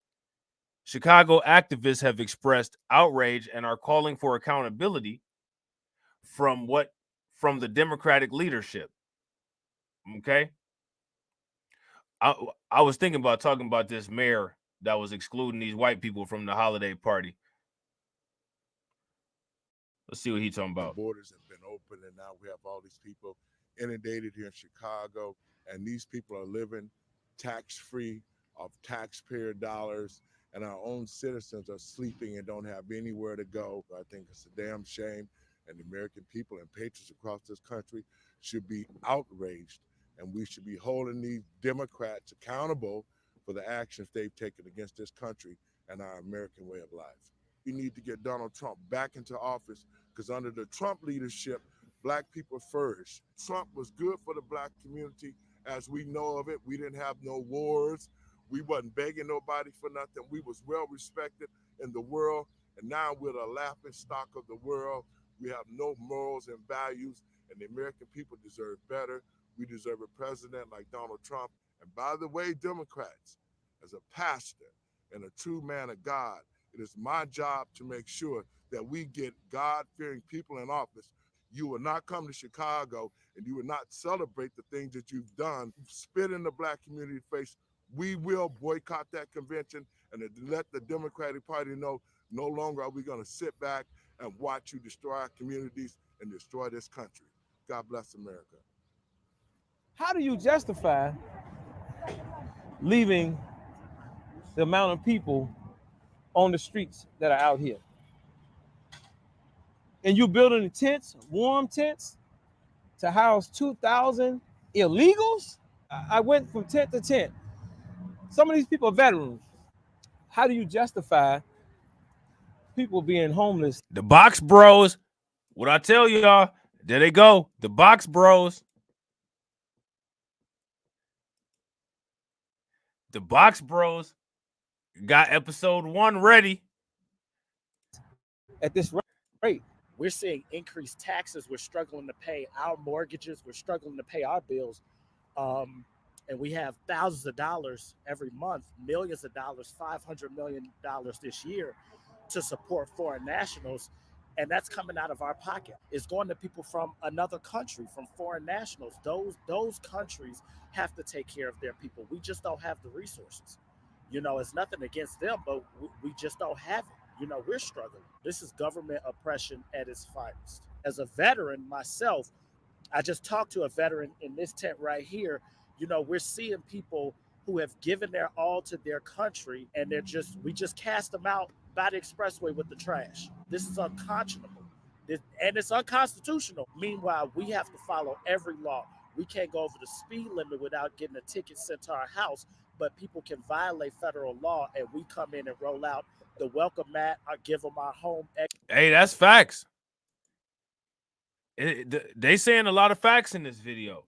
Chicago activists have expressed outrage and are calling for accountability from the Democratic leadership. Okay. I was thinking about talking about this mayor that was excluding these white people from the holiday party. Let's see what he's talking about. The borders have been open, and now we have all these people inundated here in Chicago, and these people are living tax-free of taxpayer dollars, and our own citizens are sleeping and don't have anywhere to go. I think it's a damn shame, and the American people and patriots across this country should be outraged, and we should be holding these Democrats accountable for the actions they've taken against this country and our American way of life. We need to get Donald Trump back into office, because under the Trump leadership, Black people flourished. Trump was good for the Black community as we know of it. We didn't have no wars. We wasn't begging nobody for nothing. We was well respected in the world, and now we're the laughing stock of the world. We have no morals and values, and the American people deserve better. We deserve a president like Donald Trump. And by the way, Democrats, as a pastor and a true man of God, it is my job to make sure that we get God-fearing people in office. You will not come to Chicago and you will not celebrate the things that you've done. Spit in the Black community face. We will boycott that convention and let the Democratic Party know no longer are we going to sit back and watch you destroy our communities and destroy this country. God bless America. How do you justify leaving the amount of people on the streets that are out here? And you building tents, warm tents, to house 2,000 illegals? I went from tent to tent. Some of these people are veterans. How do you justify people being homeless? The box bros, what I tell y'all, there they go. The box bros. The box bros got episode 1 ready. At this rate, we're seeing increased taxes. We're struggling to pay our mortgages. We're struggling to pay our bills. And we have thousands of dollars every month, millions of dollars, $500 million this year to support foreign nationals. And that's coming out of our pocket. It's going to people from another country, from foreign nationals. Those countries have to take care of their people. We just don't have the resources. You know, it's nothing against them, but we just don't have it. You know, we're struggling. This is government oppression at its finest. As a veteran myself, I just talked to a veteran in this tent right here. You know, we're seeing people who have given their all to their country, and we just cast them out by the expressway with the trash. This is unconscionable, and it's unconstitutional. Meanwhile, we have to follow every law. We can't go over the speed limit without getting a ticket sent to our house, but people can violate federal law, and we come in and roll out the welcome mat, or give them our home. Hey, that's facts. They saying a lot of facts in this video.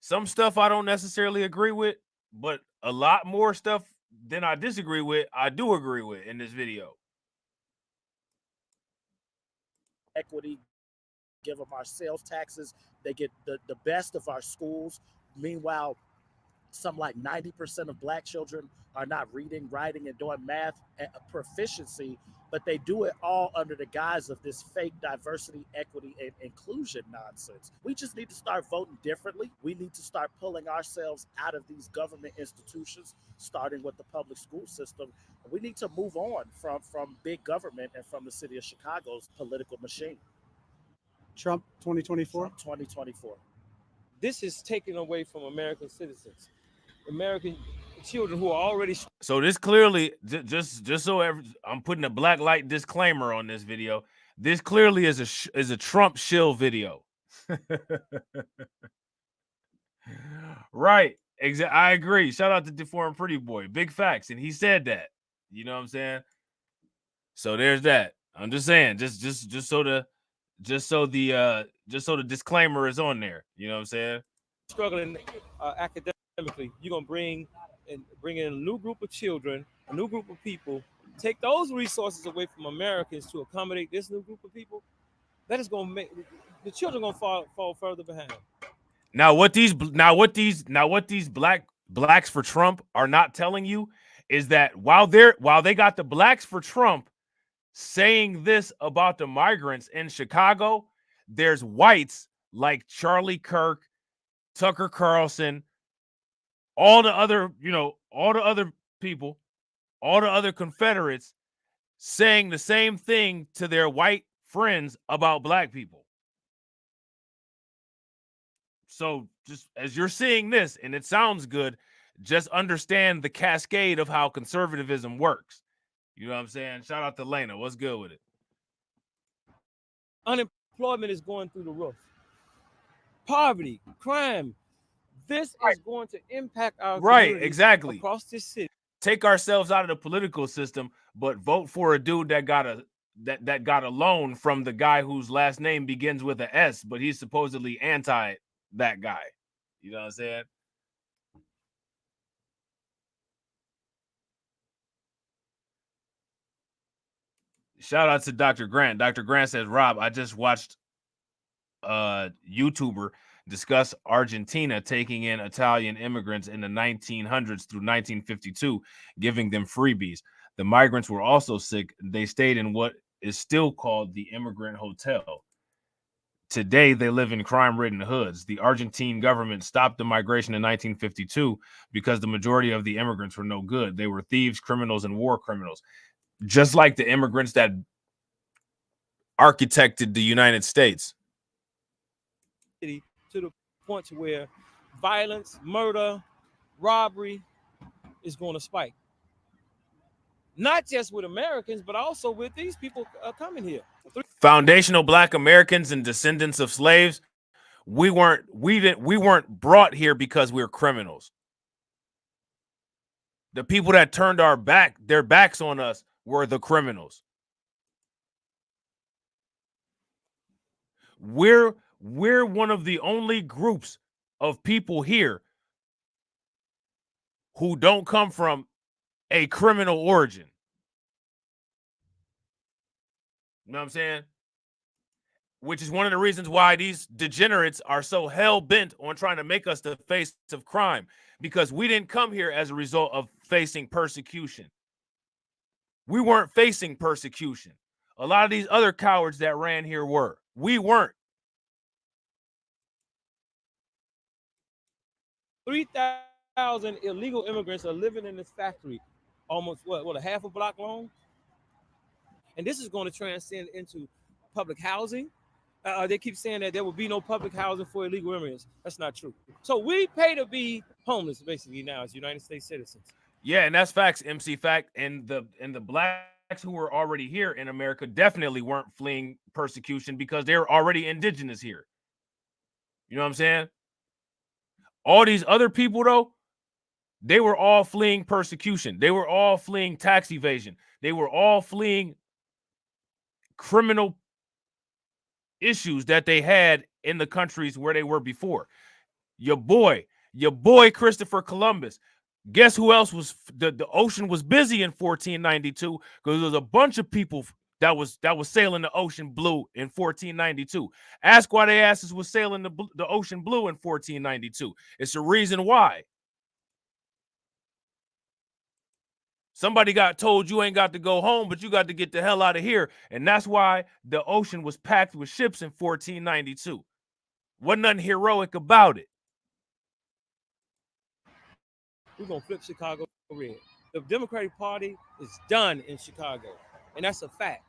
Some stuff I don't necessarily agree with, but a lot more stuff than I disagree with, I do agree with in this video. Equity, give them our sales taxes. They get the best of our schools. Meanwhile, some like 90% of Black children are not reading, writing, and doing math proficiency, but they do it all under the guise of this fake diversity, equity, and inclusion nonsense. We just need to start voting differently. We need to start pulling ourselves out of these government institutions, starting with the public school system. We need to move on from big government and from the city of Chicago's political machine. Trump 2024? Trump 2024. This is taken away from American citizens, American children who are already. So this clearly, just so I'm putting a black light disclaimer on this video. This clearly is a Trump shill video. Right. Exactly. I agree. Shout out to Deformed Pretty Boy. Big facts. And he said that. You know what I'm saying? So there's that. I'm just saying, just so the disclaimer is on there. You know what I'm saying? Struggling academically, you're gonna bring in a new group of children, a new group of people. Take those resources away from Americans to accommodate this new group of people. That is gonna make the children gonna fall further behind. Now what these blacks for Trump are not telling you is that while they got the blacks for Trump saying this about the migrants in Chicago, there's whites like Charlie Kirk, Tucker Carlson, all the other people, all the other Confederates saying the same thing to their white friends about black people. So just as you're seeing this, and it sounds good, just understand the cascade of how conservatism works. You know what I'm saying? Shout out to Lena. What's good with it? Unemployment is going through the roof. Poverty, crime. This is going to impact our communities across this city. Take ourselves out of the political system, but vote for a dude that got a loan from the guy whose last name begins with an S, but he's supposedly anti that guy. You know what I'm saying? Shout out to Dr. Grant. Dr. Grant says, Rob, I just watched a YouTuber discuss Argentina taking in Italian immigrants in the 1900s through 1952, giving them freebies. The migrants were also sick. They stayed in what is still called the Immigrant Hotel. Today, they live in crime-ridden hoods. The Argentine government stopped the migration in 1952 because the majority of the immigrants were no good. They were thieves, criminals, and war criminals. Just like the immigrants that architected the United States. To the point to where violence, murder, robbery is going to spike. Not just with Americans, but also with these people coming here. Foundational Black Americans and descendants of slaves, we weren't brought here because we were criminals. The people that turned their backs on us were the criminals. We're one of the only groups of people here who don't come from a criminal origin. You know what I'm saying? Which is one of the reasons why these degenerates are so hell-bent on trying to make us the face of crime, because we didn't come here as a result of facing persecution. We weren't facing persecution. A lot of these other cowards that ran here were. We weren't. 3,000 illegal immigrants are living in this factory, almost what a half a block long, and this is going to transcend into public housing. They keep saying that there will be no public housing for illegal immigrants. That's not true. So we pay to be homeless basically now as United States citizens. Yeah, and that's facts, MC. Fact, and the blacks who were already here in America definitely weren't fleeing persecution because they were already indigenous here. You know what I'm saying? All these other people, though, they were all fleeing persecution. They were all fleeing tax evasion. They were all fleeing criminal issues that they had in the countries where they were before. Your boy Christopher Columbus. Guess who else was the ocean was busy in 1492 because there was a bunch of people that was sailing the ocean blue in 1492. Ask why they asses was sailing the ocean blue in 1492. It's the reason why. Somebody got told you ain't got to go home, but you got to get the hell out of here. And that's why the ocean was packed with ships in 1492. Wasn't nothing heroic about it. We're going to flip Chicago red. The Democratic Party is done in Chicago, and that's a fact.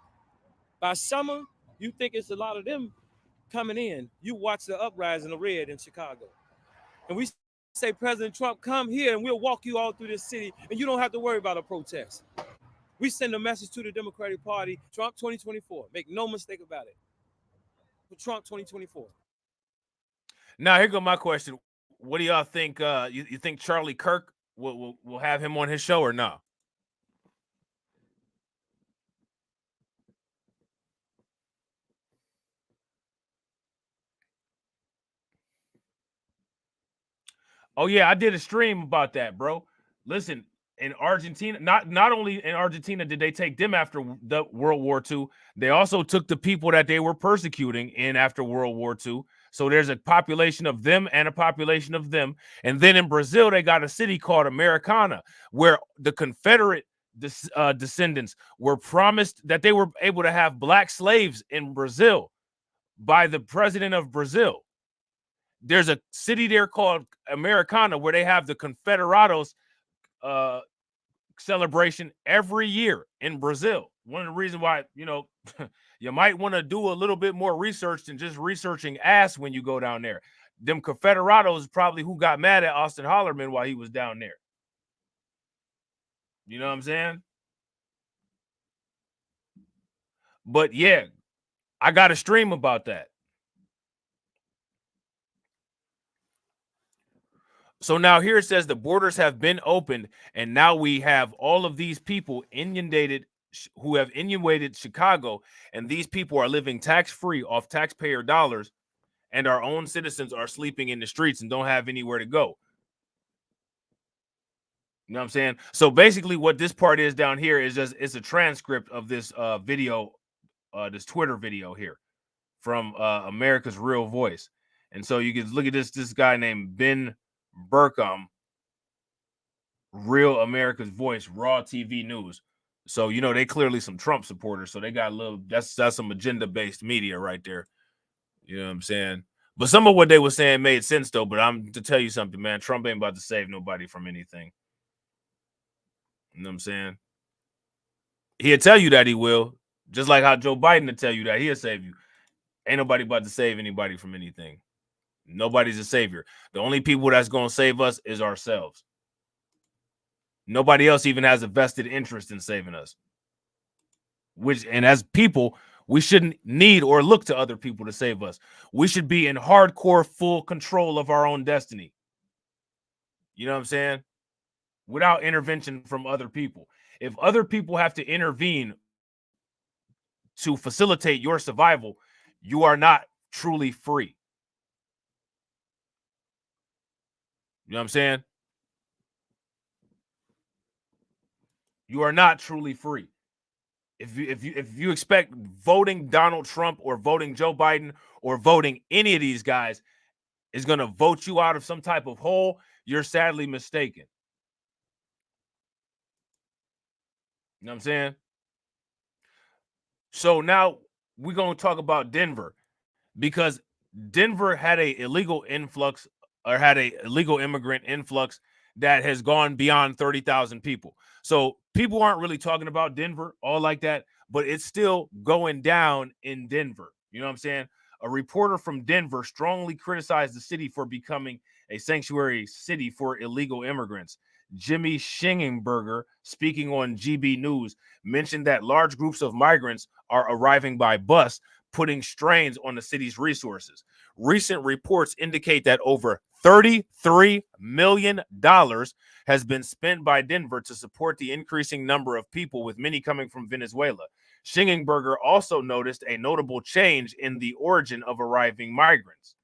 By summer, you think it's a lot of them coming in. You watch the uprising of red in Chicago. And we say, President Trump, come here and we'll walk you all through this city and you don't have to worry about a protest. We send a message to the Democratic Party, Trump 2024. Make no mistake about it. For Trump 2024. Now, here go my question. What do y'all think? You think Charlie Kirk will have him on his show or not? Oh yeah, I did a stream about that, bro. Listen, in Argentina, not only in Argentina did they take them after the World War II, they also took the people that they were persecuting in after World War II. So there's a population of them and a population of them. And then in Brazil, they got a city called Americana, where the Confederate descendants were promised that they were able to have black slaves in Brazil by the president of Brazil. There's a city there called Americana where they have the Confederados celebration every year in Brazil. One of the reasons why, you might want to do a little bit more research than just researching ass when you go down there. Them Confederados is probably who got mad at Austin Hollerman while he was down there. You know what I'm saying? But yeah, I got a stream about that. So now here it says the borders have been opened, and now we have all of these people who have inundated Chicago, and these people are living tax-free off taxpayer dollars, and our own citizens are sleeping in the streets and don't have anywhere to go. You know what I'm saying? So basically what this part is down here is just it's a transcript of this video, this Twitter video here from America's Real Voice. And so you can look at this guy named Ben Burkham, Real America's Voice, Raw TV News. So they clearly some Trump supporters. So they got a little that's some agenda-based media right there. You know what I'm saying? But some of what they were saying made sense though. But I'm to tell you something, man. Trump ain't about to save nobody from anything. You know what I'm saying? He'll tell you that he will. Just like how Joe Biden will tell you that he'll save you. Ain't nobody about to save anybody from anything. Nobody's a savior. The only people that's going to save us is ourselves. Nobody else even has a vested interest in saving us. And as people, we shouldn't need or look to other people to save us. We should be in hardcore, full control of our own destiny. You know what I'm saying? Without intervention from other people. If other people have to intervene to facilitate your survival, you are not truly free. You know what I'm saying? You are not truly free. If you expect voting Donald Trump or voting Joe Biden or voting any of these guys is going to vote you out of some type of hole, you're sadly mistaken. You know what I'm saying? So now we're going to talk about Denver, because Denver had a illegal influx, or had a illegal immigrant influx that has gone beyond 30,000 people. So people aren't really talking about Denver all like that, but it's still going down in Denver. You know what I'm saying? A reporter from Denver strongly criticized the city for becoming a sanctuary city for illegal immigrants. Jimmy Schingenberger, speaking on GB News, mentioned that large groups of migrants are arriving by bus, putting strains on the city's resources. Recent reports indicate that over $33 million has been spent by Denver to support the increasing number of people, with many coming from Venezuela. Schingenberger also noticed a notable change in the origin of arriving migrants.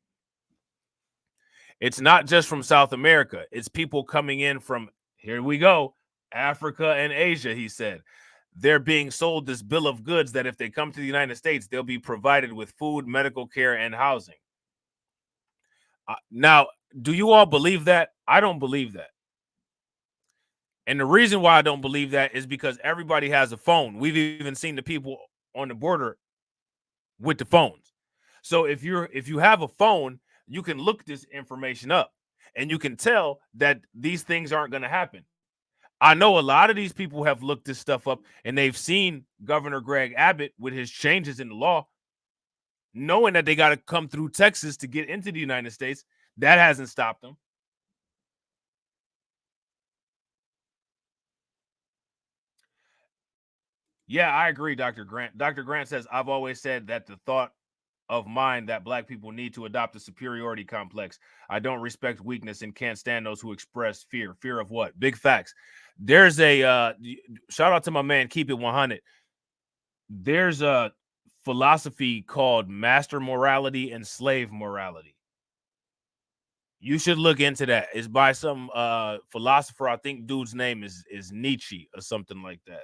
It's not just from South America. It's people coming in from, here we go, Africa and Asia, he said. They're being sold this bill of goods that if they come to the United States, they'll be provided with food, medical care, and housing. Now, do you all believe that? I don't believe that. And the reason why I don't believe that is because everybody has a phone. We've even seen the people on the border with the phones. So if you have a phone, you can look this information up and you can tell that these things aren't going to happen. I know a lot of these people have looked this stuff up and they've seen Governor Greg Abbott with his changes in the law, knowing that they got to come through Texas to get into the United States. That hasn't stopped them. Yeah, I agree, Dr. Grant. Dr. Grant says, I've always said that the thought of mine that black people need to adopt a superiority complex. I don't respect weakness and can't stand those who express fear. Fear of what? Big facts. There's a shout out to my man, Keep It 100. There's a philosophy called master morality and slave morality. You should look into that. It's by some philosopher. I think dude's name is Nietzsche or something like that.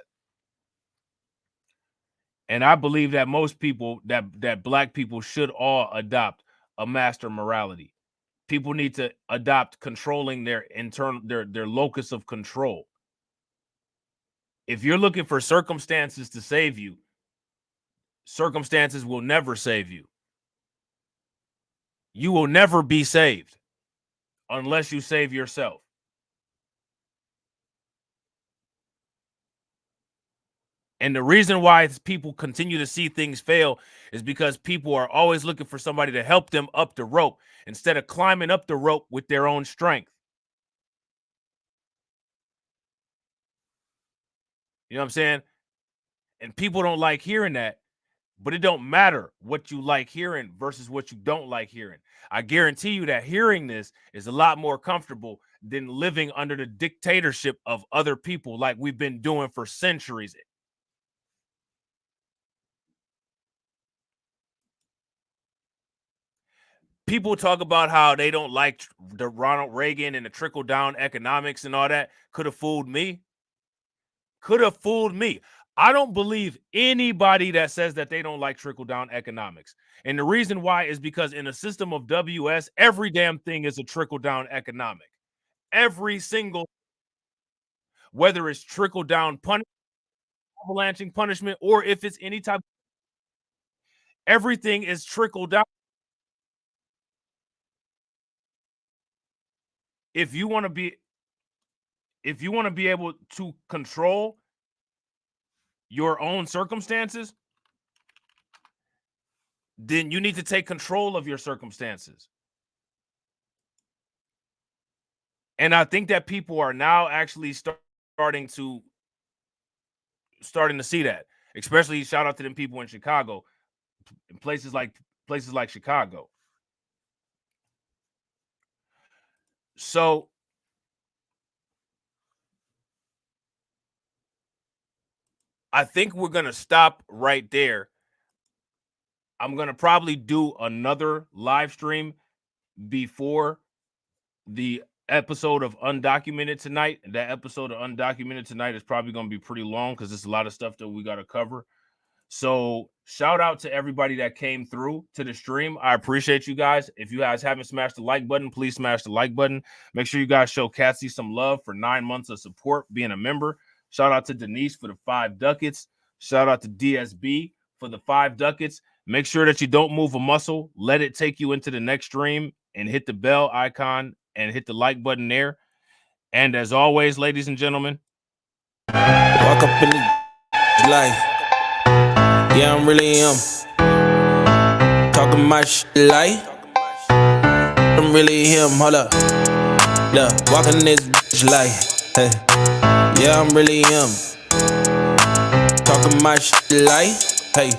And I believe that most people, that black people should all adopt a master morality. People need to adopt controlling their internal, their locus of control. If you're looking for circumstances to save you, circumstances will never save you. You will never be saved unless you save yourself. And the reason why people continue to see things fail is because people are always looking for somebody to help them up the rope instead of climbing up the rope with their own strength. You know what I'm saying? And people don't like hearing that, but it don't matter what you like hearing versus what you don't like hearing. I guarantee you that hearing this is a lot more comfortable than living under the dictatorship of other people like we've been doing for centuries. People talk about how they don't like the Ronald Reagan and the trickle-down economics and all that. Could have fooled me. Could have fooled me. I don't believe anybody that says that they don't like trickle-down economics. And the reason why is because in a system of WS, every damn thing is a trickle-down economic. Every single, whether it's trickle-down punishment, avalanching punishment, or if it's any type, everything is trickle-down. If you want to be able to control your own circumstances, then you need to take control of your circumstances. And I think that people are now actually starting to see that. Especially shout out to them people in Chicago, in places like Chicago. So I think we're going to stop right there. I'm going to probably do another live stream before the episode of Undocumented tonight. And that episode of Undocumented tonight is probably going to be pretty long because there's a lot of stuff that we got to cover. So shout out to everybody that came through to the stream. I appreciate you guys. If you guys haven't smashed the like button, please smash the like button. Make sure you guys show Cassie some love for 9 months of support, being a member. Shout out to Denise for the 5 ducats. Shout out to DSB for the 5 ducats. Make sure that you don't move a muscle. Let it take you into the next stream and hit the bell icon and hit the like button there. And as always, ladies and gentlemen, walk up in the life. Yeah, I'm really him. Talking my shit like I'm really him. Hold up. Look, walking this bitch like, hey. Yeah, I'm really him. Talking my shit like, hey.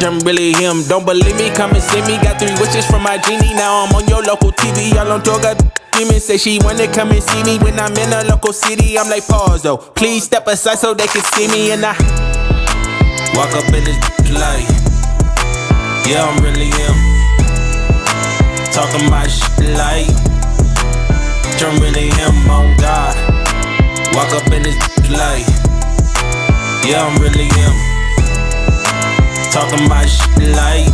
I'm really him. Don't believe me? Come and see me. Got 3 wishes from my genie. Now I'm on your local TV. Y'all on tour. Got demons. Say she wanna come and see me when I'm in a local city. I'm like, pause though. Please step aside so they can see me. And I walk up in this light. Yeah, I'm really him. Talking my shit like I'm really him. On God. Walk up in this light. Yeah, I'm really him. Talking my shit like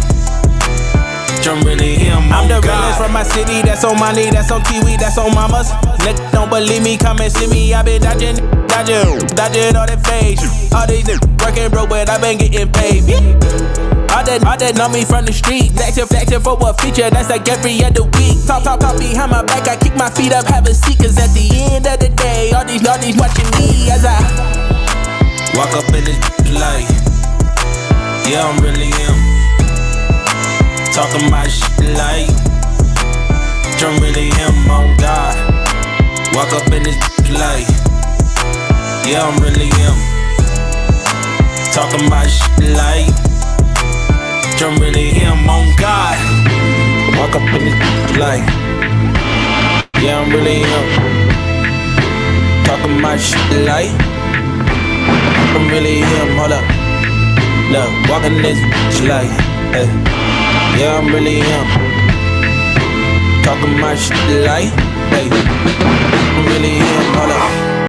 I'm really him. I'm the realest from my city. That's on money, that's on TV, that's on mamas. Niggas don't believe me, come and see me. I been dodging all that fake. All these niggas working broke, but I been getting paid. All that know me from the street. Flexing for what feature, that's like every other week. Talk behind my back, I kick my feet up, have a seat. Cause at the end of the day, all these watching me as I walk up in this light. Yeah, I'm really him. Talking my shit like I'm really him. On God. Walk up in this light. Yeah, I'm really him. Talking my shit like I'm really him. On God. Walk up in this light. Yeah, I'm really him. Talking my shit like I'm really him. Hold up. Look, walking this bitch like, hey. Yeah, I'm really him. Talking my shit like, hey. I'm really him. Hold up.